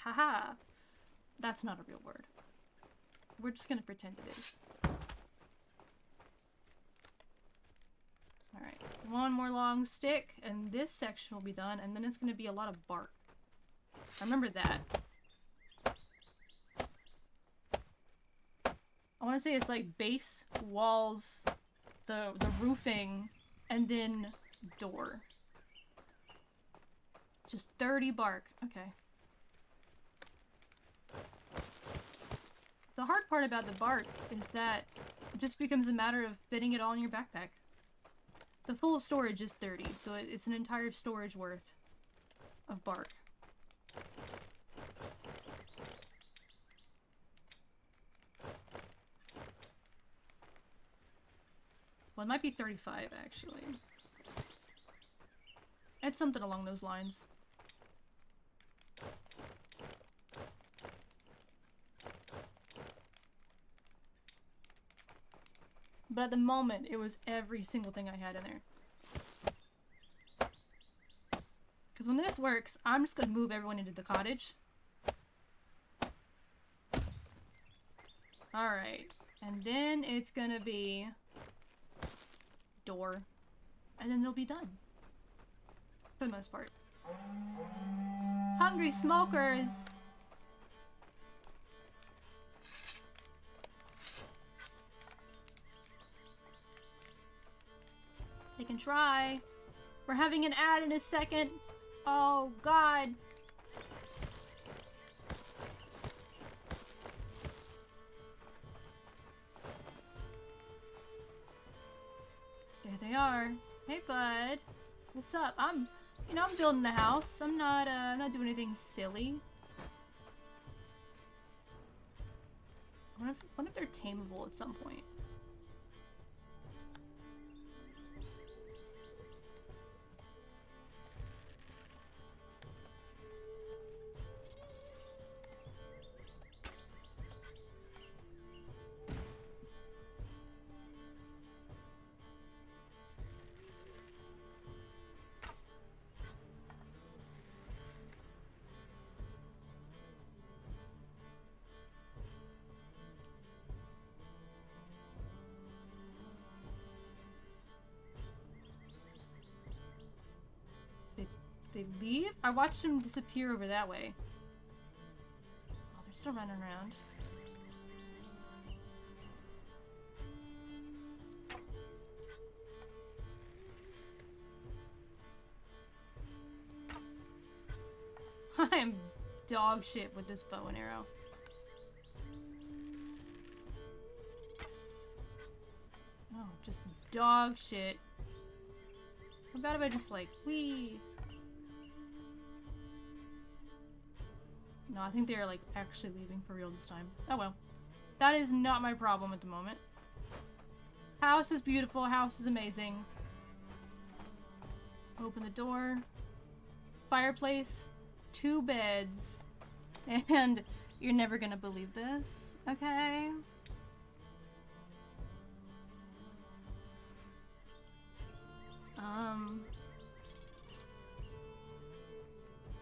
Haha. That's not a real word. We're just gonna pretend it is. Alright, one more long stick, and this section will be done, and then it's gonna be a lot of bark. Remember that. I want to say it's like base, walls, the roofing, and then door. Just 30 bark. Okay. The hard part about the bark is that it just becomes a matter of fitting it all in your backpack. The full storage is 30, so it's an entire storage worth of bark. Well, it might be 35, actually. It's something along those lines. But at the moment, it was every single thing I had in there. Because when this works, I'm just going to move everyone into the cottage. Alright. And then it's going to be door. And then they'll be done. For the most part. Hungry smokers! They can try. We're having an ad in a second. Oh, God. There they are. Hey, bud. What's up? I'm building a house. I'm not doing anything silly. I wonder if they're tameable at some point. They leave? I watched them disappear over that way. Oh, they're still running around. I am dog shit with this bow and arrow. Oh, just dog shit. How about if I just like, whee? No, I think they're like actually leaving for real this time. Oh well. That is not my problem at the moment. House is beautiful. House is amazing. Open the door. Fireplace. 2 beds. And you're never gonna believe this. Okay?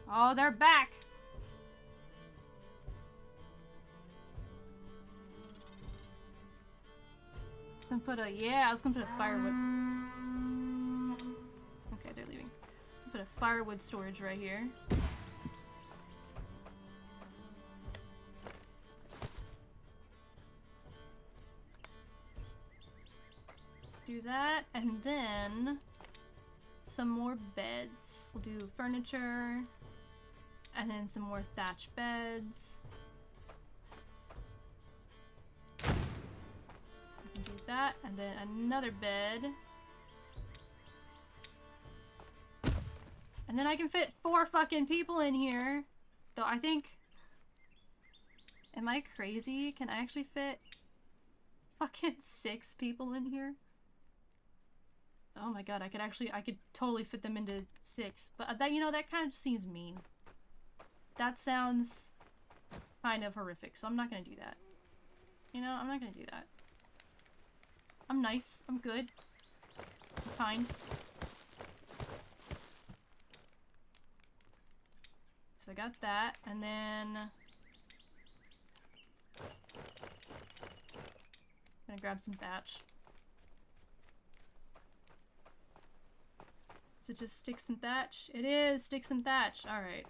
Oh, they're back! I was gonna put a firewood. Okay, they're leaving. Put a firewood storage right here. Do that, and then some more beds. We'll do furniture, and then some more thatch beds. Do that, and then another bed. And then I can fit 4 fucking people in here. Though I think... Am I crazy? Can I actually fit fucking 6 people in here? Oh my god, I could totally fit them into 6. But that, that kind of seems mean. That sounds kind of horrific, so I'm not gonna do that. I'm not gonna do that. I'm nice. I'm good. I'm kind. So I got that, and then... I'm gonna grab some thatch. Is it just sticks and thatch? It is sticks and thatch. Alright.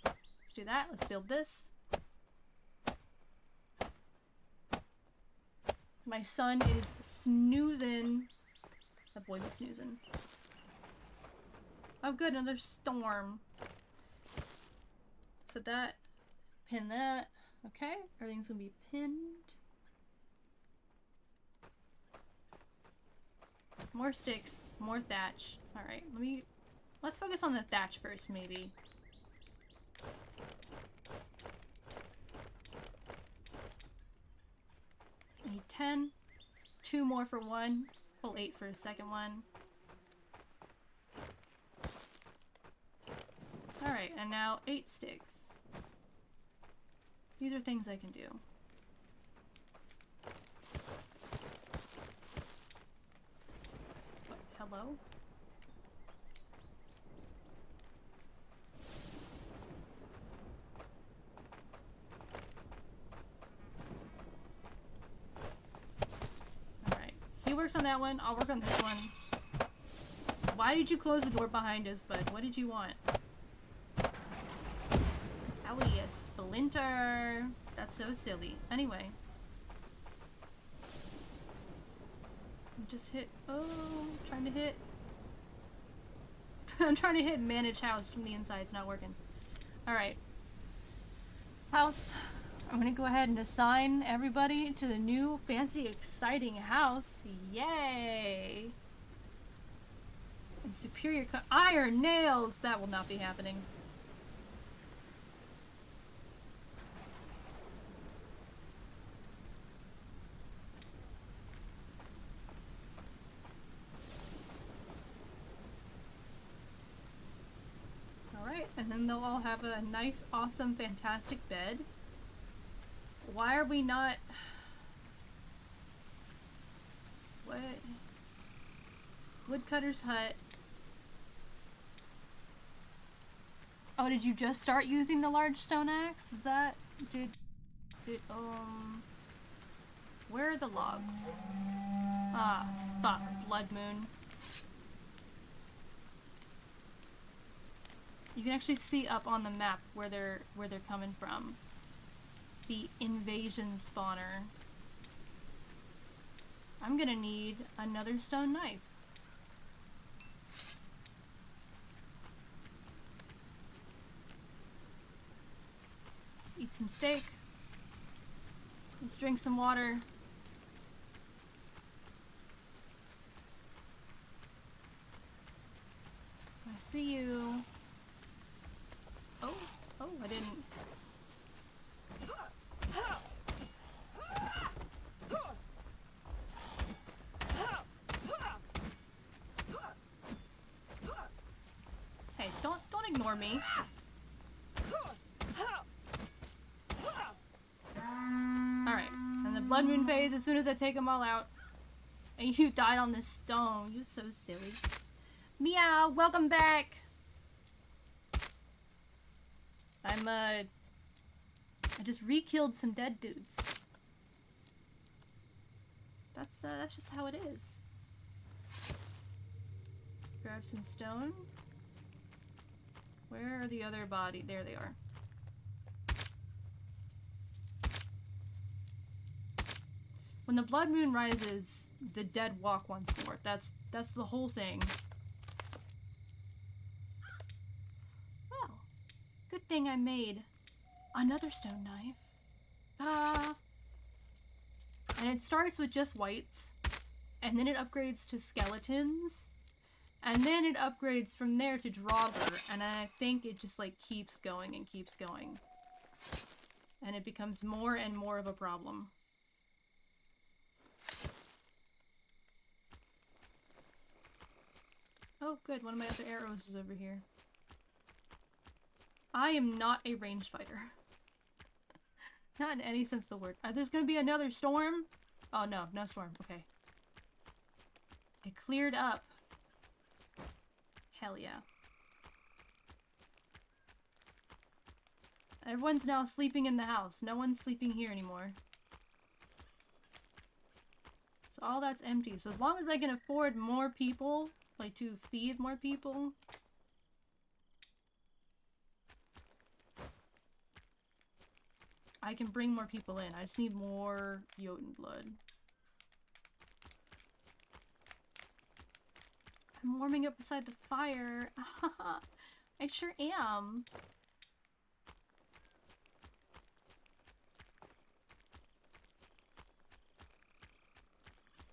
Let's do that. Let's build this. My son is snoozing. That boy was snoozing. Oh good, another storm. So that, pin that. Okay, everything's gonna be pinned. More sticks, more thatch. Alright, let's focus on the thatch first, maybe. I need 10. 2 more for one. Full 8 for a second one. Alright, and now 8 sticks. These are things I can do. What, hello? Alright. He works on that one, I'll work on this one. Why did you close the door behind us, bud? What did you want? Owie, a splinter. That's so silly. Anyway. Just hit. Oh, trying to hit. I'm trying to hit manage house from the inside. It's not working. Alright. House. I'm gonna go ahead and assign everybody to the new fancy exciting house. Yay! And superior iron nails! That will not be happening. And then they'll all have a nice, awesome, fantastic bed. Why are we not... What? Woodcutter's hut. Oh, did you just start using the large stone axe? Is that... Where are the logs? Ah, fuck. Blood moon. You can actually see up on the map where they're coming from. The invasion spawner. I'm gonna need another stone knife. Let's eat some steak. Let's drink some water. I see you. Oh, I didn't. Hey, don't ignore me. Alright, and the blood moon phase as soon as I take them all out. And you died on this stone. You're so silly. Meow, welcome back! I just re-killed some dead dudes. That's just how it is. Grab some stone. Where are the other body? There they are. When the blood moon rises, the dead walk once more. That's the whole thing. Well, good thing I made another stone knife. Ta-da! And it starts with just whites, and then it upgrades to skeletons, and then it upgrades from there to Draugr, and I think it just like keeps going and keeps going. And it becomes more and more of a problem. Oh good, one of my other arrows is over here. I am not a ranged fighter. Not in any sense of the word. There's gonna be another storm? Oh no, no storm, okay. It cleared up. Hell yeah. Everyone's now sleeping in the house. No one's sleeping here anymore. So all that's empty. So as long as I can afford more people, like to feed more people, I can bring more people in. I just need more Jotun blood. I'm warming up beside the fire. I sure am.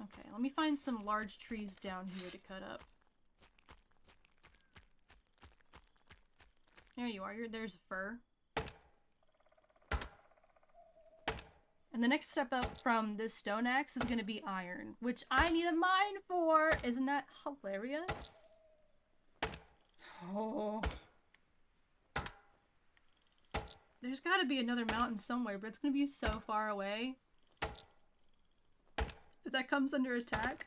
Okay, let me find some large trees down here to cut up. There you are. There's a fir. And the next step up from this stone axe is going to be iron, which I need a mine for! Isn't that hilarious? Oh. There's got to be another mountain somewhere, but it's going to be so far away. If that comes under attack...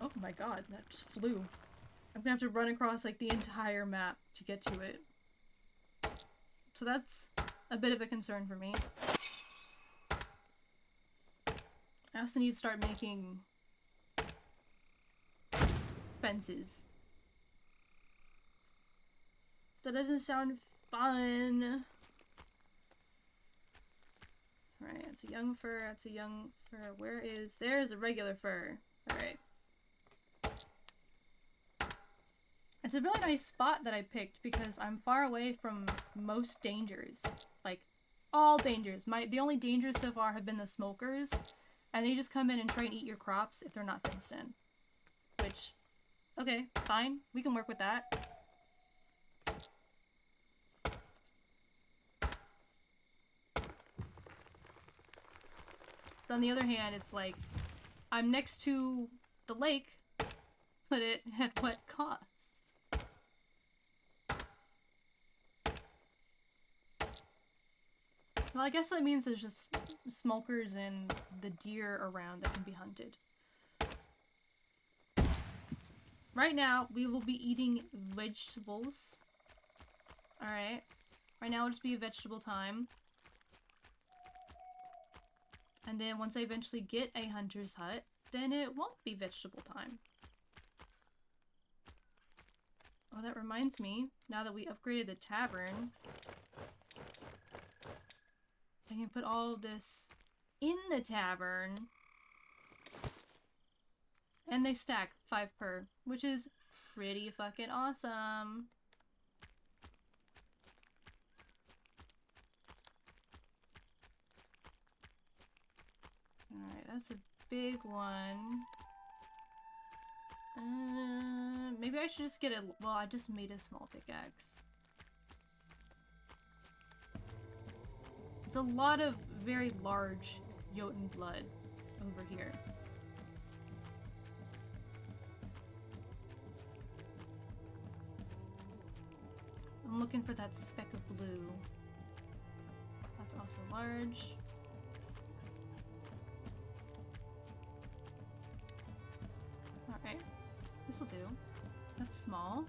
Oh my god, that just flew. I'm gonna have to run across, like, the entire map to get to it. So that's a bit of a concern for me. I also need to start making fences. That doesn't sound fun. Alright, it's a young fir, that's a young fir. There's a regular fir. Alright. It's a really nice spot that I picked because I'm far away from most dangers. Like, all dangers. The only dangers so far have been the smokers, and they just come in and try and eat your crops if they're not fenced in. Which, okay, fine. We can work with that. But on the other hand, it's like, I'm next to the lake, but at what cost? Well, I guess that means there's just smokers and the deer around that can be hunted. Right now, we will be eating vegetables. Alright. Right now, it'll just be vegetable time. And then once I eventually get a hunter's hut, then it won't be vegetable time. Oh, that reminds me, now that we upgraded the tavern, I can put all of this in the tavern. And they stack 5 per, which is pretty fucking awesome. Alright, that's a big one. Maybe I should just get well, I just made a small pickaxe. It's a lot of very large Jotun blood over here. I'm looking for that speck of blue. That's also large. Alright, this'll do. That's small.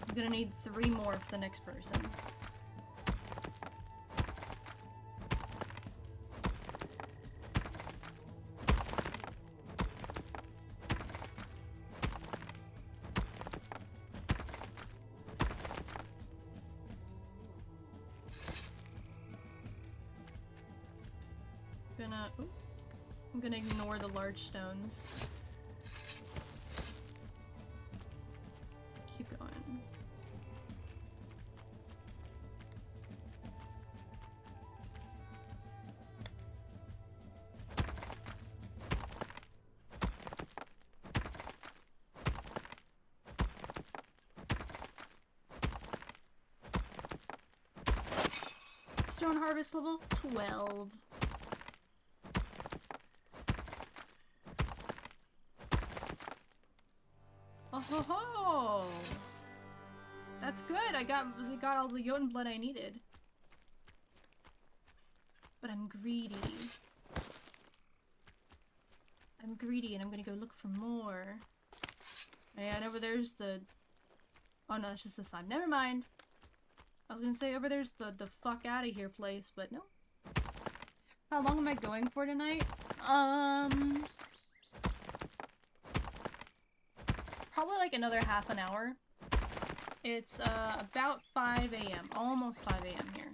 I'm gonna need 3 more for the next person. I'm gonna ignore the large stones. Keep going. Stone harvest level 12. Oh ho ho! That's good. I got all the Jotun blood I needed. But I'm greedy. I'm greedy and I'm gonna go look for more. And over there's the... Oh no, that's just the sun. Never mind. I was gonna say over there's the fuck out of here place, but no. How long am I going for tonight? Probably like another half an hour. It's about 5 a.m. Almost 5 a.m. here.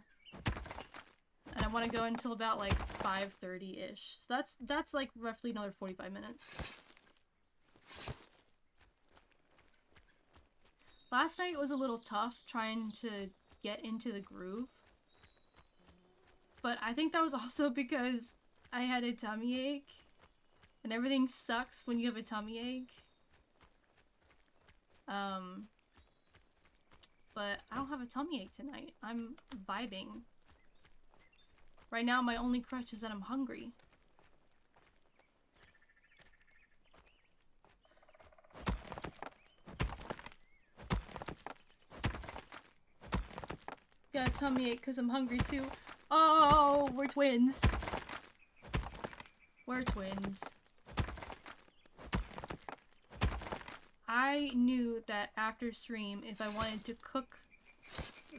And I want to go until about like 5:30-ish. So that's like roughly another 45 minutes. Last night was a little tough trying to get into the groove. But I think that was also because I had a tummy ache. And everything sucks when you have a tummy ache. But I don't have a tummy ache tonight. I'm vibing. Right now, my only crutch is that I'm hungry. Got a tummy ache because I'm hungry too. Oh, we're twins. We're twins. I knew that after stream, if I wanted to cook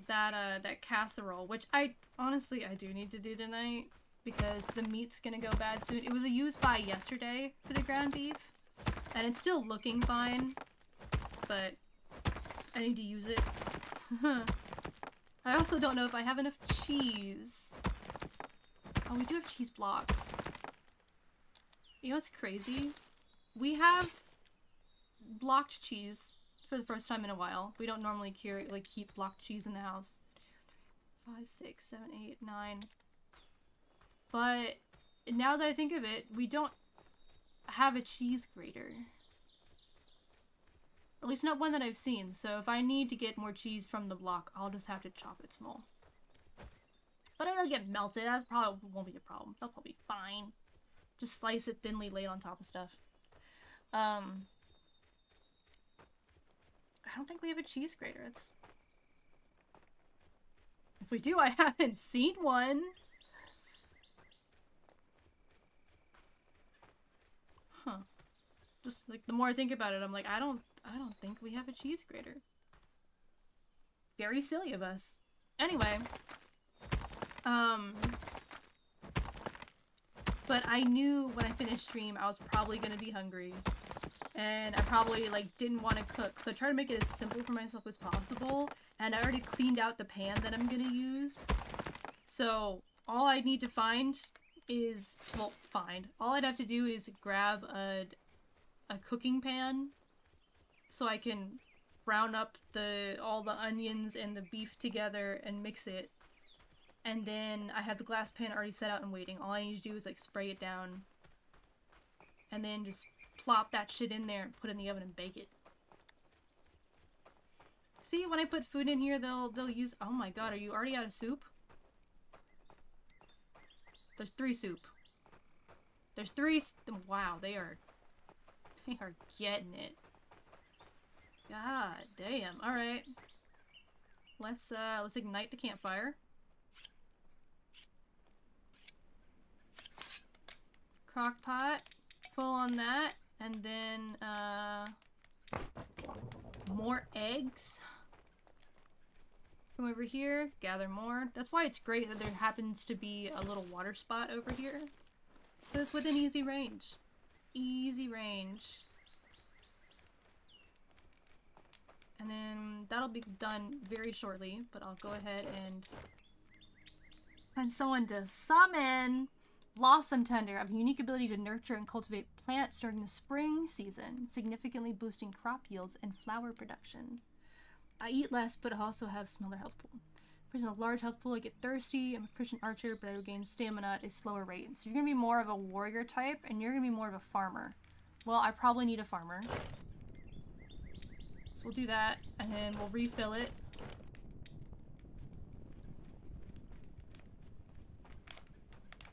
that casserole, which I honestly do need to do tonight because the meat's gonna go bad soon. It was a use by yesterday for the ground beef, and it's still looking fine, but I need to use it. I also don't know if I have enough cheese. Oh, we do have cheese blocks. You know what's crazy? We have blocked cheese for the first time in a while. We don't normally keep blocked cheese in the house. 5, 6, 7, 8, 9. But now that I think of it, we don't have a cheese grater. At least not one that I've seen, so if I need to get more cheese from the block, I'll just have to chop it small. But it'll get melted, that probably won't be a problem. That'll probably be fine. Just slice it thinly, lay it on top of stuff. I don't think we have a cheese grater. If we do, I haven't seen one. Huh. Just like the more I think about it, I'm like, I don't think we have a cheese grater. Very silly of us. Anyway. But I knew when I finished stream I was probably gonna be hungry. And I probably didn't want to cook. So I tried to make it as simple for myself as possible. And I already cleaned out the pan that I'm gonna use. So all I need to find is, all I'd have to do is grab a cooking pan so I can brown up all the onions and the beef together and mix it. And then I have the glass pan already set out and waiting. All I need to do is spray it down and then just plop that shit in there and put it in the oven and bake it. See, when I put food in here, they'll use. Oh my god, are you already out of soup? There's 3 soup. There's 3. Wow, they are getting it. God damn. All right. Let's ignite the campfire. Crock pot. Pull on that, and then more eggs. Come over here, gather more. That's why it's great that there happens to be a little water spot over here. So it's within easy range. Easy range. And then that'll be done very shortly, but I'll go ahead and find someone to summon. Blossom Tender have a unique ability to nurture and cultivate plants during the spring season, significantly boosting crop yields and flower production. I eat less, but I also have smaller health pool. Person with a large health pool, I get thirsty. I'm a proficient archer, but I regain stamina at a slower rate. So you're going to be more of a warrior type, and you're going to be more of a farmer. Well, I probably need a farmer. So we'll do that, and then we'll refill it.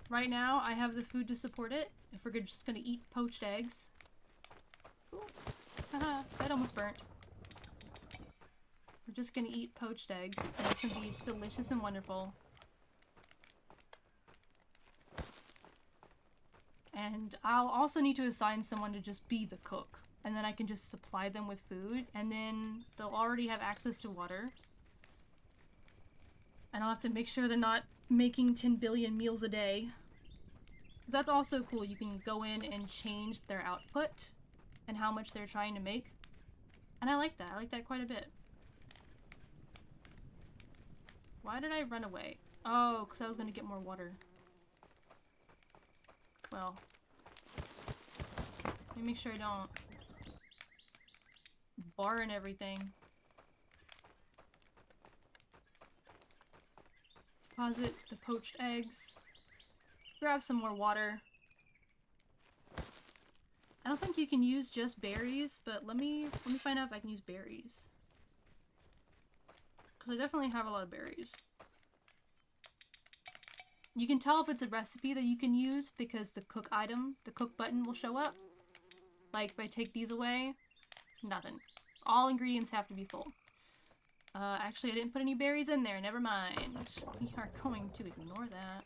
Right now, I have the food to support it. If we're just gonna eat poached eggs. Ooh. Haha, that almost burnt. We're just gonna eat poached eggs, and it's gonna be delicious and wonderful. And I'll also need to assign someone to just be the cook. And then I can just supply them with food, and then they'll already have access to water. And I'll have to make sure they're not making 10 billion meals a day. That's also cool. You can go in and change their output and how much they're trying to make. And I like that. I like that quite a bit. Why did I run away? Oh, because I was going to get more water. Well. Let me make sure I don't bar and everything. deposit the poached eggs. Grab some more water. I don't think you can use just berries, but let me find out if I can use berries. Because I definitely have a lot of berries. You can tell if it's a recipe that you can use because the cook item, the cook button will show up. Like, if I take these away, nothing. All ingredients have to be full. Actually, I didn't put any berries in there. Never mind. We are going to ignore that.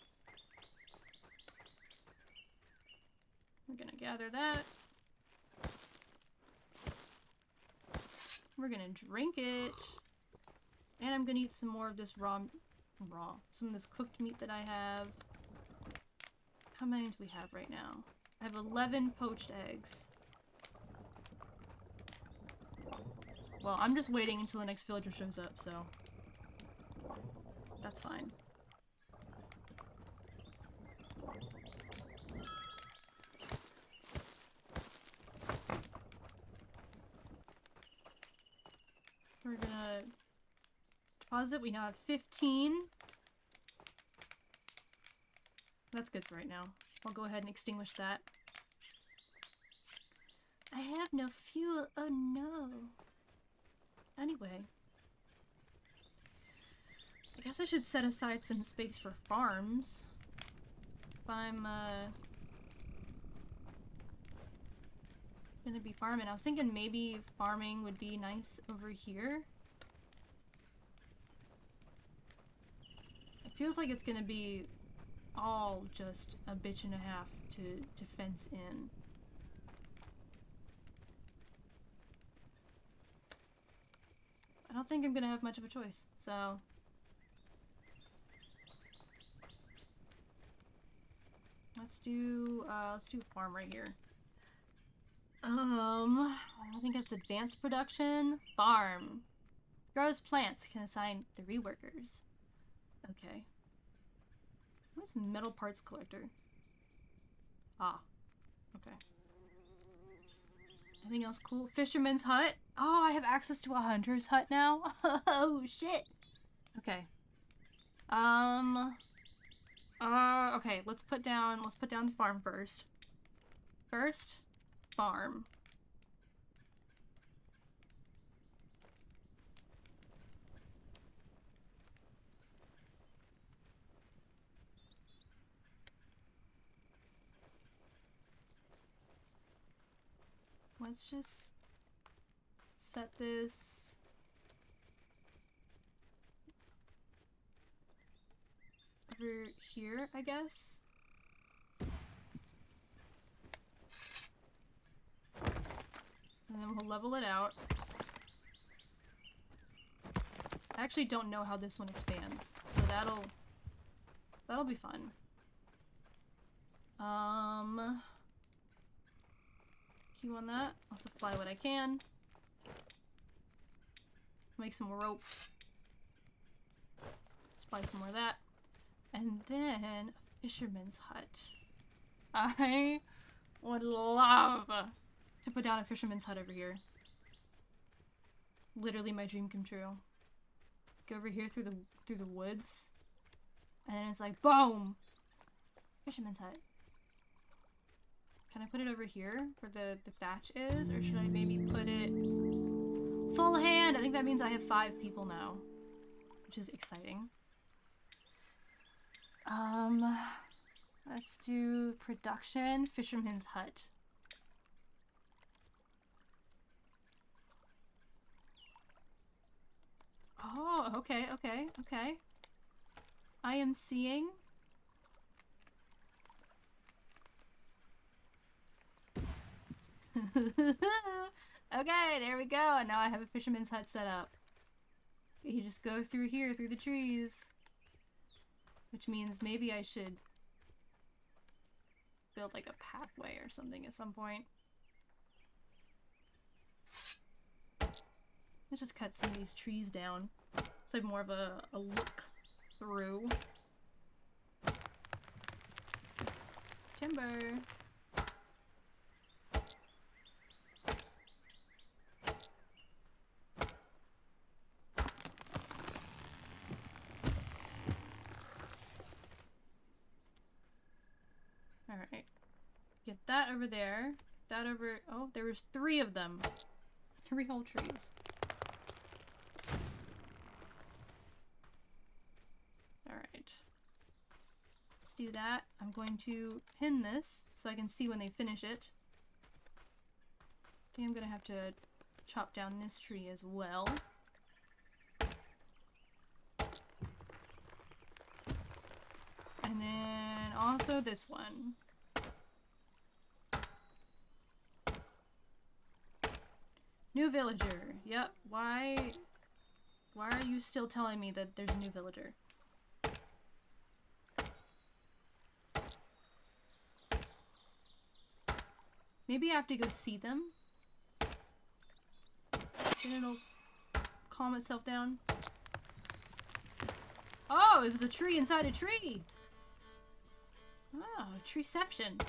We're gonna gather that. We're gonna drink it. And I'm gonna eat some more of this some of this cooked meat that I have. How many do we have right now? I have 11 poached eggs. Well, I'm just waiting until the next villager shows up, so that's fine. We're gonna deposit. We now have 15. That's good for right now. I'll go ahead and extinguish that. I have no fuel. Oh no. Anyway. I guess I should set aside some space for farms. If I'm, gonna be farming. I was thinking maybe farming would be nice over here. It feels like it's gonna be all just a bitch and a half to fence in. I don't think I'm gonna have much of a choice, so let's do a farm right here. I think it's advanced production. Farm. Grows plants. Can assign 3 workers. Okay. What's metal parts collector? Ah. Okay. Anything else cool? Fisherman's hut. Oh, I have access to a hunter's hut now. Oh shit. Okay. Okay, let's put down the farm first. First, farm. Let's just set this over here, I guess. And then we'll level it out. I actually don't know how this one expands, so that'll be fun. Q on that. I'll supply what I can. Make some rope. Supply some more of that. And then a fisherman's hut. I would love to put down a fisherman's hut over here. Literally my dream come true. Go over here through the woods. And then it's like boom! Fisherman's hut. Can I put it over here where the thatch is? Or should I maybe put it full hand? I think that means I have 5 people now. Which is exciting. Let's do production, fisherman's hut. Oh, okay. I am seeing. Okay, there we go. And now I have a fisherman's hut set up. You just go through here, through the trees. Which means maybe I should build like a pathway or something at some point. Let's just cut some of these trees down. It's like more of a look through. Timber. Alright. Get that over there. That over... Oh, there was 3 of them. 3 whole trees. Alright. Let's do that. I'm going to pin this so I can see when they finish it. I think I'm gonna have to chop down this tree as well. And then also this one. New villager. Yep. Why are you still telling me that there's a new villager? Maybe I have to go see them. Then it'll calm itself down. Oh, it was a tree inside a tree! Oh, treeception.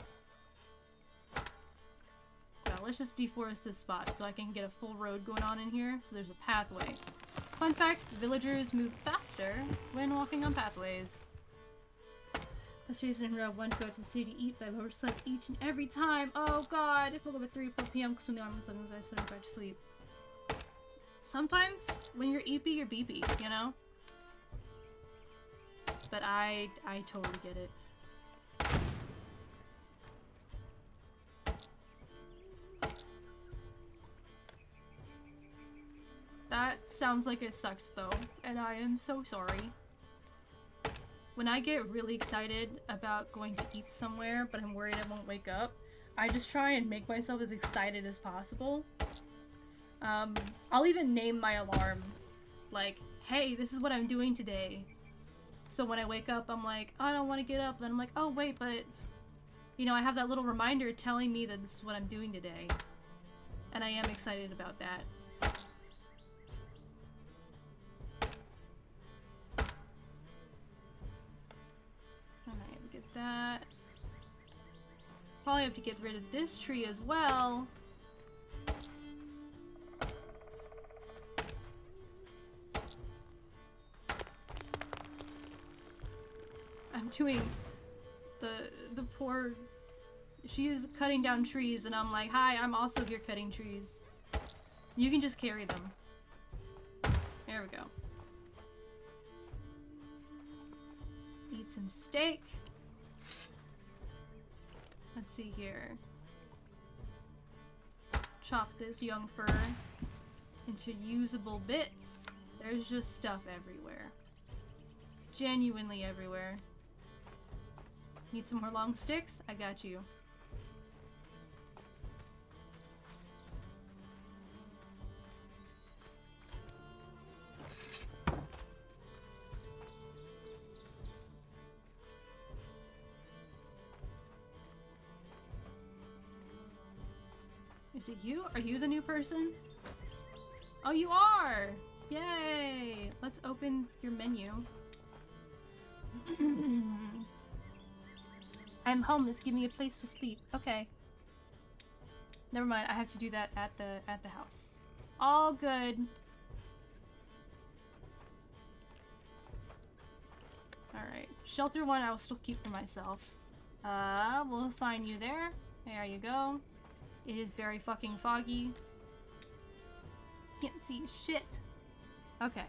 Well, let's just deforest this spot so I can get a full road going on in here, so there's a pathway. Fun fact, villagers move faster when walking on pathways. Let's Jason and Rob want to go to the city to eat, but I've overslept each and every time. Oh god, I woke up at 3 or 4 p.m. because when the alarm was on, I started back to sleep. Sometimes, when you're eepy, you're beepy, you know? But I totally get it. That sounds like it sucks though, and I am so sorry. When I get really excited about going to eat somewhere, but I'm worried I won't wake up, I just try and make myself as excited as possible. I'll even name my alarm. Like, hey, this is what I'm doing today. So when I wake up, I'm like, oh, I don't want to get up. Then I'm like, oh, wait, but... You know, I have that little reminder telling me that this is what I'm doing today. And I am excited about that. Alright, we get that. Probably have to get rid of this tree as well. I'm doing the poor... She is cutting down trees and I'm like, hi, I'm also here cutting trees. You can just carry them. There we go. Eat some steak. Let's see here. Chop this young fir into usable bits. There's just stuff everywhere. Genuinely everywhere. Need some more long sticks? I got you. Is it you? Are you the new person? Oh, you are! Yay! Let's open your menu. I'm homeless. Give me a place to sleep. Okay. Never mind. I have to do that at the house. All good. Alright. Shelter 1 I will still keep for myself. We'll assign you there. There you go. It is very fucking foggy. Can't see shit. Okay.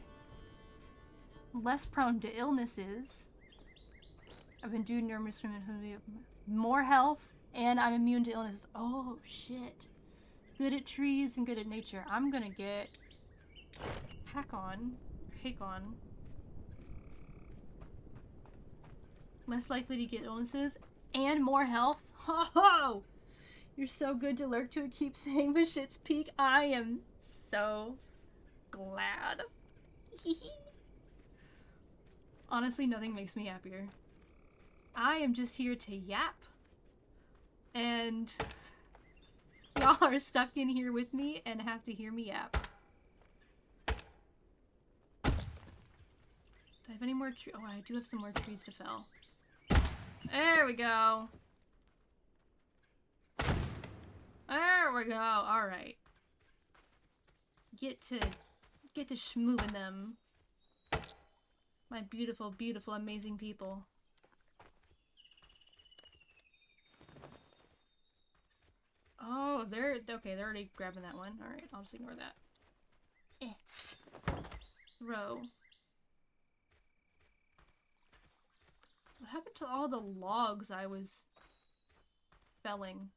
Less prone to illnesses. I've been doing more health, and I'm immune to illnesses. Oh, shit. Good at trees and good at nature. I'm gonna get Hakon. Less likely to get illnesses and more health. Ho ho! You're so good to lurk to it. Keep saying the shit's peak. I am so glad. Honestly, nothing makes me happier. I am just here to yap. And y'all are stuck in here with me and have to hear me yap. Do I have any more trees? Oh, I do have some more trees to fell. There we go. There we go. Alright. Get to schmoovin' them. My beautiful, beautiful, amazing people. Oh, they're okay. They're already grabbing that one. All right, I'll just ignore that. Row. What happened to all the logs I was felling?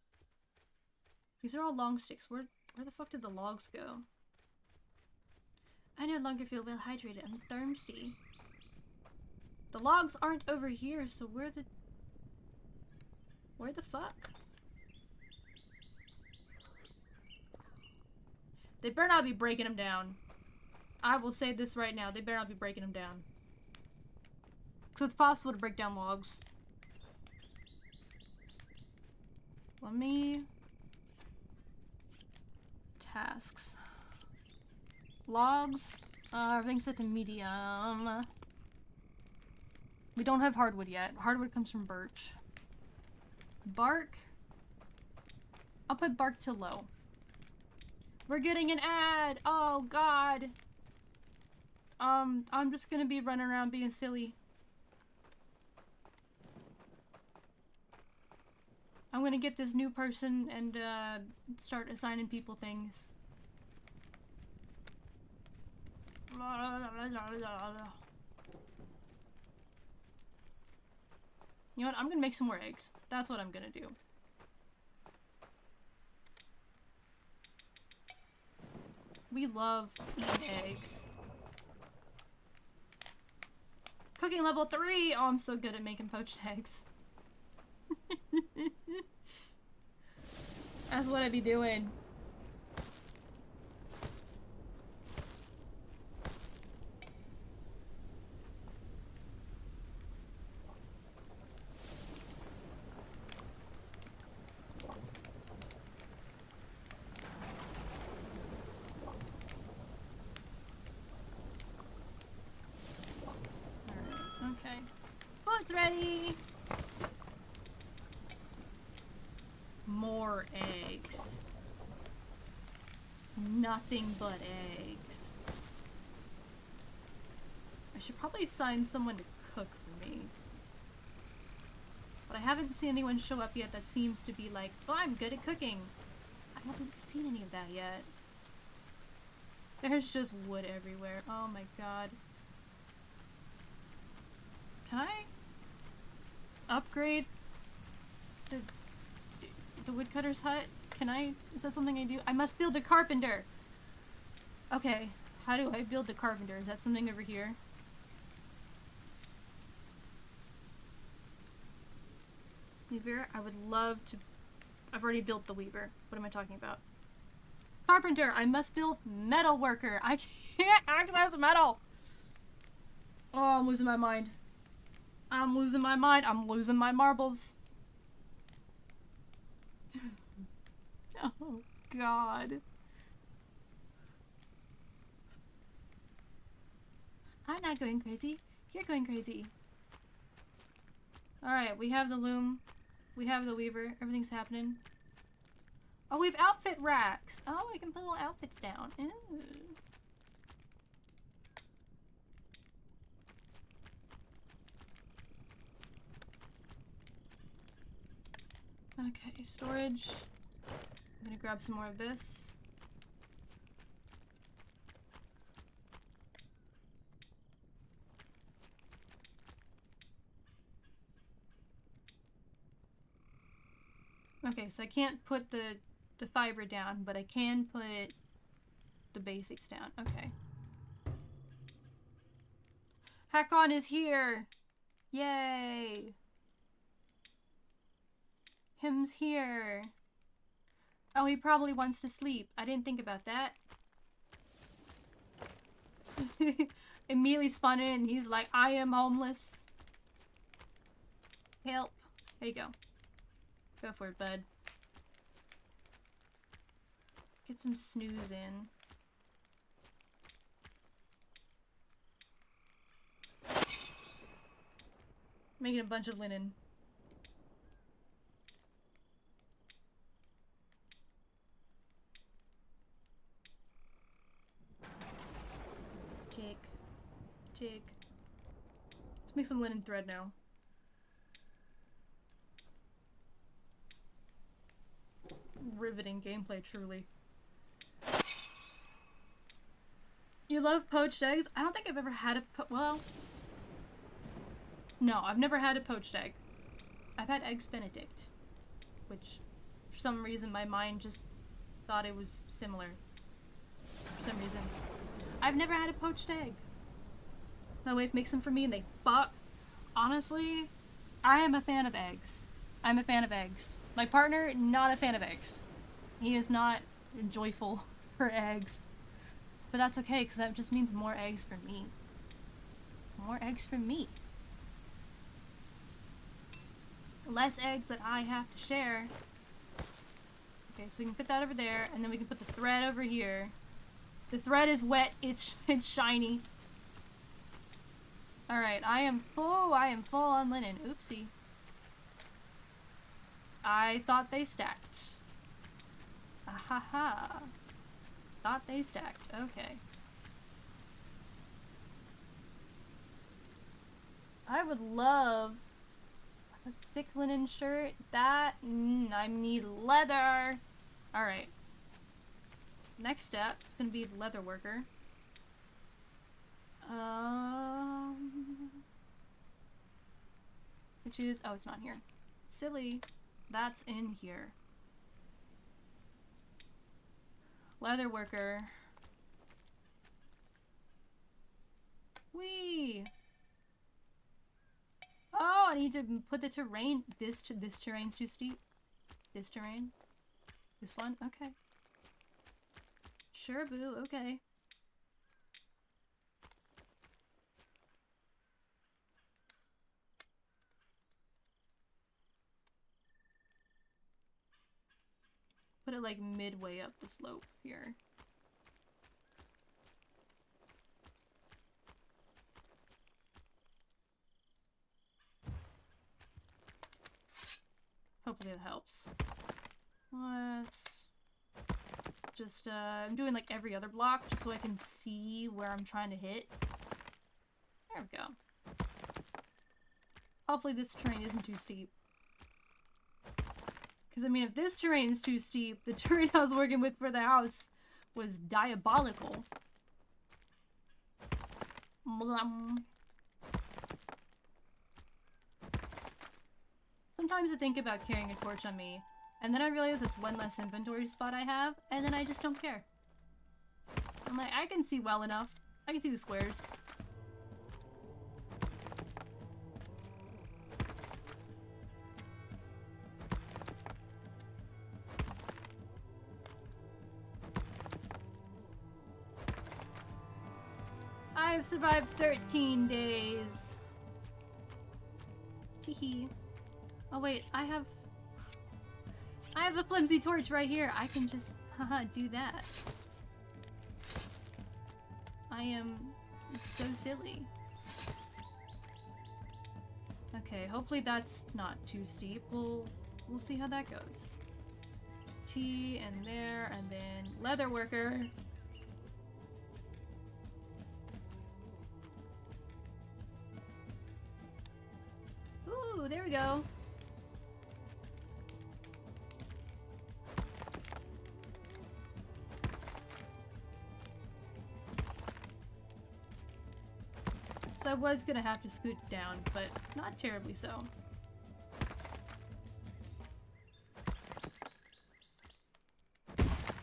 These are all long sticks. Where the fuck did the logs go? I no longer feel well hydrated. I'm thirsty. The logs aren't over here, so where the fuck? They better not be breaking them down. I will say this right now. They better not be breaking them down. So it's possible to break down logs. Let me... Tasks. Logs. Everything's set to medium. We don't have hardwood yet. Hardwood comes from birch. Bark. I'll put bark to low. We're getting an ad! Oh god! I'm just gonna be running around being silly. I'm gonna get this new person and start assigning people things. You know what? I'm gonna make some more eggs. That's what I'm gonna do. We love eating eggs. Cooking level 3! Oh, I'm so good at making poached eggs. That's what I'd be doing. Okay. Oh, it's ready! More eggs. Nothing but eggs. I should probably assign someone to cook for me. But I haven't seen anyone show up yet that seems to be like, oh, I'm good at cooking. I haven't seen any of that yet. There's just wood everywhere. Oh my god. Can I upgrade the woodcutter's hut? Can I? Is that something I do? I must build a carpenter! Okay, how do I build the carpenter? Is that something over here? Weaver? I would love to... I've already built the weaver. What am I talking about? Carpenter! I must build metal worker! I can't access metal! Oh, I'm losing my mind. I'm losing my mind. I'm losing my marbles. Oh, God. I'm not going crazy. You're going crazy. Alright, we have the loom. We have the weaver. Everything's happening. Oh, we have outfit racks. Oh, I can put little outfits down. Ooh. Okay, storage. I'm gonna grab some more of this. Okay, so I can't put the fiber down, but I can put the basics down. Okay. Hakon is here! Yay! Him's here. Oh, he probably wants to sleep. I didn't think about that. Immediately spawned in. He's like, I am homeless. Help. There you go. Go for it, bud. Get some snooze in. Making a bunch of linen. Jig. Let's make some linen thread now. Riveting gameplay, truly. You love poached eggs? I don't think I've ever had a well... No, I've never had a poached egg. I've had Eggs Benedict, which, for some reason, my mind just thought it was similar. For some reason. I've never had a poached egg. My wife makes them for me and they fuck. Honestly, I am a fan of eggs. I'm a fan of eggs. My partner, not a fan of eggs. He is not joyful for eggs. But that's okay, because that just means more eggs for me. More eggs for me. Less eggs that I have to share. Okay, so we can put that over there, and then we can put the thread over here. The thread is wet, it's shiny. Alright, I am full on linen. Oopsie. I thought they stacked. Ahaha. Thought they stacked. Okay. I would love a thick linen shirt. That, I need leather. Alright. Next step is going to be the leather worker. Which is, oh, it's not here. Silly. That's in here. Leather worker. Whee! Oh, I need to put the terrain. This terrain's too steep. This terrain. This one? Okay. Sure, boo. Okay. Put it like midway up the slope here. Hopefully that helps. Let's just, I'm doing like every other block just so I can see where I'm trying to hit. There we go. Hopefully this terrain isn't too steep. Because, I mean, if this terrain is too steep, the terrain I was working with for the house was diabolical. Blum. Sometimes I think about carrying a torch on me, and then I realize it's one less inventory spot I have, and then I just don't care. I'm like, I can see well enough. I can see the squares. I've survived 13 days. Teehee. Oh wait, I have a flimsy torch right here. I can just, haha, do that. I am so silly. Okay, hopefully that's not too steep. We'll see how that goes. T and there, and then leather worker. Ooh, there we go. So I was gonna have to scoot down, but not terribly so.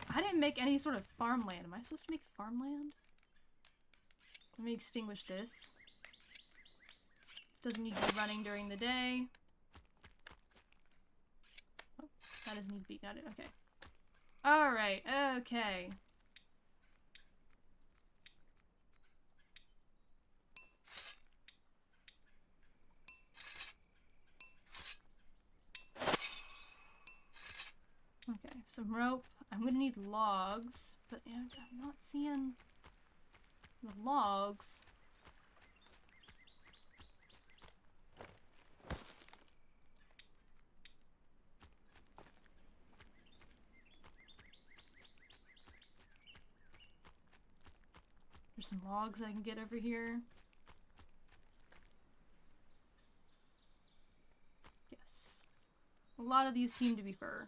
I didn't make any sort of farmland. Am I supposed to make farmland? Let me extinguish this. Doesn't need to be running during the day. Oh, that doesn't need to be, got it, okay. Alright, okay. Okay, some rope. I'm gonna need logs, but I'm not seeing the logs. There's some logs I can get over here. Yes. A lot of these seem to be fur.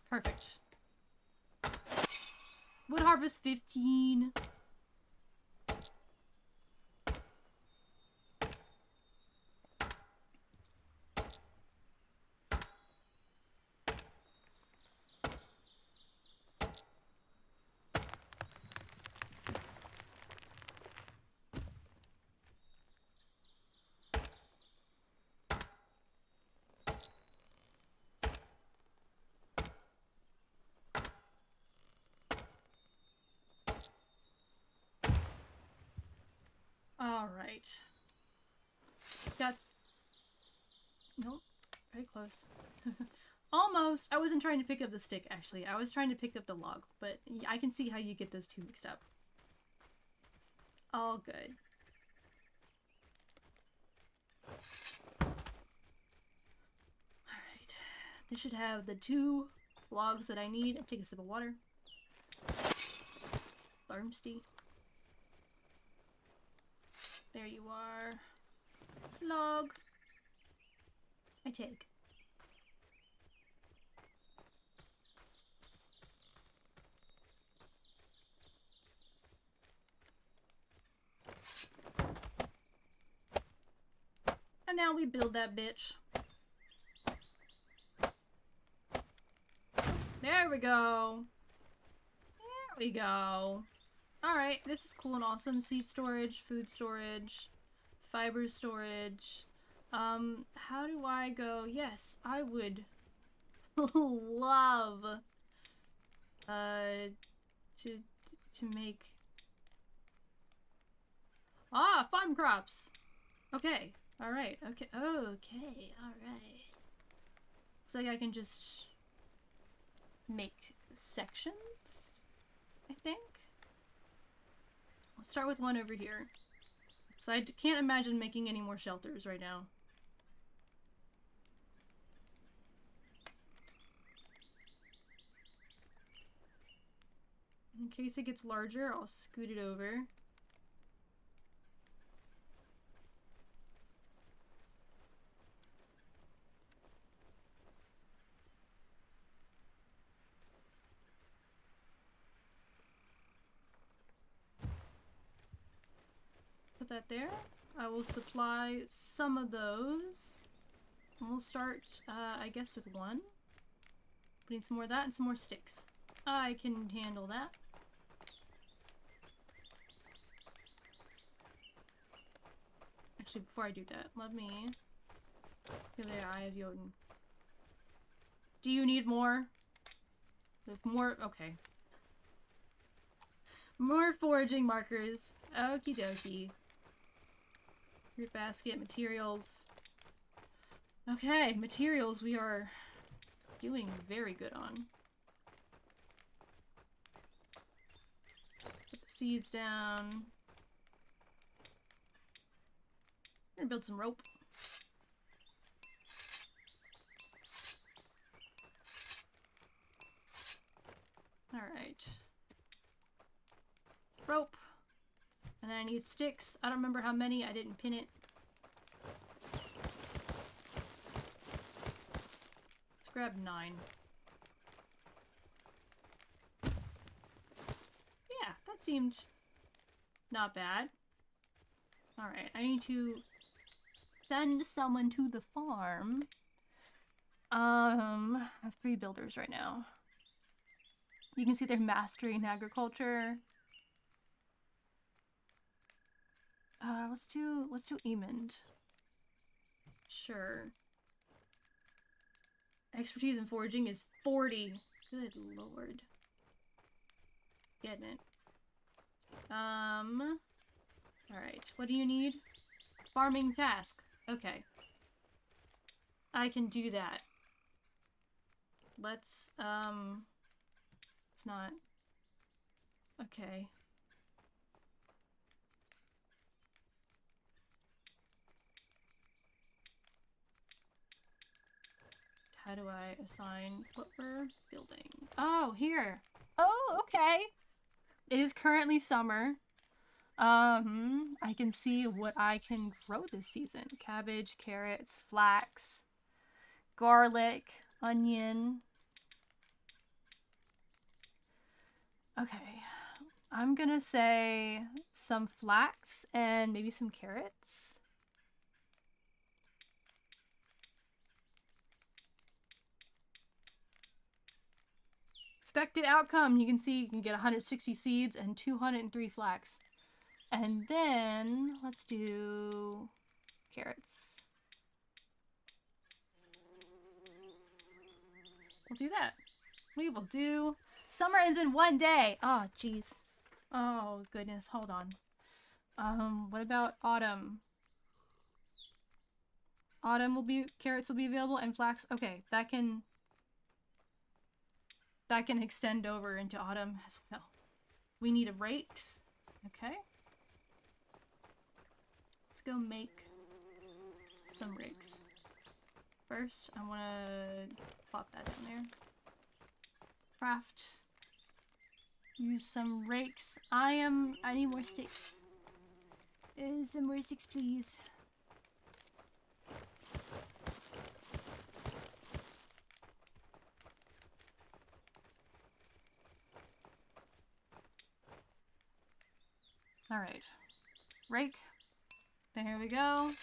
Perfect. Wood harvest 15. Alright. Got... Nope. Very close. Almost! I wasn't trying to pick up the stick, actually. I was trying to pick up the log, but I can see how you get those two mixed up. All good. Alright. This should have the 2 logs that I need. Take a sip of water. Thirsty. There you are. Log. I take. And now we build that bitch. There we go. There we go. Alright, this is cool and awesome. Seed storage, food storage, fiber storage. How do I go? Yes, I would love to make farm crops. Okay. Alright, okay. Okay, alright. Looks like I can just make sections, I think. I'll start with one over here. Because I can't imagine making any more shelters right now. In case it gets larger, I'll scoot it over. Put that there. I will supply some of those. And we'll start, I guess, with one. Putting some more of that and some more sticks. I can handle that. Actually, before I do that, let me... There, Eye of Jotun. Do you need more? With more... Okay. More foraging markers. Okie dokie. Fruit basket, materials. Okay, materials we are doing very good on. Put the seeds down. I'm gonna build some rope. Alright. Rope. And then I need sticks. I don't remember how many. I didn't pin it. Let's grab 9. Yeah, that seemed not bad. Alright, I need to send someone to the farm. I have 3 builders right now. You can see their mastery in agriculture. Let's do Emond. Sure. Expertise in foraging is 40. Good lord. Getting it. Alright, what do you need? Farming task. Okay. I can do that. Let's it's not... Okay. How do I assign what we're building? Oh, here. Oh, okay. It is currently summer. I can see what I can grow this season. Cabbage, carrots, flax, garlic, onion. Okay. I'm gonna say some flax and maybe some carrots. Expected outcome, you can see you can get 160 seeds and 203 flax. And then let's do carrots. We'll do that. We will do... Summer ends in 1 day. Oh, jeez. Oh, goodness. Hold on. What about autumn? Autumn will be... Carrots will be available and flax. Okay, that can extend over into autumn as well. We need a rakes. Okay. Let's go make some rakes. First, I want to plop that down there. Craft. Use some rakes. I need more sticks. Some more sticks, please. Alright. Rake. There we go.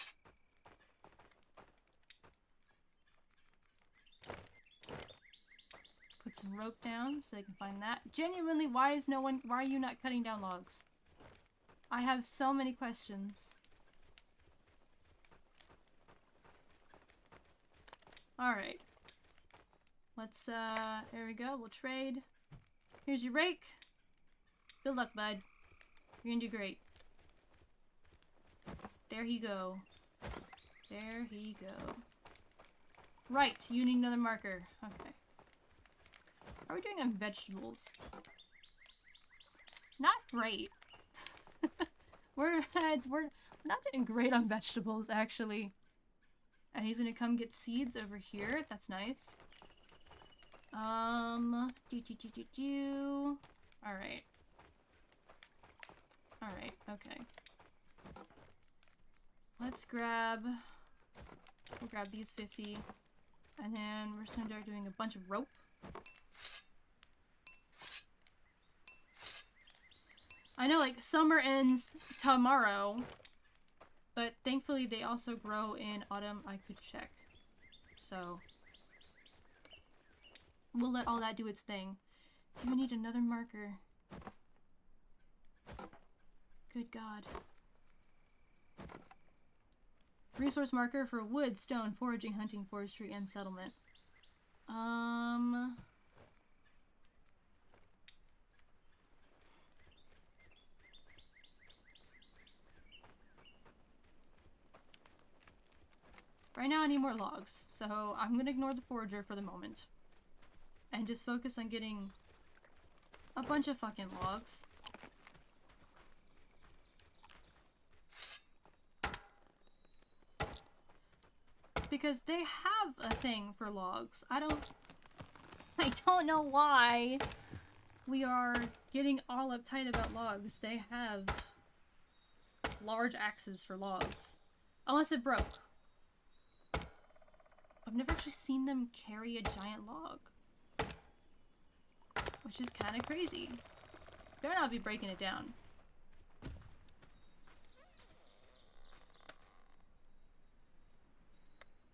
Put some rope down so they can find that. Genuinely, why are you not cutting down logs? I have so many questions. Alright. Let's, there we go. We'll trade. Here's your rake. Good luck, bud. You're gonna do great. There he go. There he go. Right, you need another marker. Okay. How are we doing on vegetables? Not great. we're not doing great on vegetables, actually. And he's gonna come get seeds over here. That's nice. Alright. Alright, okay. We'll grab these 50. And then we're just gonna start doing a bunch of rope. I know, like, summer ends tomorrow, but thankfully they also grow in autumn. I could check. So, we'll let all that do its thing. Do we need another marker? Good God. Resource marker for wood, stone, foraging, hunting, forestry, and settlement. Right now I need more logs, so I'm gonna ignore the forager for the moment. And just focus on getting a bunch of fucking logs. Because they have a thing for logs. I don't know why we are getting all uptight about logs. They have large axes for logs. Unless it broke. I've never actually seen them carry a giant log. Which is kind of crazy. Better not be breaking it down.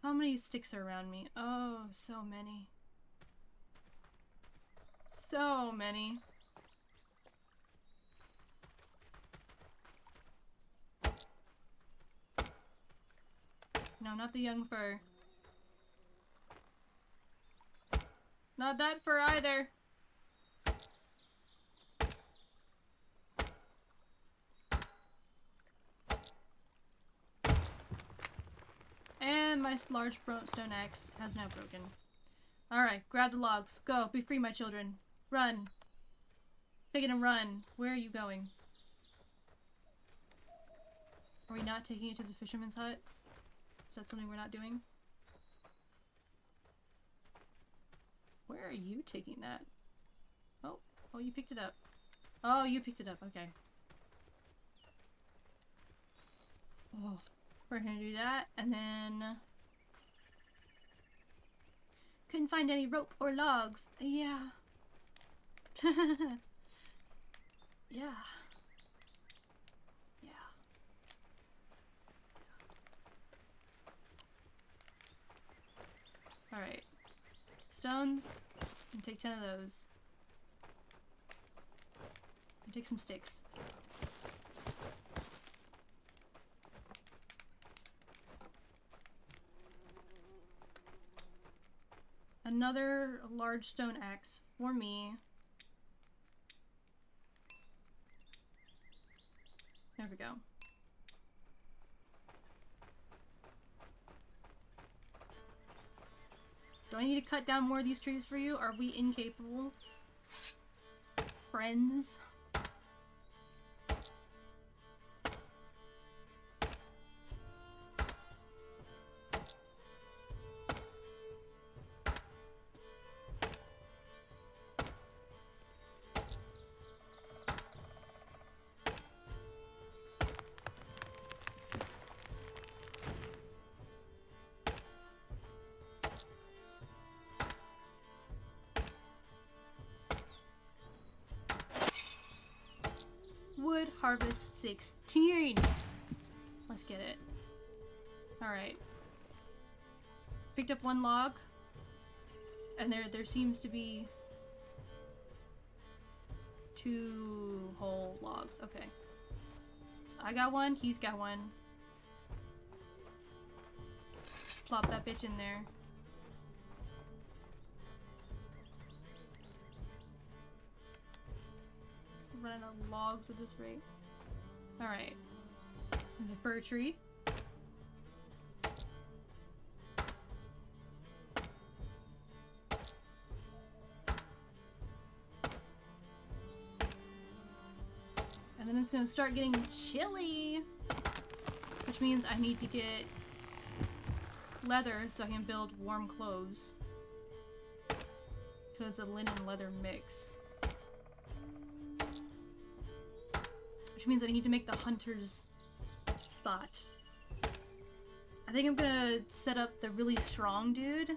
How many sticks are around me? Oh, so many. So many. No, not the young fir. Not that fir either. And my large stone axe has now broken. Alright, grab the logs. Go, be free, my children. Run. Take it and run. Where are you going? Are we not taking it to the fisherman's hut? Is that something we're not doing? Where are you taking that? Oh, you picked it up. Oh, you picked it up, okay. Oh, we're gonna do that, and then... Couldn't find any rope or logs. Yeah. Yeah. Yeah. Alright. Stones. And take 10 of those. And take some sticks. Another large stone axe for me. There we go. Do I need to cut down more of these trees for you? Are we incapable? Friends? Wood harvest 16. Let's get it. Alright. Picked up one log. And there seems to be 2 whole logs. Okay. So I got one, he's got one. Plop that bitch in there. Running out of logs at this rate. Alright. There's a fir tree. And then it's gonna start getting chilly. Which means I need to get leather so I can build warm clothes. So it's a linen leather mix. Which means I need to make the hunter's spot. I think I'm gonna set up the really strong dude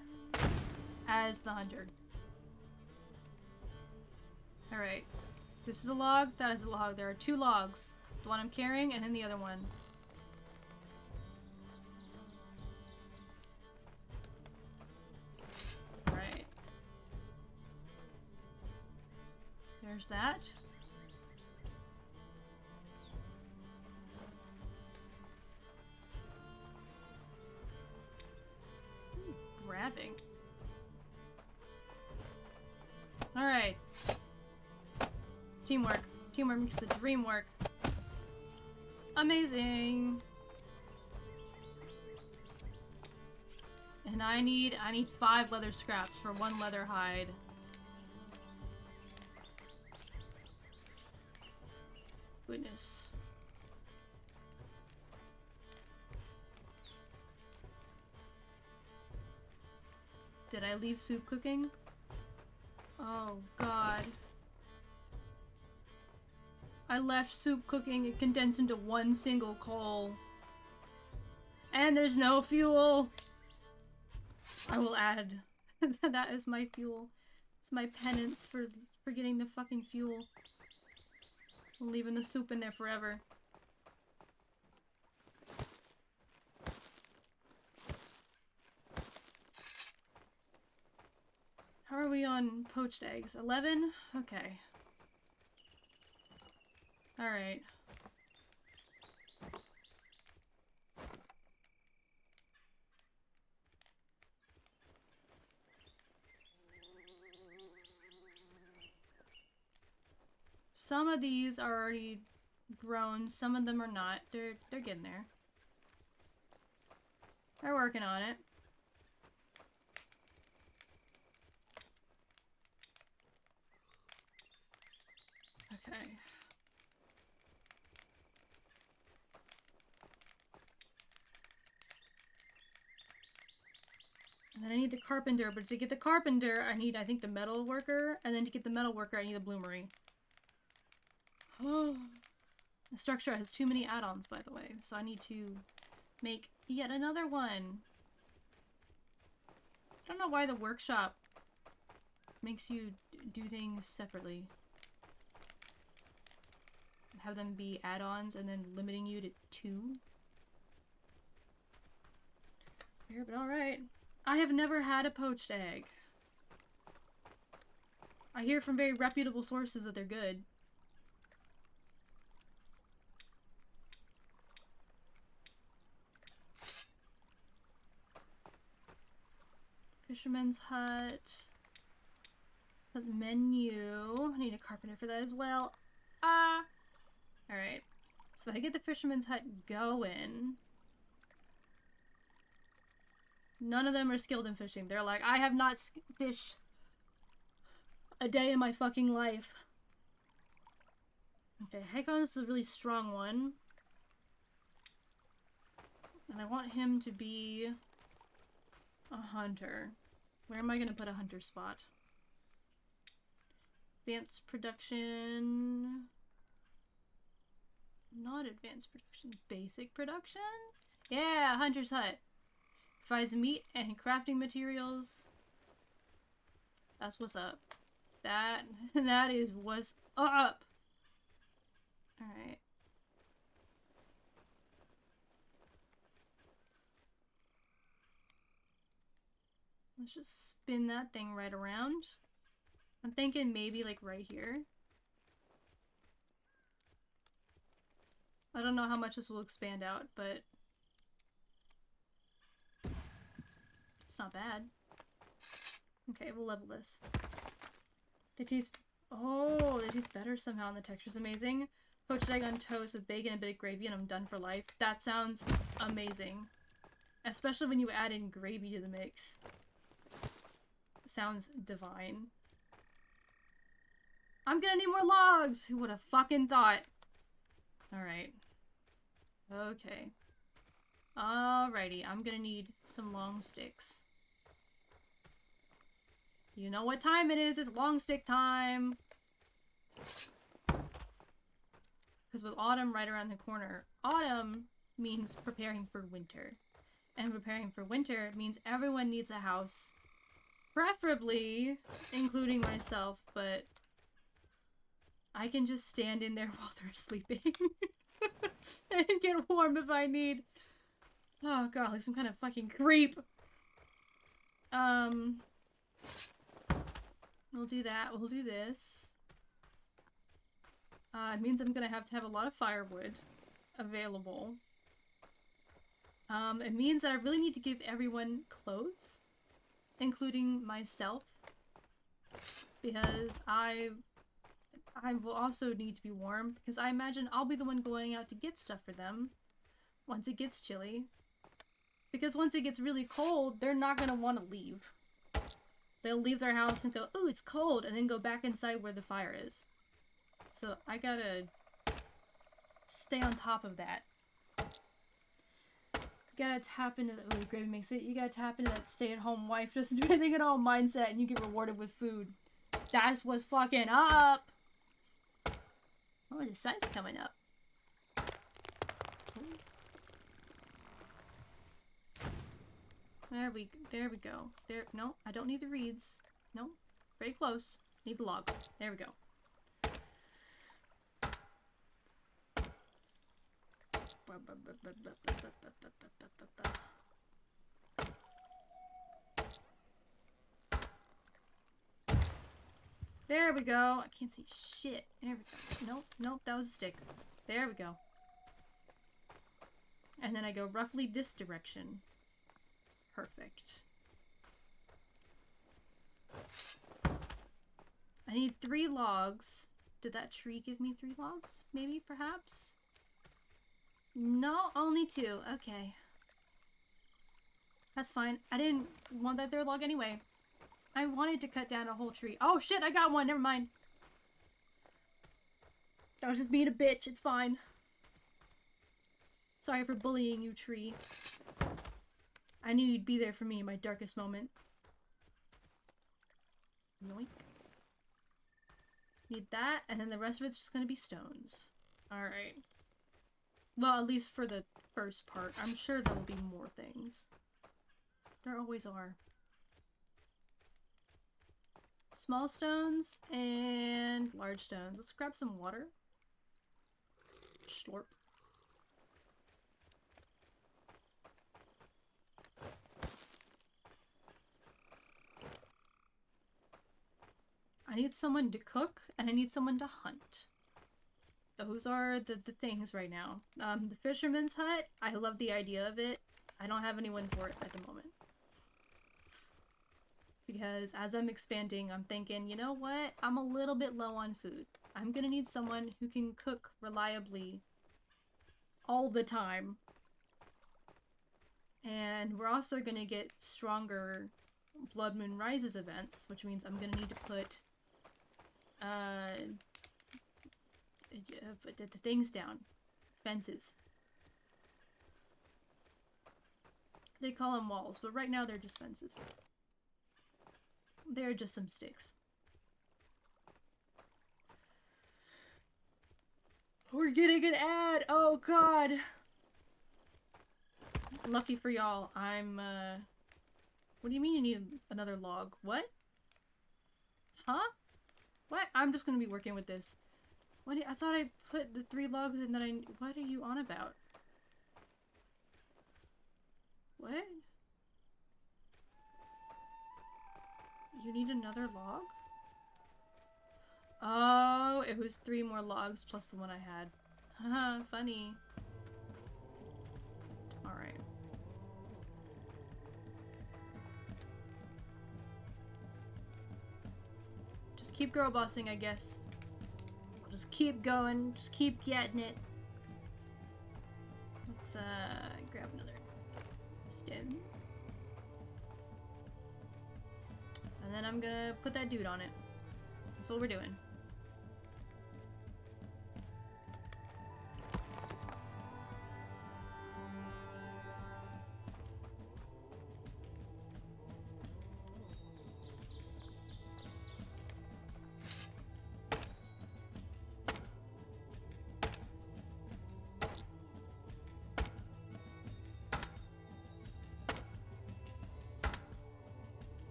as the hunter. Alright. This is a log, that is a log. There are 2 logs. The one I'm carrying and then the other one. Alright. There's that. Grabbing. Alright. Teamwork. Teamwork makes the dream work. Amazing. And I need 5 leather scraps for 1 leather hide. Goodness. Did I leave soup cooking? Oh god. I left soup cooking and condensed into 1 single coal. And there's no fuel! I will add. That is my fuel. It's my penance for getting the fucking fuel. I'm leaving the soup in there forever. How are we on poached eggs? 11? Okay. Alright. Some of these are already grown, some of them are not. They're getting there. They're working on it. Okay. And then I need the carpenter, but to get the carpenter, I need, I think, the metal worker, and then to get the metal worker, I need the bloomery. Oh. The structure has too many add-ons, by the way, so I need to make yet another one. I don't know why the workshop makes you do things separately. have them be add-ons and then limiting you to 2. Here, but alright. I have never had a poached egg. I hear from very reputable sources that they're good. Fisherman's hut. Menu. I need a carpenter for that as well. Alright. So if I get the fisherman's hut going... None of them are skilled in fishing. They're like, I have not fished a day in my fucking life. Okay, Hakon is a really strong one. And I want him to be a hunter. Where am I going to put a hunter spot? Advanced production... Not advanced production. Basic production? Yeah, hunter's hut. Provides meat and crafting materials. That's what's up. That is what's up. Alright. Let's just spin that thing right around. I'm thinking maybe like right here. I don't know how much this will expand out, but it's not bad. Okay, we'll level this. They taste... Oh, they taste better somehow, and the texture's amazing. Poached egg on toast with bacon and a bit of gravy, and I'm done for life. That sounds amazing. Especially when you add in gravy to the mix. Sounds divine. I'm gonna need more logs! Who would have fucking thought? Alright. Okay. Alrighty, I'm gonna need some long sticks. You know what time it is, it's long stick time! Because with autumn right around the corner, autumn means preparing for winter. And preparing for winter means everyone needs a house. Preferably, including myself, but I can just stand in there while they're sleeping. And get warm if I need. Oh god, like some kind of fucking creep. We'll do that. We'll do this. It means I'm gonna have to have a lot of firewood available. It means that I really need to give everyone clothes, including myself, because I will also need to be warm, because I imagine I'll be the one going out to get stuff for them once it gets chilly. Because once it gets really cold, they're not gonna want to leave. They'll leave their house and go, "Ooh, it's cold," and then go back inside where the fire is. So I gotta stay on top of that. You gotta tap into the— ooh, gravy makes it. You gotta tap into that stay-at-home wife doesn't do anything at all mindset, and you get rewarded with food. That's what's fucking up! Oh, the sun's coming up. Ooh. There we go. There, no, I don't need the reeds. No, very close. Need the log. There we go. There we go. I can't see shit. There we go. Nope, nope, that was a stick. There we go. And then I go roughly this direction. Perfect. I need 3 logs. Did that tree give me 3 logs? Maybe, perhaps? No, only 2. Okay. That's fine. I didn't want that 3rd log anyway. I wanted to cut down a whole tree. Oh shit, I got one. Never mind. I was just being a bitch. It's fine. Sorry for bullying you, tree. I knew you'd be there for me in my darkest moment. Yoink. Need that, and then the rest of it's just gonna be stones. Alright. Well, at least for the first part. I'm sure there will be more things. There always are. Small stones and large stones. Let's grab some water. Slurp. I need someone to cook, and I need someone to hunt. Those are the things right now. The fisherman's hut, I love the idea of it. I don't have anyone for it at the moment. Because as I'm expanding, I'm thinking, you know what? I'm a little bit low on food. I'm gonna need someone who can cook reliably all the time. And we're also gonna get stronger Blood Moon Rises events, which means I'm gonna need to put the things down. Fences. They call them walls, but right now they're just fences. They're just some sticks. We're getting an ad! Oh god! Lucky for y'all, I'm, what do you mean you need another log? What? Huh? What? I'm just gonna be working with this. What? I thought I put the 3 logs in that I... What are you on about? What? You need another log? Oh, it was 3 more logs plus the one I had. Haha, funny. Alright. Just keep girl bossing, I guess. I'll just keep going, just keep getting it. Let's, grab another stone. And then I'm gonna put that dude on it. That's what we're doing.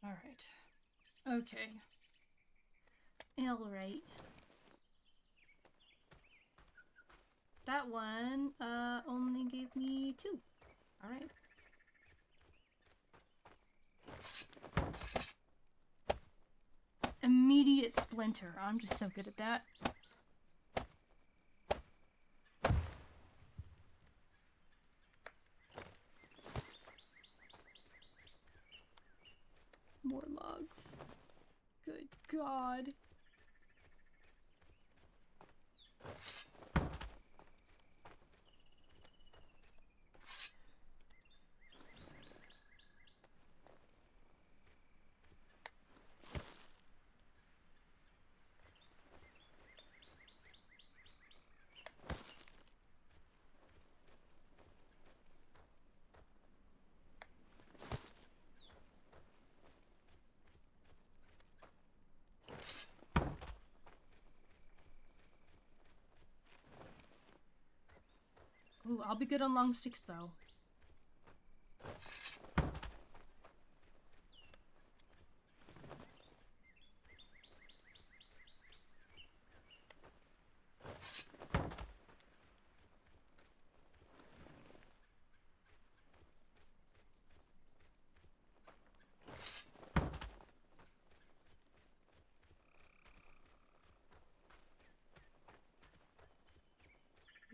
Alright. Okay. Alright. That one, only gave me 2. Alright. Immediate splinter. I'm just so good at that. More logs. Good God. Ooh, I'll be good on long sticks though.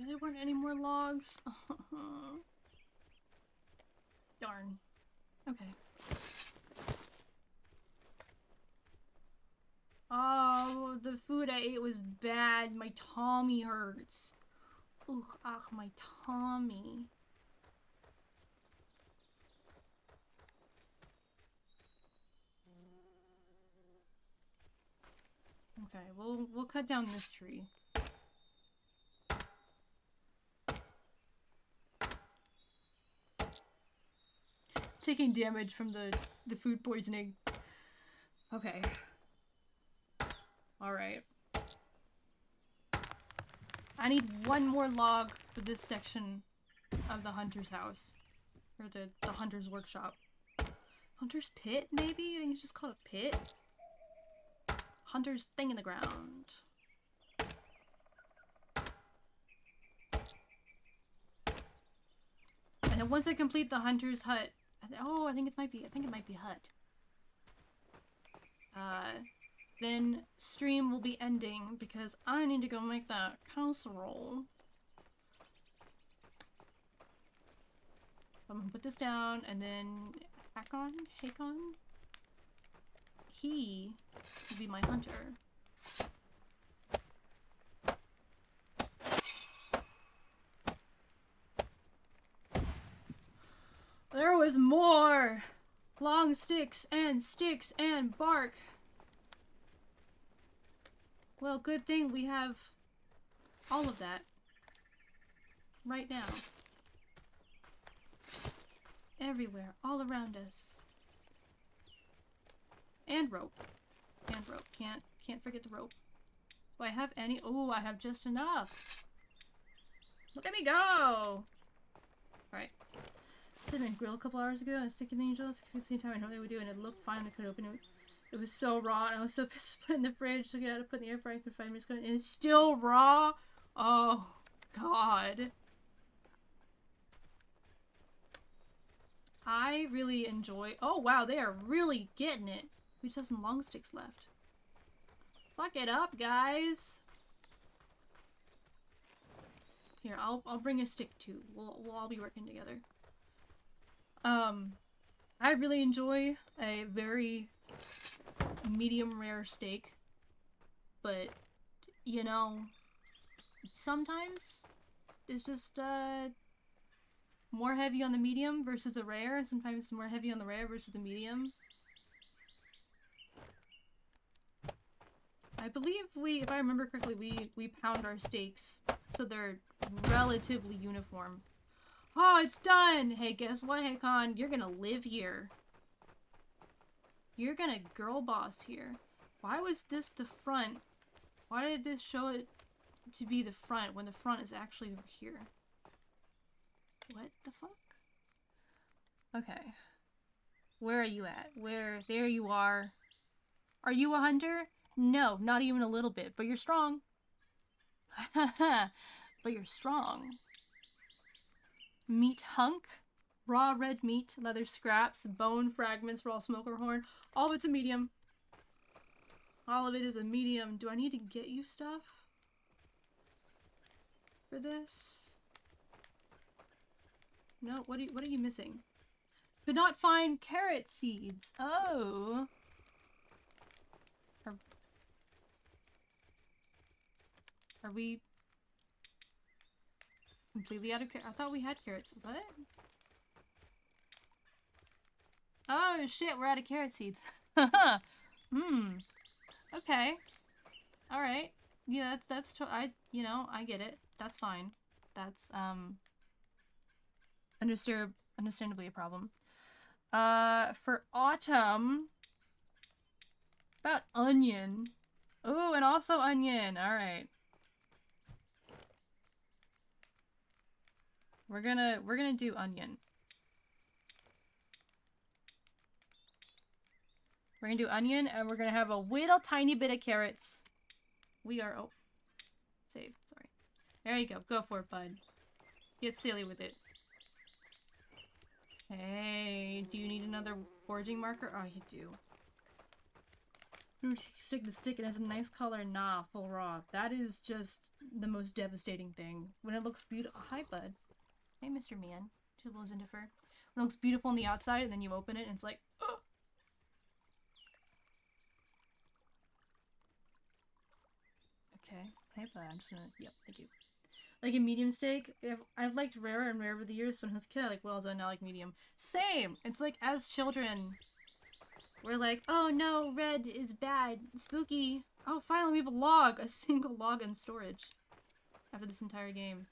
There weren't any more logs. Darn. Okay. Oh, the food I ate was bad. My tummy hurts. Ugh, ugh, my tummy. Okay, we'll cut down this tree. taking damage from the food poisoning. Okay. Alright. I need one more log for this section of the hunter's house. Or the hunter's workshop. Hunter's pit, maybe? I think it's just called a pit. Hunter's thing in the ground. And then once I complete the hunter's hut, I think it might be hut. Then stream will be ending because I need to go make that casserole. I'm gonna put this down and then Hakon, he will be my hunter. There was more! Long sticks and bark. Well, good thing we have all of that right now. Everywhere, all around us. And rope. Can't forget the rope. Do I have any? Oh, I have just enough. Look at me go! Alright. Sitting in grill a couple hours ago and sticking angels. I could see the time I normally would do, and it looked fine. I could open it. It was so raw, and I was so pissed to put it in the fridge. Took it out to put in the air fryer. I could 5 minutes ago, and it's still raw. Oh God. I really enjoy. Oh wow, they are really getting it. We just have some long sticks left. Fuck it up, guys. Here, I'll bring a stick too. We'll all be working together. I really enjoy a very medium rare steak, but you know, sometimes it's just more heavy on the medium versus a rare. Sometimes it's more heavy on the rare versus the medium. I believe if I remember correctly, we pound our steaks so they're relatively uniform. Oh, it's done! Hey, guess what, Hakon? You're gonna live here. You're gonna girl boss here. Why was this the front? Why did this show it to be the front when the front is actually over here? What the fuck? Okay. Where are you at? There you are. Are you a hunter? No, not even a little bit, but you're strong. But you're strong. Meat hunk, raw red meat, leather scraps, bone fragments, raw smoker horn. All of it's a medium. All of it is a medium. Do I need to get you stuff for this? No, what are you missing? Could not find carrot seeds. Oh. Are we completely out of carrots? I thought we had carrots. What? Oh shit, we're out of carrot seeds. Okay. Alright. Yeah, I get it. That's fine. That's, understandably a problem. For autumn, about onion. Ooh, and also onion. Alright. We're gonna do onion. We're gonna do onion, and we're gonna have a little tiny bit of carrots. We are, oh, save, sorry. There you go, go for it, bud. Get silly with it. Hey, do you need another foraging marker? Oh, you do. Stick the stick, it has a nice color. Nah, full raw. That is just the most devastating thing. When it looks beautiful. Oh, hi, bud. Hey, Mr. Man. Just blows into fur. When it looks beautiful on the outside, and then you open it, and it's like, oh. Okay. Hey, bud. I'm just gonna, yep, thank you. Like a medium steak, I've liked rare and rare over the years. So when I was a kid, I like well done, now I like medium. Same! It's like, as children, we're like, oh no, red is bad, spooky. Oh, finally we have a log, a single log in storage. After this entire game.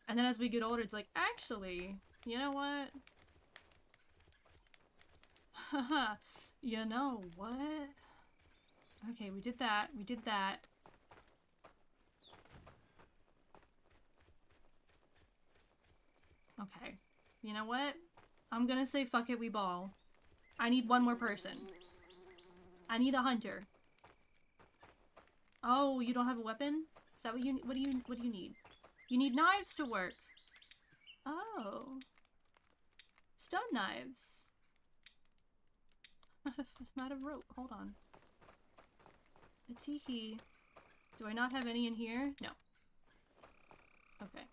And then as we get older, it's like, actually, you know what? You know what? Okay, we did that. We did that. Okay. You know what? I'm gonna say fuck it, we ball. I need one more person. I need a hunter. Oh, you don't have a weapon? Is that what you what do you need? You need knives to work. Oh. Stone knives. I'm out of rope. Hold on. A teehee. Do I not have any in here? No. Okay.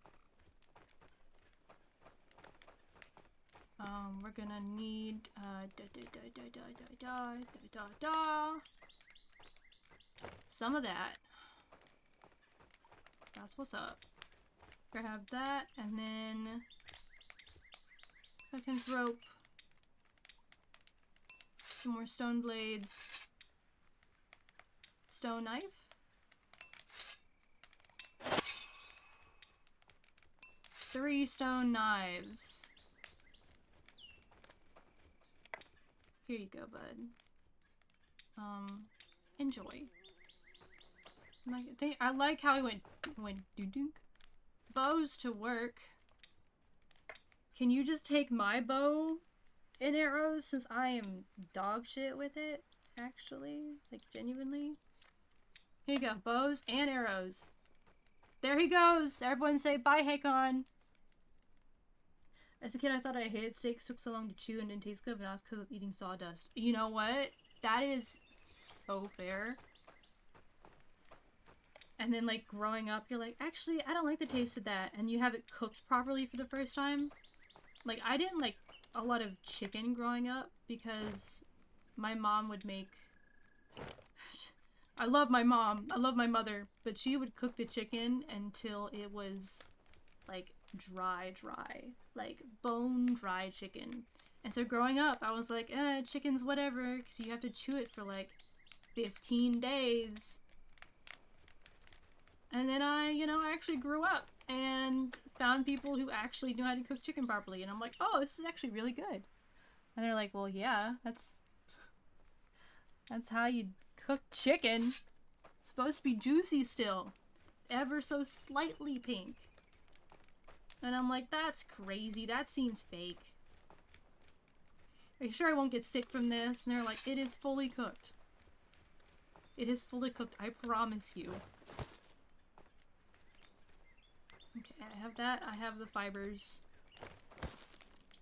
We're gonna need, some of that. That's what's up. Grab that, and then Huckins rope. Some more stone blades. Stone knife. Three stone knives. Here you go, bud. Enjoy. I like how he went doo-doo. Bows to work. Can you just take my bow and arrows since I am dog shit with it? Actually, like genuinely. Here you go, bows and arrows. There he goes. Everyone say bye, Hakon. As a kid, I thought I hated steaks. Took so long to chew and didn't taste good, but now it's because I was eating sawdust. You know what? That is so fair. And then, like, growing up, you're like, actually, I don't like the taste of that. And you have it cooked properly for the first time. Like, I didn't like a lot of chicken growing up because my mom would make... I love my mom. I love my mother. But she would cook the chicken until it was, like, dry. Like, bone dry chicken. And so growing up, I was like, chicken's whatever. Because you have to chew it for, like, 15 days. And then I actually grew up and found people who actually knew how to cook chicken properly. And I'm like, oh, this is actually really good. And they're like, well, yeah, that's how you cook chicken. It's supposed to be juicy still. Ever so slightly pink. And I'm like, that's crazy. That seems fake. Are you sure I won't get sick from this? And they're like, it is fully cooked. It is fully cooked, I promise you. Okay, I have that. I have the fibers.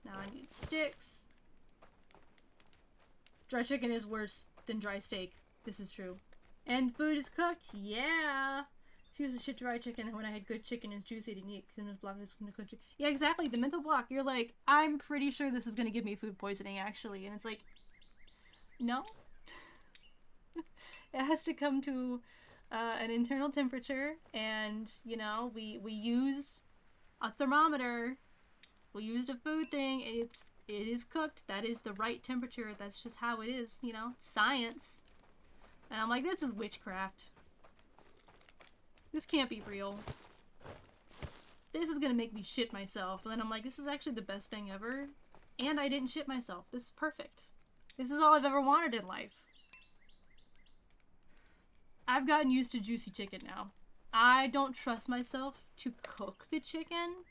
Now I need sticks. Dry chicken is worse than dry steak. This is true. And food is cooked. Yeah! She was a shit dry chicken, and when I had good chicken, it's juicy to eat because it was blocked from the country. Yeah, exactly. The mental block. You're like, I'm pretty sure this is going to give me food poisoning, actually. And it's like, no. It has to come to an internal temperature, and we used a thermometer, we used a food thing, and it is cooked. That is the right temperature. That's just how it is, science. And I'm like, this is witchcraft. This can't be real. This is gonna make me shit myself. And then I'm like, this is actually the best thing ever, and I didn't shit myself. This is perfect. This is all I've ever wanted in life. I've gotten used to juicy chicken now. I don't trust myself to cook the chicken.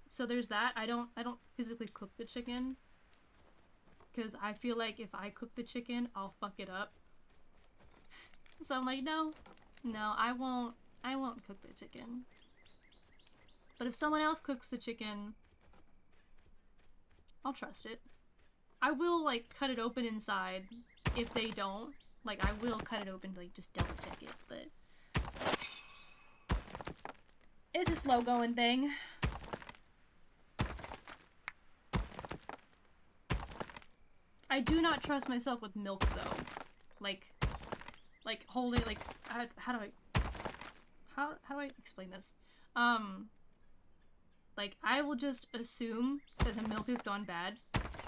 So there's that. I don't physically cook the chicken. Because I feel like if I cook the chicken, I'll fuck it up. So I'm like, no, I won't cook the chicken. But if someone else cooks the chicken, I'll trust it. I will, like, cut it open inside. If they don't, like, I will cut it open to, like, just double check it, but it's a slow going thing. I do not trust myself with milk, though. Like holding, like, how do I explain this? Like, I will just assume that the milk has gone bad.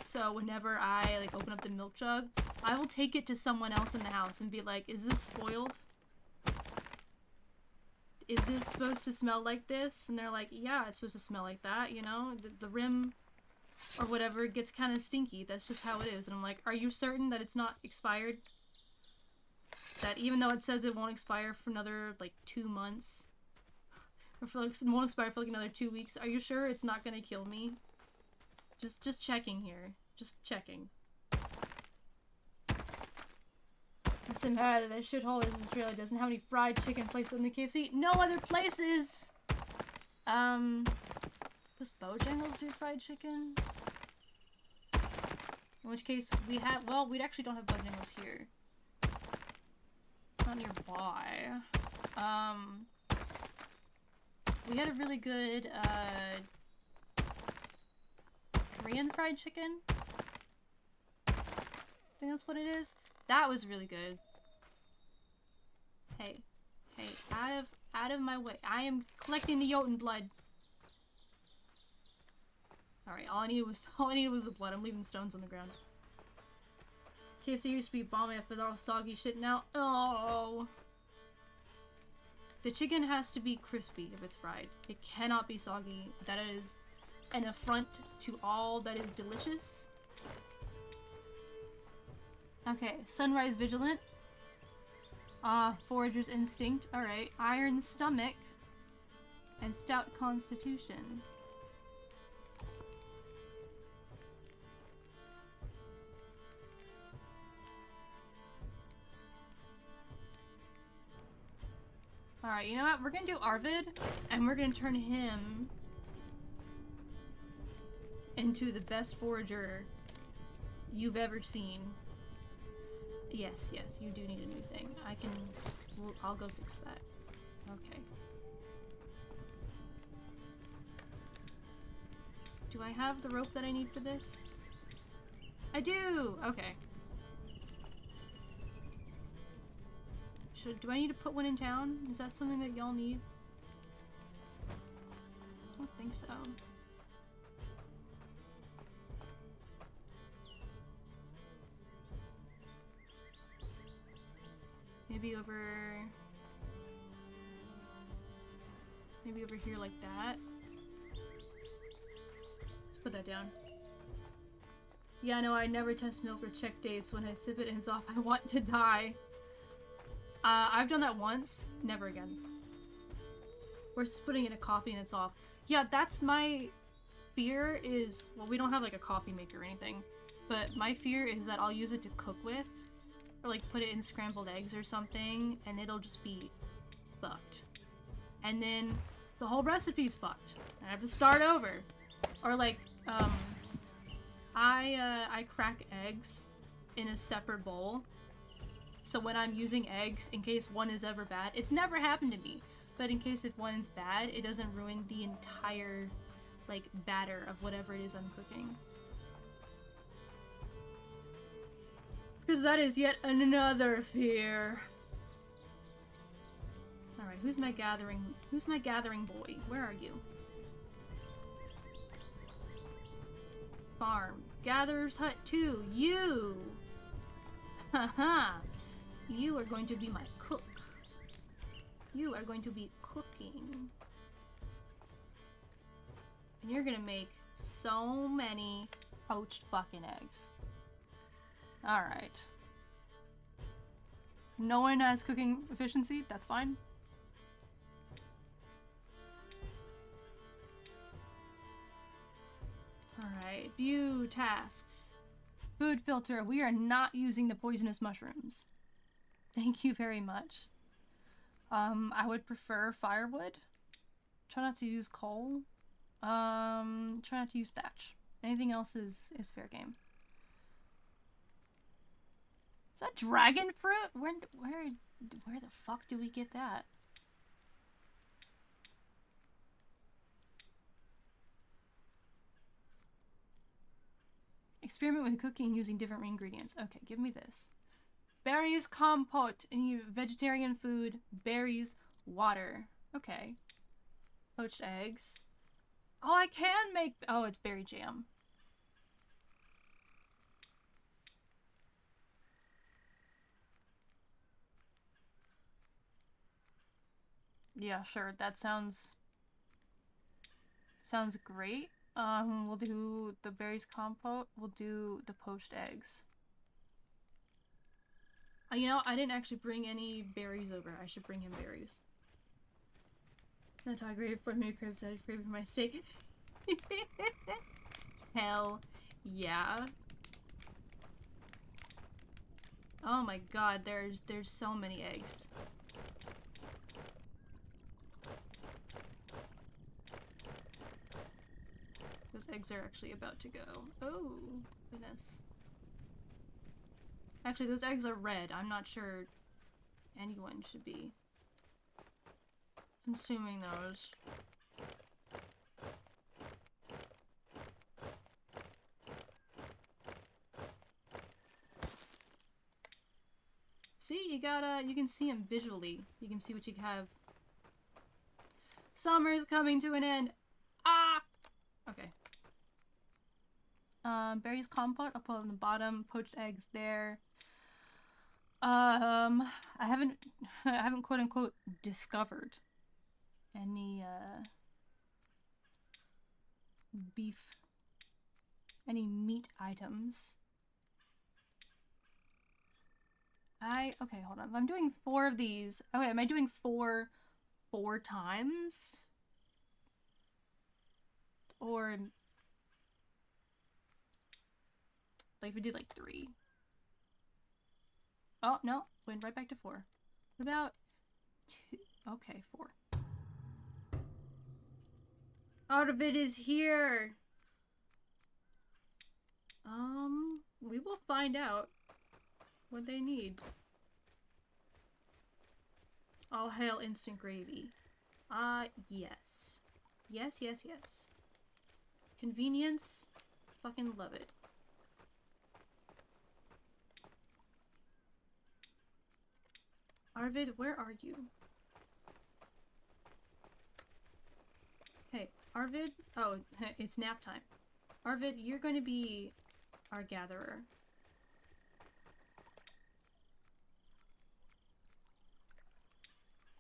So whenever I, like, open up the milk jug, I will take it to someone else in the house and be like, is this spoiled? Is this supposed to smell like this? And they're like, yeah, it's supposed to smell like that, the rim or whatever gets kind of stinky. That's just how it is. And I'm like, are you certain that it's not expired? That even though it says it won't expire for another, like, 2 months, or for, like, it won't expire for, like, another 2 weeks, are you sure it's not gonna kill me? Just checking here. Just checking. I'm so mad that that shithole is Australia doesn't have any fried chicken places in the KFC. No other places! Does Bojangles do fried chicken? In which case, we have, well, we actually don't have Bojangles here. Not nearby. We had a really good, Korean fried chicken. I think that's what it is. That was really good. Hey, out of my way. I am collecting the Jotun blood. Alright, all I needed was the blood. I'm leaving stones on the ground. KFC used to be bomb but they're all soggy shit now. Oh. The chicken has to be crispy if it's fried. It cannot be soggy. That is an affront to all that is delicious. Okay, Sunrise Vigilant. Forager's Instinct. Alright. Iron Stomach. And Stout Constitution. Alright, you know what? We're gonna do Arvid, and we're gonna turn him into the best forager you've ever seen. Yes, yes, you do need a new thing. I'll go fix that. Okay. Do I have the rope that I need for this? I do! Okay. Do I need to put one in town? Is that something that y'all need? I don't think so. Maybe over here like that. Let's put that down. Yeah, no, I never test milk or check dates. When I sip it and it's off, I want to die. I've done that once. Never again. We're just putting in a coffee and it's off. Yeah, that's my fear is... Well, we don't have like a coffee maker or anything. But my fear is that I'll use it to cook with. Or like put it in scrambled eggs or something. And it'll just be fucked. And then the whole recipe's fucked. And I have to start over. Or like, I crack eggs in a separate bowl. So when I'm using eggs, in case one is ever bad, it's never happened to me, but in case if one's bad, it doesn't ruin the entire, like, batter of whatever it is I'm cooking. Because that is yet another fear. Alright, who's my gathering boy? Where are you? Farm. Gatherer's Hut 2. You! Haha! You are going to be my cook. You are going to be cooking. And you're gonna make so many poached fucking eggs. Alright. No one has cooking efficiency? That's fine. Alright, view tasks. Food filter. We are not using the poisonous mushrooms. Thank you very much. I would prefer firewood. Try not to use coal. Try not to use thatch. Anything else is fair game. Is that dragon fruit? Where the fuck do we get that? Experiment with cooking using different ingredients. Okay, give me this. Berries compote. Any vegetarian food. Berries. Water. Okay. Poached eggs. Oh, I can make... Oh, it's berry jam. Yeah, sure. That sounds great. We'll do the berries compote. We'll do the poached eggs. You know, I didn't actually bring any berries over. I should bring him berries. That's how I gravy for me cribs. I gravy for my steak. Hell yeah. Oh my god, there's so many eggs. Those eggs are actually about to go. Oh, goodness. Actually, those eggs are red. I'm not sure anyone should be consuming those. See, you can see them visually. You can see what you have. Summer's coming to an end. Ah! Okay. Berries compote, I'll put on the bottom. Poached eggs there. I haven't quote unquote discovered any any meat items. Okay, hold on. If I'm doing 4 of these. Okay, am I doing 4 times? Or like if we did like 3. Oh, no. Went right back to 4. What about 2? Okay, 4. Out of it is here. We will find out what they need. All hail instant gravy. Yes. Yes, yes, yes. Convenience. Fucking love it. Arvid, where are you? Hey, Arvid? Oh, it's nap time. Arvid, you're going to be our gatherer.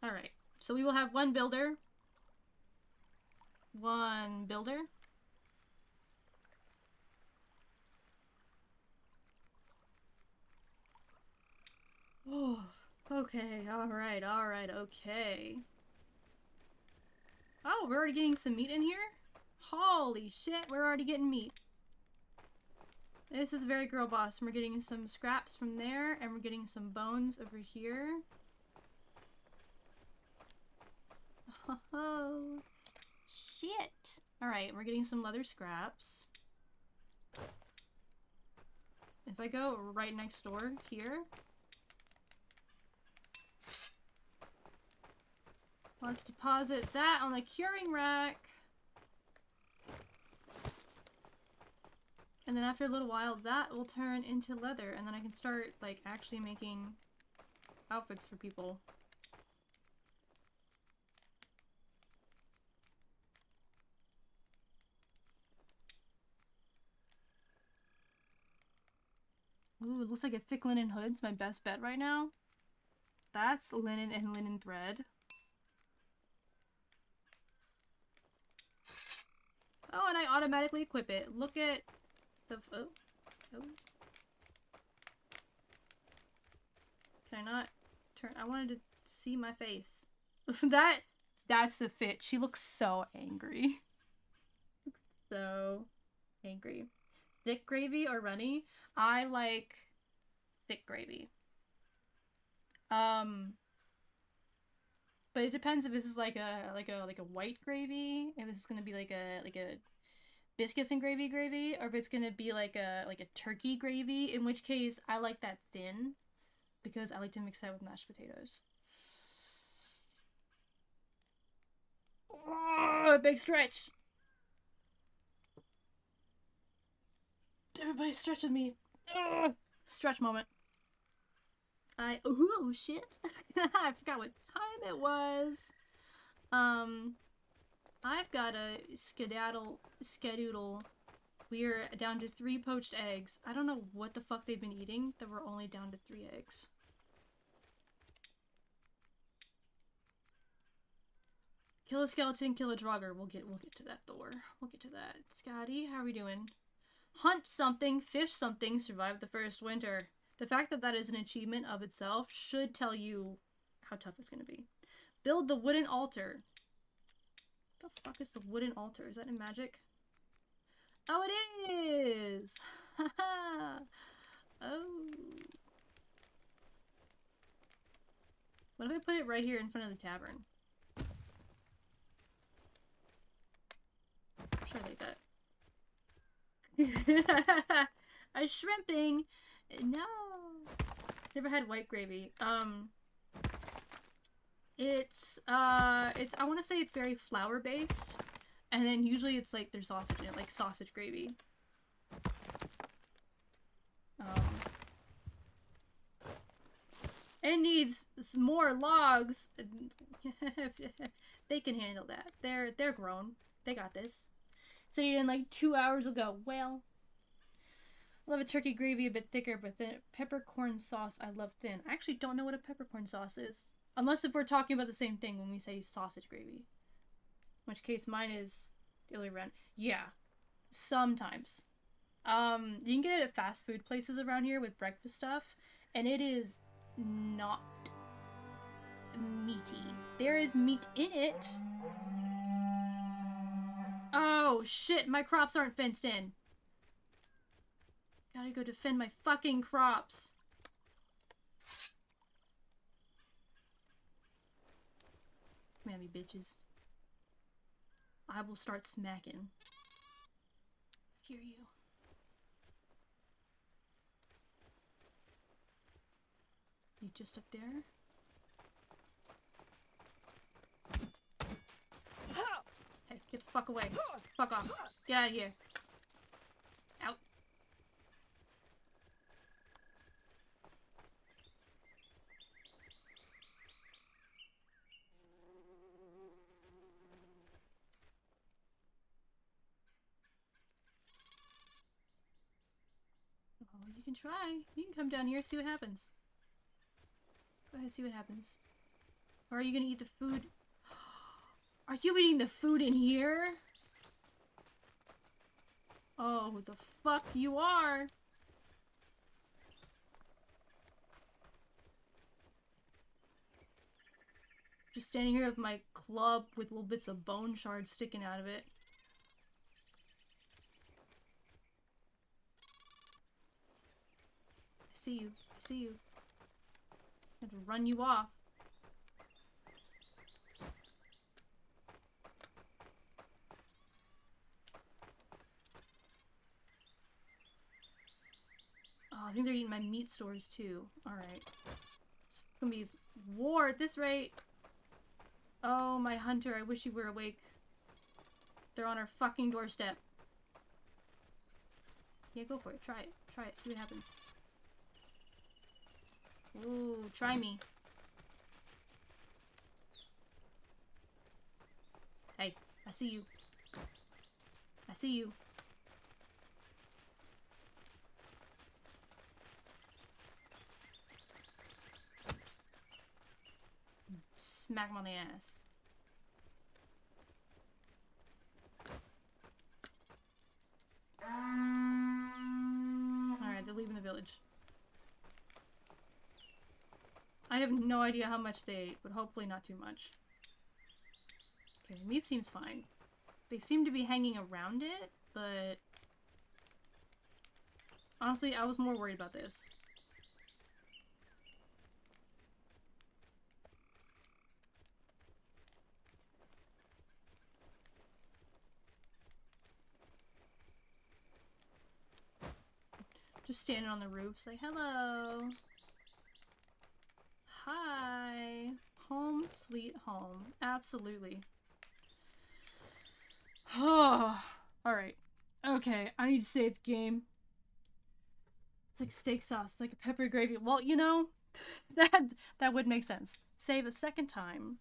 Alright, so we will have 1 builder. 1 builder. Oh, okay, alright, okay. Oh, we're already getting some meat in here? Holy shit, we're already getting meat. This is very girl boss. We're getting some scraps from there, and we're getting some bones over here. Oh, shit. Alright, we're getting some leather scraps. If I go right next door here. Let's deposit that on the curing rack. And then after a little while, that will turn into leather, and then I can start, like, actually making outfits for people. Ooh, it looks like a thick linen hood's my best bet right now. That's linen and linen thread. Oh, and I automatically equip it. Look at the... Oh. Can I not turn? I wanted to see my face. That's the fit. She looks so angry. So angry. Thick gravy or runny? I like thick gravy. But it depends if this is like a white gravy, if this is gonna be like a biscuits and gravy, or if it's gonna be like a turkey gravy, in which case I like that thin because I like to mix that with mashed potatoes. Oh, big stretch. Everybody stretch with me. Stretch moment. Oh shit. I forgot what time it was. I've got a skedoodle. We're down to 3 poached eggs. I don't know what the fuck they've been eating that we're only down to 3 eggs. Kill a skeleton, kill a Draugr. We'll get to that, Thor. We'll get to that. Scotty, how are we doing? Hunt something, fish something, survive the first winter. The fact that that is an achievement of itself should tell you how tough it's gonna be. Build the wooden altar. What the fuck is the wooden altar? Is that in magic? Oh, it is! Haha! Oh. What if I put it right here in front of the tavern? I'm sure I like that. I'm shrimping! No! Never had white gravy. I want to say it's very flour based, and then usually it's like there's sausage in it, like sausage gravy. It needs some more logs. They can handle that. They're grown. They got this. So you in like 2 hours ago. Well, I love a turkey gravy a bit thicker, but thin. Peppercorn sauce I love thin. I actually don't know what a peppercorn sauce is. Unless if we're talking about the same thing when we say sausage gravy. In which case mine is the other way around. Yeah. Sometimes. You can get it at fast food places around here with breakfast stuff, and it is not meaty. There is meat in it. Oh shit, my crops aren't fenced in. Gotta go defend my fucking crops. Come at me, bitches. I will start smacking. Hear you. You just up there? Hey, get the fuck away. Fuck off. Get out of here. Out. Oh, you can try. You can come down here, see what happens. Go ahead, see what happens. Or are you gonna eat the food? Are you eating the food in here? Oh, the fuck you are! Just standing here with my club with little bits of bone shards sticking out of it. I see you. I see you. I have to run you off. Oh, I think they're eating my meat stores too. Alright. It's gonna be war at this rate. Oh, my hunter, I wish you were awake. They're on our fucking doorstep. Yeah, go for it. Try it. Try it. See what happens. Ooh, try me. Hey, I see you. I see you. Smack him on the ass. Alright, they're leaving the village. I have no idea how much they ate, but hopefully not too much. Okay, the meat seems fine. They seem to be hanging around it, but... honestly, I was more worried about this. Just standing on the roof, say hello. Hi. Home sweet home. Absolutely. Oh, alright. Okay, I need to save the game. It's like steak sauce. It's like a pepper gravy. Well, you know, that would make sense. Save a second time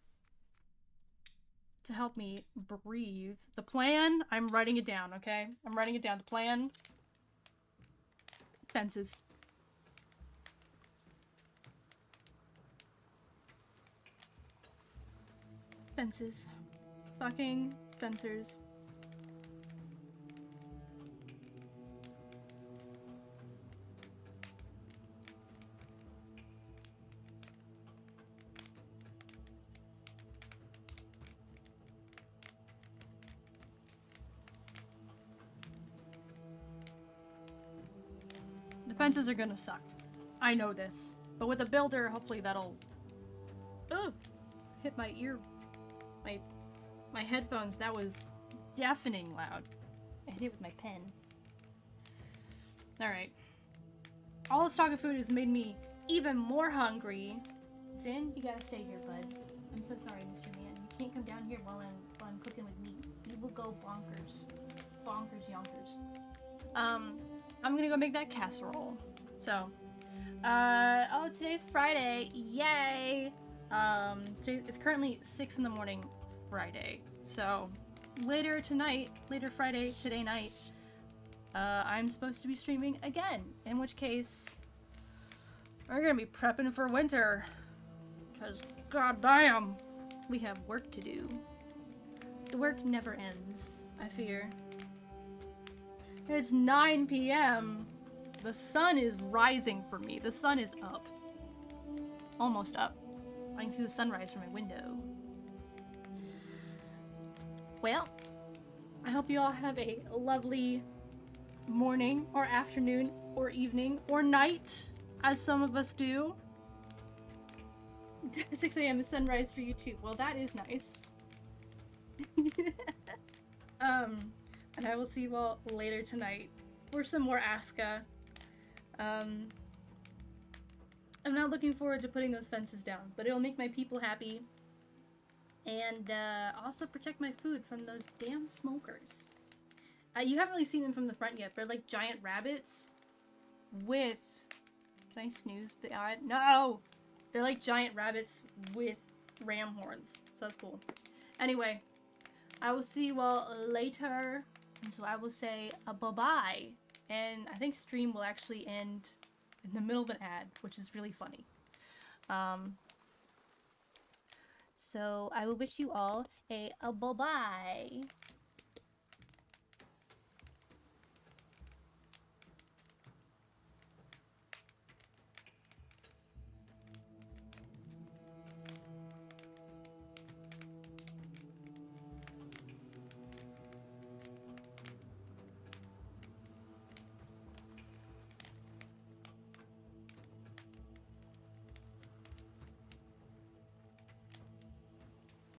to help me breathe. The plan, I'm writing it down, okay? I'm writing it down. The plan. Fences. Fences. fucking fencers. The fences are gonna suck. I know this. But with a builder, hopefully that'll... Ugh! Hit my ear. My headphones. That was deafening loud. I hit it with my pen. Alright. All this talk of food has made me even more hungry. Zin, you gotta stay here, bud. I'm so sorry, Mr. Man. You can't come down here while I'm cooking with meat. You will go bonkers. Bonkers yonkers. I'm gonna go make that casserole. So, oh, today's Friday. Yay! It's currently 6 in the morning Friday. So, later Friday, today night, I'm supposed to be streaming again. In which case, we're gonna be prepping for winter. Because, goddamn, we have work to do. The work never ends, I fear. It's 9 p.m. The sun is rising for me. The sun is up. Almost up. I can see the sunrise from my window. Well, I hope you all have a lovely morning or afternoon or evening or night, as some of us do. 6 a.m. is sunrise for you too. Well, that is nice. And I will see you all later tonight for some more ASKA. I'm not looking forward to putting those fences down, but it'll make my people happy. And also protect my food from those damn smokers. You haven't really seen them from the front yet, but like giant rabbits with... Can I snooze the ad? No! They're like giant rabbits with ram horns. So that's cool. Anyway, I will see you all later. And so I will say a bye-bye. And I think stream will actually end in the middle of an ad, which is really funny. So I will wish you all a bye-bye.